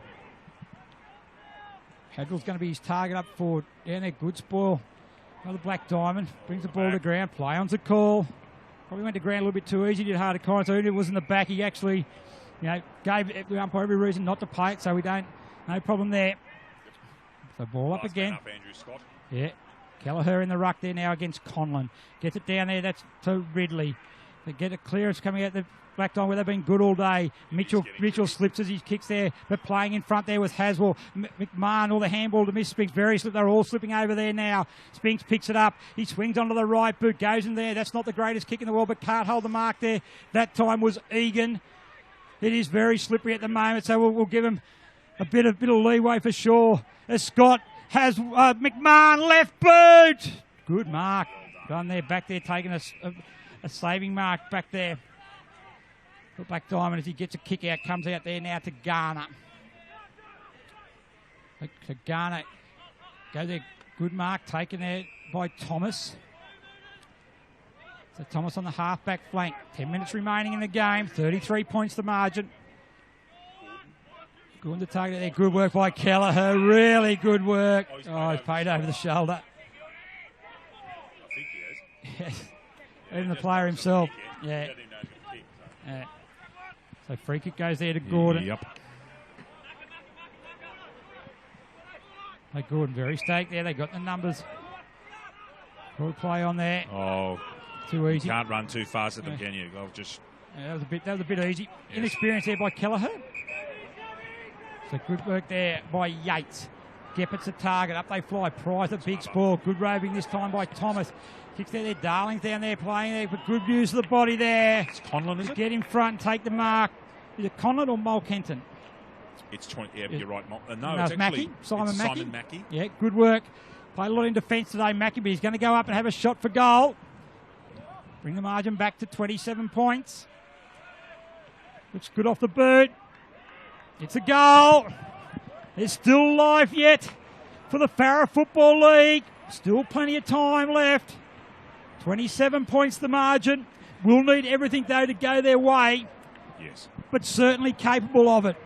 Speaker 2: Hadrill's going to be his target up forward. Down there, good spoil. Another Black Diamond. Brings the ball to ground. Play on's a call. Probably went to ground a little bit too easy. Did hard to corner. So it was in the back. He actually, gave the umpire every reason not to play it. So we don't. No problem there. So ball up again. Up, Andrew Scott. Yeah.
Speaker 1: Kelleher in the ruck there now against Conlon. Gets it down there, that's to Ridley. They get a clearance coming out the Black Diamond where they've been good all day. Mitchell slips as he kicks there, but playing in front there with Haswell. McMahon, all the handball to miss Spinks. Very slip. They're all slipping over there now. Spinks picks it up. He swings onto the right boot, goes in there. That's not the greatest kick in the world, but can't hold the mark there. That time was Egan. It is very slippery at the moment, so we'll give him a bit of leeway for sure. As Scott has McMahon left boot. Good mark. Done there, back there, taking a saving mark back there. The Black Diamond, as he gets a kick out, comes out there now to Garner. So Garner goes there, good mark taken there by Thomas. So Thomas on the half-back flank. 10 minutes remaining in the game. 33 points the margin. Good to target there. Good work by Kelleher. Really good work. Oh, he's paid over the shoulder.
Speaker 2: I think he has.
Speaker 1: Yes. Even the player himself. Yeah. Yeah. So free kick goes there to Gordon.
Speaker 2: Yep.
Speaker 1: Hey, Gordon very staked there. They got the numbers. Good play on there.
Speaker 2: Oh,
Speaker 1: too easy.
Speaker 2: Can't run too fast at them, can you? I'll just.
Speaker 1: Yeah, that was a bit easy.
Speaker 2: Yes.
Speaker 1: Inexperience there by Kelleher. So good work there by Yates. Geppert's a target. Up they fly. Prize a big spoil. Good roving this time by Thomas. Kicks there. Darling's down there playing there. But good use of the body there.
Speaker 2: It's Conlon, is it?
Speaker 1: Get in front and take the mark. Is it Conlon or Mulkenton?
Speaker 2: It's 20. Yeah, you're right. No,
Speaker 1: it's
Speaker 2: it's
Speaker 1: Mackey.
Speaker 2: actually
Speaker 1: Simon Mackey.
Speaker 2: Simon Mackey.
Speaker 1: Yeah, good work. Played a lot in defence today, Mackey, but he's going to go up and have a shot for goal. Bring the margin back to 27 points. Looks good off the boot. It's a goal. There's still life yet for the Farrer Football League. Still plenty of time left. 27 points the margin. Will need everything, though, to go their way.
Speaker 2: Yes.
Speaker 1: But certainly capable of it.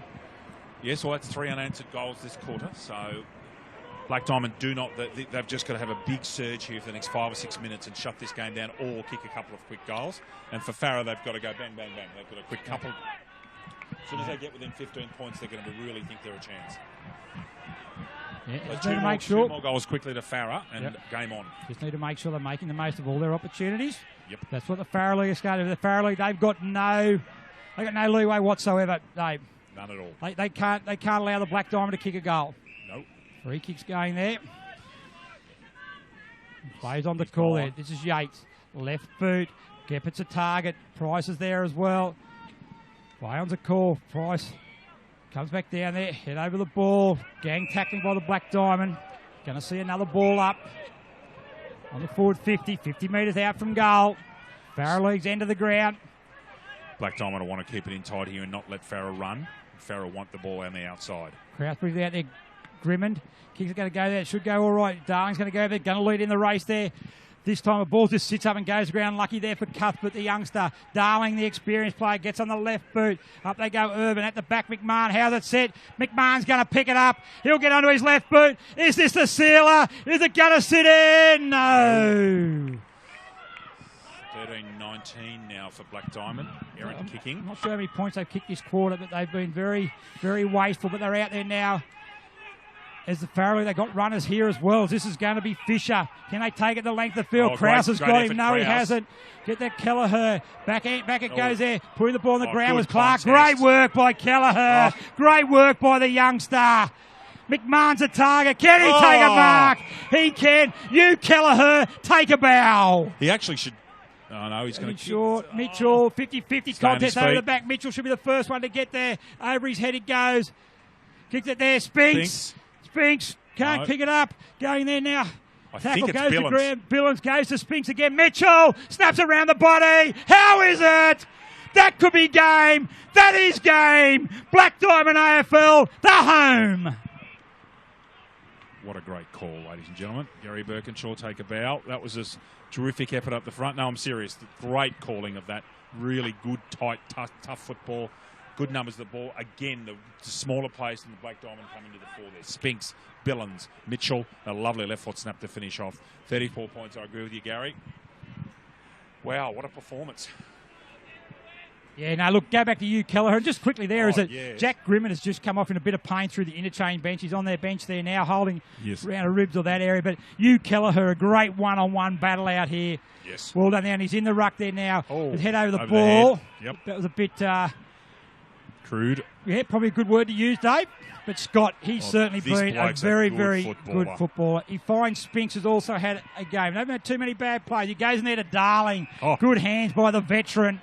Speaker 2: Yes, well, that's 3 unanswered goals this quarter. So Black Diamond they've just got to have a big surge here for the next 5 or 6 minutes and shut this game down or kick a couple of quick goals. And for Farrer, they've got to go bang, bang, bang. They've got a quick couple. As soon as they get within 15 points, they're going to really think they're a chance.
Speaker 1: Yeah,
Speaker 2: so two more goals quickly to Farrer and game on.
Speaker 1: Just need to make sure they're making the most of all their opportunities.
Speaker 2: Yep.
Speaker 1: That's what the Farrer League is going to do. The Farrer League, they've got no leeway whatsoever, Dave.
Speaker 2: None at all.
Speaker 1: They can't allow the Black Diamond to kick a goal.
Speaker 2: Nope.
Speaker 1: Free kicks going there. Plays on the call there. This is Yates. Left boot. Geppert's a target. Price is there as well. Play on's a call. Price comes back down there. Head over the ball. Gang tackling by the Black Diamond. Going to see another ball up. On the forward 50 metres out from goal. Farrer League's end of the ground.
Speaker 2: Black Diamond will want to keep it in tight here and not let Farrer run. Farrer want the ball on the outside.
Speaker 1: Crowthbury's out there. Grimmond. Kick's going to go there. It should go all right. Darling's going to go there. Going to lead in the race there. This time the ball just sits up and goes around. Lucky there for Cuthbert, the youngster. Darling, the experienced player, gets on the left boot. Up they go, Urban. At the back, McMahon. How's it set? McMahon's going to pick it up. He'll get onto his left boot. Is this the sealer? Is it going to sit in? No.
Speaker 2: 13-19 now for Black Diamond. Errant kicking.
Speaker 1: I'm not sure how many points they've kicked this quarter, but they've been very, very wasteful. But they're out there now. As the Farrer League, they got runners here as well. This is going to be Fisher. Can they take it the length of the field? Krause has got him. No, he hasn't. Get that Kelleher. Back it goes there. Putting the ball on the ground was Clark. Great work by Kelleher. Great work by the youngster. McMahon's a target. Can he take a mark? He can. You, Kelleher, take a bow.
Speaker 2: He actually should. Oh, no, he's going to
Speaker 1: short. Mitchell, 50-50 contest over the back. Mitchell should be the first one to get there. Over his head it goes. Kicks it there. Spinks can't pick it up. Going there now. Tackle goes to Graham. Billings goes to Spinks again. Mitchell snaps around the body. How is it? That could be game. That is game. Black Diamond AFL, the home.
Speaker 2: What a great call, ladies and gentlemen. Gary Birkinshaw take a bow. That was a terrific effort up the front. No, I'm serious. The great calling of that. Really good, tight, tough football. Good numbers of the ball. Again, the smaller players than the Black Diamond coming to the fore there. Spinks, Billings, Mitchell. A lovely left foot snap to finish off. 34 points. I agree with you, Gary. Wow, what a performance.
Speaker 1: Yeah, no, look, go back to Hugh Kelleher. And just quickly there is that
Speaker 2: yes.
Speaker 1: Jack Grimmin has just come off in a bit of pain through the interchange bench. He's on their bench there now, holding around the ribs or that area. But Hugh Kelleher, a great one-on-one battle out here.
Speaker 2: Yes.
Speaker 1: Well done there, and he's in the ruck there now.
Speaker 2: Oh,
Speaker 1: his head over the ball.
Speaker 2: Yep.
Speaker 1: That was a bit...
Speaker 2: crude.
Speaker 1: Yeah, probably a good word to use, Dave. But Scott, he's certainly been a very, very good footballer. He finds Spinks has also had a game. They haven't had too many bad plays. He goes in there to Darling. Good hands by the veteran.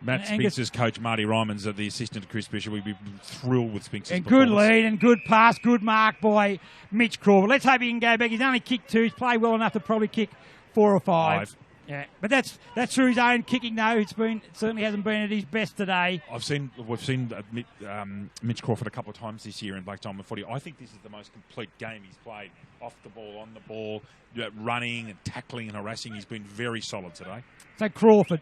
Speaker 2: Matt Spinks' coach, Marty Ryman's the assistant to Chris Bishop. We'd be thrilled with Spinks'
Speaker 1: And good lead and good pass, good mark by Mitch Crawford. Let's hope he can go back. He's only kicked 2. He's played well enough to probably kick 4 or 5. Yeah, but that's through his own kicking though. It certainly hasn't been at his best today.
Speaker 2: We've seen Mitch Crawford a couple of times this year in Black Diamond footy. I think this is the most complete game he's played. Off the ball, on the ball, running and tackling and harassing. He's been very solid today.
Speaker 1: So Crawford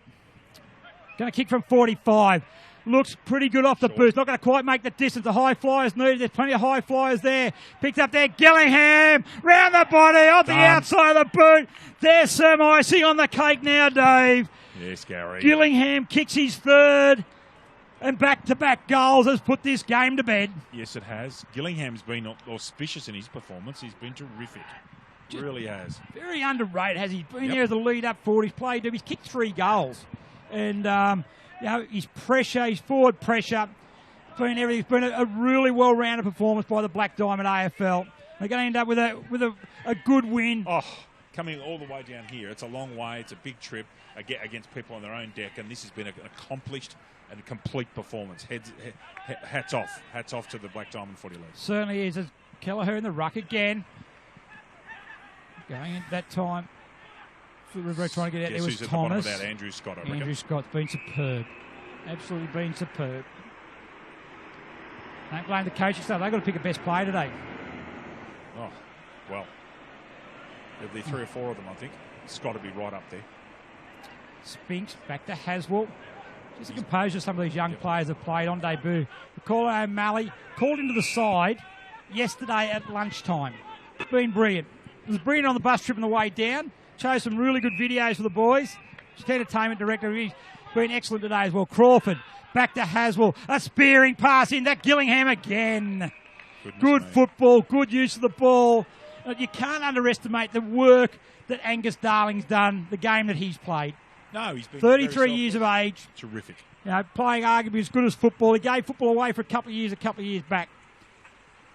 Speaker 1: going to kick from 45. Looks pretty good off the boost. Not going to quite make the distance. The high flyers needed. There's plenty of high flyers there. Picked up there. Gillingham round the body on the outside of the boot. There's some icing on the cake now, Dave.
Speaker 2: Yes, Gary.
Speaker 1: Gillingham kicks his 3rd. And back-to-back goals has put this game to bed.
Speaker 2: Yes, it has. Gillingham's been auspicious in his performance. He's been terrific. Really has.
Speaker 1: Very underrated, has he? Been there as a lead-up forward. He's played. He's kicked 3 goals. And... his pressure, his forward pressure, everything. It's been a really well-rounded performance by the Black Diamond AFL. They're going to end up with a good win.
Speaker 2: Oh, coming all the way down here. It's a long way. It's a big trip against people on their own deck, and this has been an accomplished and complete performance. Hats off. Hats off to the Black Diamond Footy League.
Speaker 1: Certainly is. As Kelleher in the ruck again. Going at that time. We're trying to get out. There was Thomas.
Speaker 2: Without Andrew Scott, I reckon.
Speaker 1: Andrew Scott's been superb. Absolutely been superb. Don't blame the coaching staff. They've got to pick a best player today.
Speaker 2: Oh, well. There'll be 3 or 4 of them, I think. Scott will be right up there.
Speaker 1: Spinks back to Haswell. Just the composure some of these young players have played on debut. Macaulay O'Malley called into the side yesterday at lunchtime. It's been brilliant. It was brilliant on the bus trip on the way down. Chose some really good videos for the boys. Just entertainment director. He's been excellent today as well. Crawford back to Haswell. A spearing pass in. That Gillingham again. Good football. Good use of the ball. You can't underestimate the work that Angus Darling's done, the game that he's played.
Speaker 2: No, he's been
Speaker 1: 33 years of age.
Speaker 2: Terrific.
Speaker 1: Playing arguably as good as football. He gave football away for a couple of years back.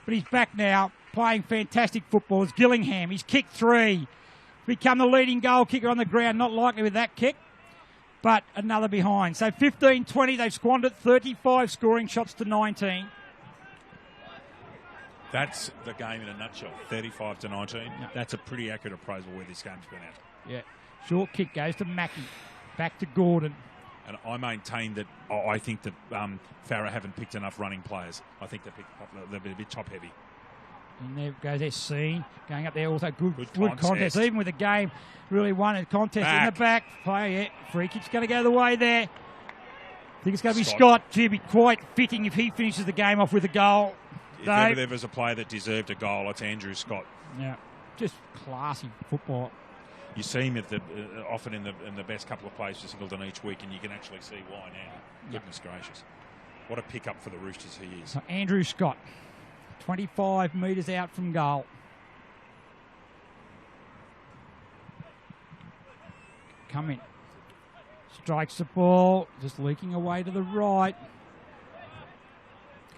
Speaker 1: But he's back now, playing fantastic football. It's Gillingham. He's kicked 3. Become the leading goal kicker on the ground. Not likely with that kick, but another behind. So 15-20, they've squandered 35 scoring shots to 19.
Speaker 2: That's the game in a nutshell. 35-19. Yep. That's a pretty accurate appraisal where this game's been at.
Speaker 1: Yeah. Short kick goes to Mackie. Back to Gordon.
Speaker 2: And I maintain that I think that Farah haven't picked enough running players. I think they've been a bit top-heavy.
Speaker 1: And there goes their scene. Going up there also good contest. Even with the game really won a contest in the back. Free kick's going to go the way there. I think it's going to be Scott. It'd be quite fitting if he finishes the game off with a goal.
Speaker 2: If ever there was a player that deserved a goal, it's Andrew Scott.
Speaker 1: Yeah, just classy football.
Speaker 2: You see him often in the best couple of plays for Singleton each week, and you can actually see why now. Goodness gracious. What a pickup for the Roosters he is.
Speaker 1: So Andrew Scott. 25 metres out from goal. Come in. Strikes the ball. Just leaking away to the right.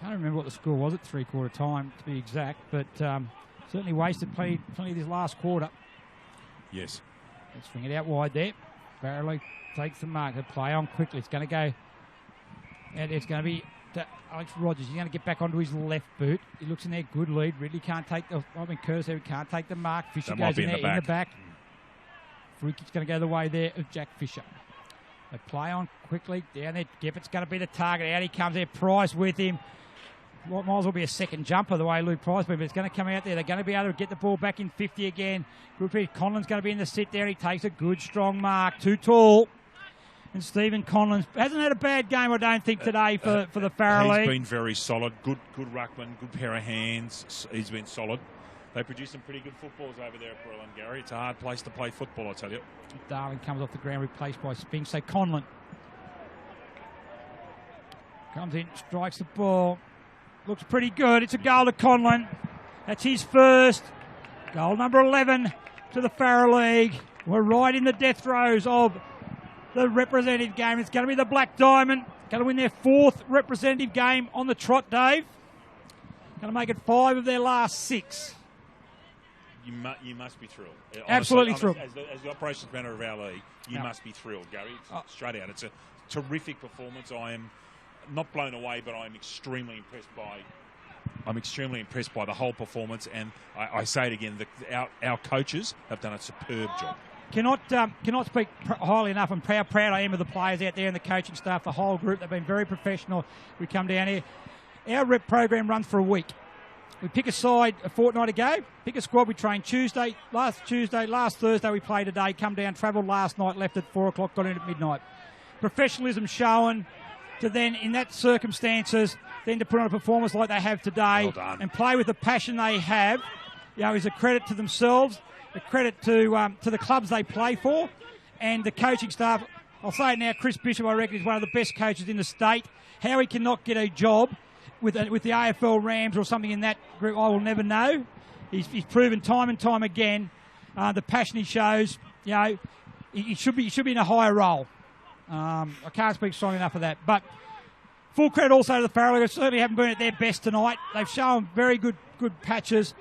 Speaker 1: Can't remember what the score was at 3/4 time, to be exact, but certainly wasted plenty of this last quarter.
Speaker 2: Yes.
Speaker 1: Let's swing it out wide there. Barrelly takes the mark. They play on quickly. It's going to go. And it's going to be to Alex Rogers. He's going to get back onto his left boot. He looks in there, good lead. Ridley can't take the... Curse can't take the mark. Fisher goes in there in the back. Free kick's going to go the way there of Jack Fisher. They play on quickly. Down there, Geffert's going to be the target. Out he comes there. Price with him. Might as well be a second jumper the way Luke Price, but it's going to come out there. They're going to be able to get the ball back in 50 again. Good piece. Conlon's going to be in the sit there. He takes a good, strong mark. Too tall. And Stephen Conlon hasn't had a bad game, I don't think, today for the Farrelly.
Speaker 2: He's been very solid. Good ruckman, good pair of hands. He's been solid. They produce some pretty good footballs over there at Berlin, Gary. It's a hard place to play football, I tell you.
Speaker 1: Darling comes off the ground, replaced by Spinks. So Conlon Comes in, strikes the ball. Looks pretty good. It's a goal to Conlon. That's his first. Goal number 11 to the Farrer League. We're right in the death throes of the representative game. It's going to be the Black Diamond. Going to win their 4th representative game on the trot, Dave. Going to make it 5 of their last 6.
Speaker 2: You must be thrilled.
Speaker 1: Absolutely
Speaker 2: honestly,
Speaker 1: thrilled.
Speaker 2: As the operations manager of our league, you must be thrilled, Gary. Straight out. It's a terrific performance. I am not blown away, but I'm extremely impressed by the whole performance. And I say it again, our coaches have done a superb job.
Speaker 1: Cannot speak highly enough. I'm proud I am of the players out there and the coaching staff, the whole group. They've been very professional. We come down here. Our rep program runs for a week. We pick a side a fortnight ago, pick a squad. We train last Thursday we played today, come down, travelled last night, left at 4 o'clock, got in at midnight. Professionalism shown to then, in that circumstances, then to put on a performance like they have today and play with the passion they have, is a credit to themselves, a credit to the clubs they play for, and the coaching staff. I'll say it now, Chris Bishop, I reckon, is one of the best coaches in the state. How he cannot get a job with the AFL Rams or something in that group, I will never know. He's proven time and time again the passion he shows. He should be in a higher role. I can't speak strong enough of that. But full credit also to the Farrer League. They certainly haven't been at their best tonight. They've shown very good patches.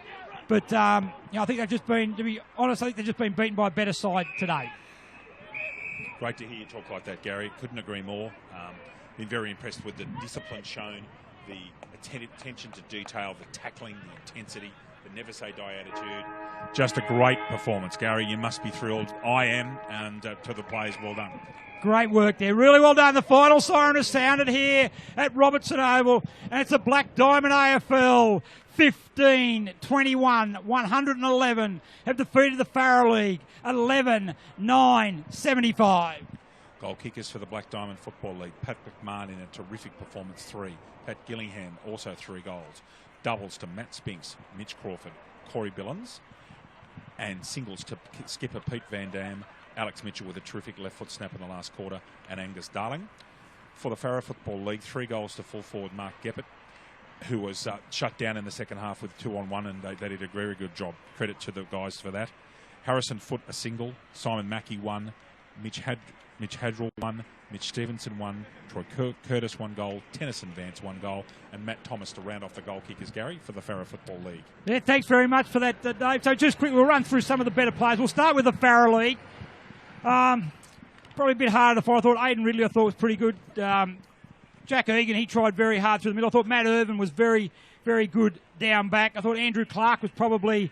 Speaker 1: But I think they've just been, to be honest, beaten by a better side today.
Speaker 2: Great to hear you talk like that, Gary. Couldn't agree more. Been very impressed with the discipline shown, the attention to detail, the tackling, the intensity, the never say die attitude. Just a great performance, Gary. You must be thrilled. I am, and to the players, well done.
Speaker 1: Great work there. Really well done. The final siren has sounded here at Robertson Oval, and it's a Black Diamond AFL. 15-21, 111 have defeated the Farrer League. 11-9, 75.
Speaker 2: Goal kickers for the Black Diamond Football League. Pat McMahon in a terrific performance, 3. Pat Gillingham, also 3 goals. Doubles to Matt Spinks, Mitch Crawford, Corey Billins. And singles to skipper Pete Van Dam, Alex Mitchell with a terrific left foot snap in the last quarter, and Angus Darling. For the Farrer Football League, 3 goals to full forward Mark Geppert, who was shut down in the second half with 2-on-1, and they did a very good job. Credit to the guys for that. Harrison Foote, a single. Simon Mackey, 1. Mitch Hadrell, 1. Mitch Stevenson, 1. Troy Curtis, 1 goal. Tennyson Vance, 1 goal. And Matt Thomas to round off the goal kickers, Gary, for the Farrer Football League. Yeah,
Speaker 1: thanks very much for that, Dave. So just quickly, we'll run through some of the better players. We'll start with the Farrer League. Probably a bit harder to find. I thought Aidan Ridley, was pretty good. Jack Egan, he tried very hard through the middle. I thought Matt Irvin was very, very good down back. I thought Andrew Clark was probably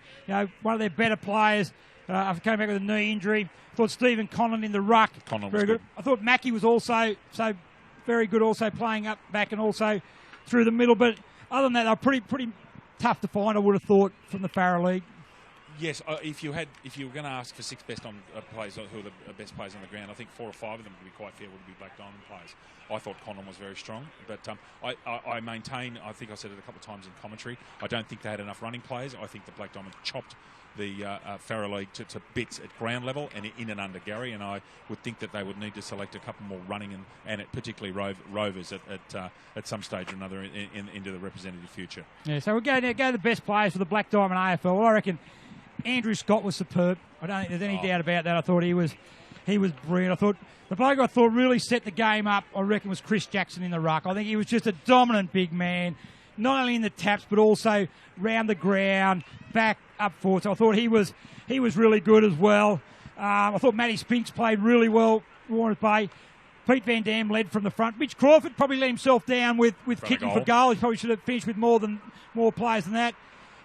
Speaker 1: one of their better players after coming back with a knee injury. I thought Stephen Conlon in the ruck, very good. I thought Mackie was also very good, also playing up back and also through the middle. But other than that, they were pretty tough to find, I would have thought, from the Farrer League.
Speaker 2: Yes, if you were going to ask for 6 best on players who are the best players on the ground, I think 4 or 5 of them, to be quite fair, would be Black Diamond players. I thought Conlon was very strong, but I maintain, I think I said it a couple of times in commentary, I don't think they had enough running players. I think the Black Diamond chopped the Farrer League to bits at ground level and in and under, Gary, and I would think that they would need to select a couple more running and particularly rovers at some stage or another into the representative future. Yeah,
Speaker 1: so we'll go to the best players for the Black Diamond AFL. Well, I reckon Andrew Scott was superb. I don't think there's any doubt about that. I thought he was brilliant. I thought the bloke really set the game up, I reckon, was Chris Jackson in the ruck. I think he was just a dominant big man, not only in the taps but also round the ground, back, up forward. So I thought he was really good as well. I thought Matty Spinks played really well, Warren's Bay. Pete Van Dam led from the front. Mitch Crawford probably let himself down with kicking for goal. He probably should have finished with more players than that.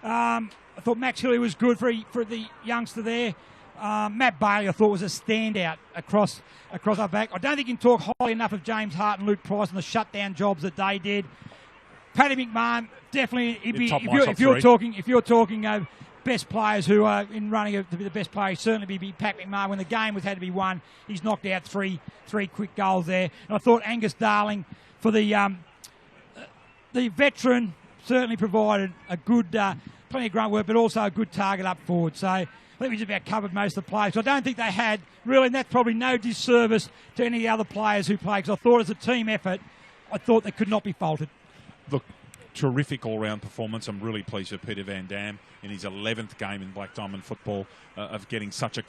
Speaker 1: I thought Max Hilly was good for the youngster there. Matt Bailey, I thought, was a standout across our back. I don't think you can talk highly enough of James Hart and Luke Price and the shutdown jobs that they did. Paddy McMahon, definitely, if you're talking best players who are in running to be the best player, he'd certainly be Pat McMahon. When the game had to be won, he's knocked out three quick goals there. And I thought Angus Darling, for the veteran, certainly provided a good, plenty of grunt work, but also a good target up forward. So I think we just about covered most of the players. So I don't think they had, really, and that's probably no disservice to any of the other players who played, because I thought as a team effort, I thought they could not be faulted.
Speaker 2: Look, terrific all-round performance. I'm really pleased with Peter Van Dam in his 11th game in Black Diamond football of getting such a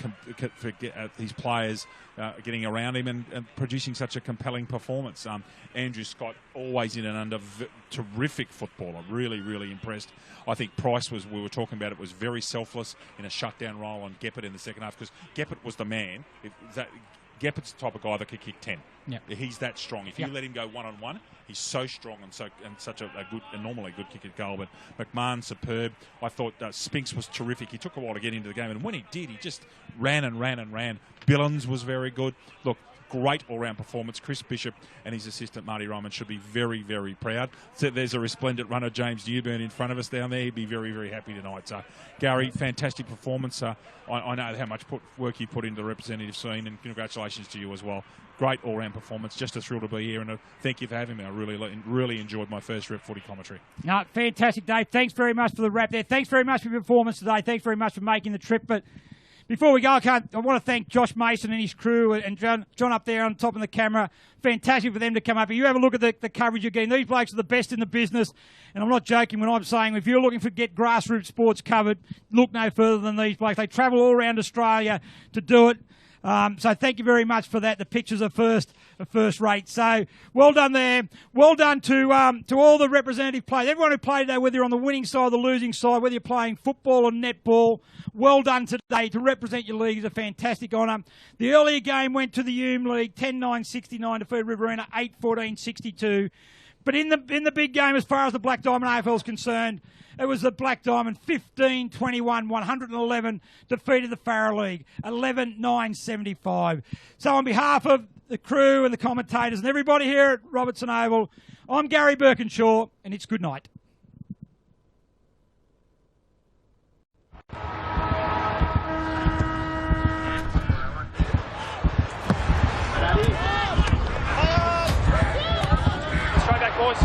Speaker 2: these players getting around him and producing such a compelling performance. Andrew Scott, always in and under, terrific footballer. Really, really impressed. I think Price we were talking about it, was very selfless in a shutdown role on Geppert in the second half, because Geppert was the man. Geppert's the type of guy that could kick 10.
Speaker 1: Yep.
Speaker 2: He's that strong. If you let him go one-on-one, he's so strong and such a normally good kick at goal. But McMahon, superb. I thought Spinks was terrific. He took a while to get into the game, and when he did, he just ran and ran and ran. Billins was very good. Look, great all-round performance. Chris Bishop and his assistant Marty Ryman should be very, very proud. So there's a resplendent runner, James Newburn, in front of us down there. He'd be very, very happy tonight. So, Gary, fantastic performance. I know how much work you put into the representative scene, and congratulations to you as well. Great all-round performance. Just a thrill to be here, and thank you for having me. I really enjoyed my first Rep Footy commentary.
Speaker 1: No, fantastic, Dave. Thanks very much for the wrap there. Thanks very much for your performance today. Thanks very much for making the trip. But before we go, I want to thank Josh Mason and his crew, and John up there on top of the camera. Fantastic for them to come up here. You have a look at the coverage you're getting. These blokes are the best in the business, and I'm not joking when I'm saying if you're looking to get grassroots sports covered, look no further than these blokes. They travel all around Australia to do it. So thank you very much for that. The pictures are first rate. So well done there. Well done to all the representative players. Everyone who played today, whether you're on the winning side or the losing side, whether you're playing football or netball, well done today. To represent your league is a fantastic honour. The earlier game went to the Hume League, 10-9-69, defeated Riverina 8-14-62. But in the big game, as far as the Black Diamond AFL is concerned, it was the Black Diamond 15-21, 111, defeated the Farrer League 11-9-75. So on behalf of the crew and the commentators and everybody here at Robertson Oval, I'm Gary Birkinshaw, and it's good night.
Speaker 3: Straight back, boys.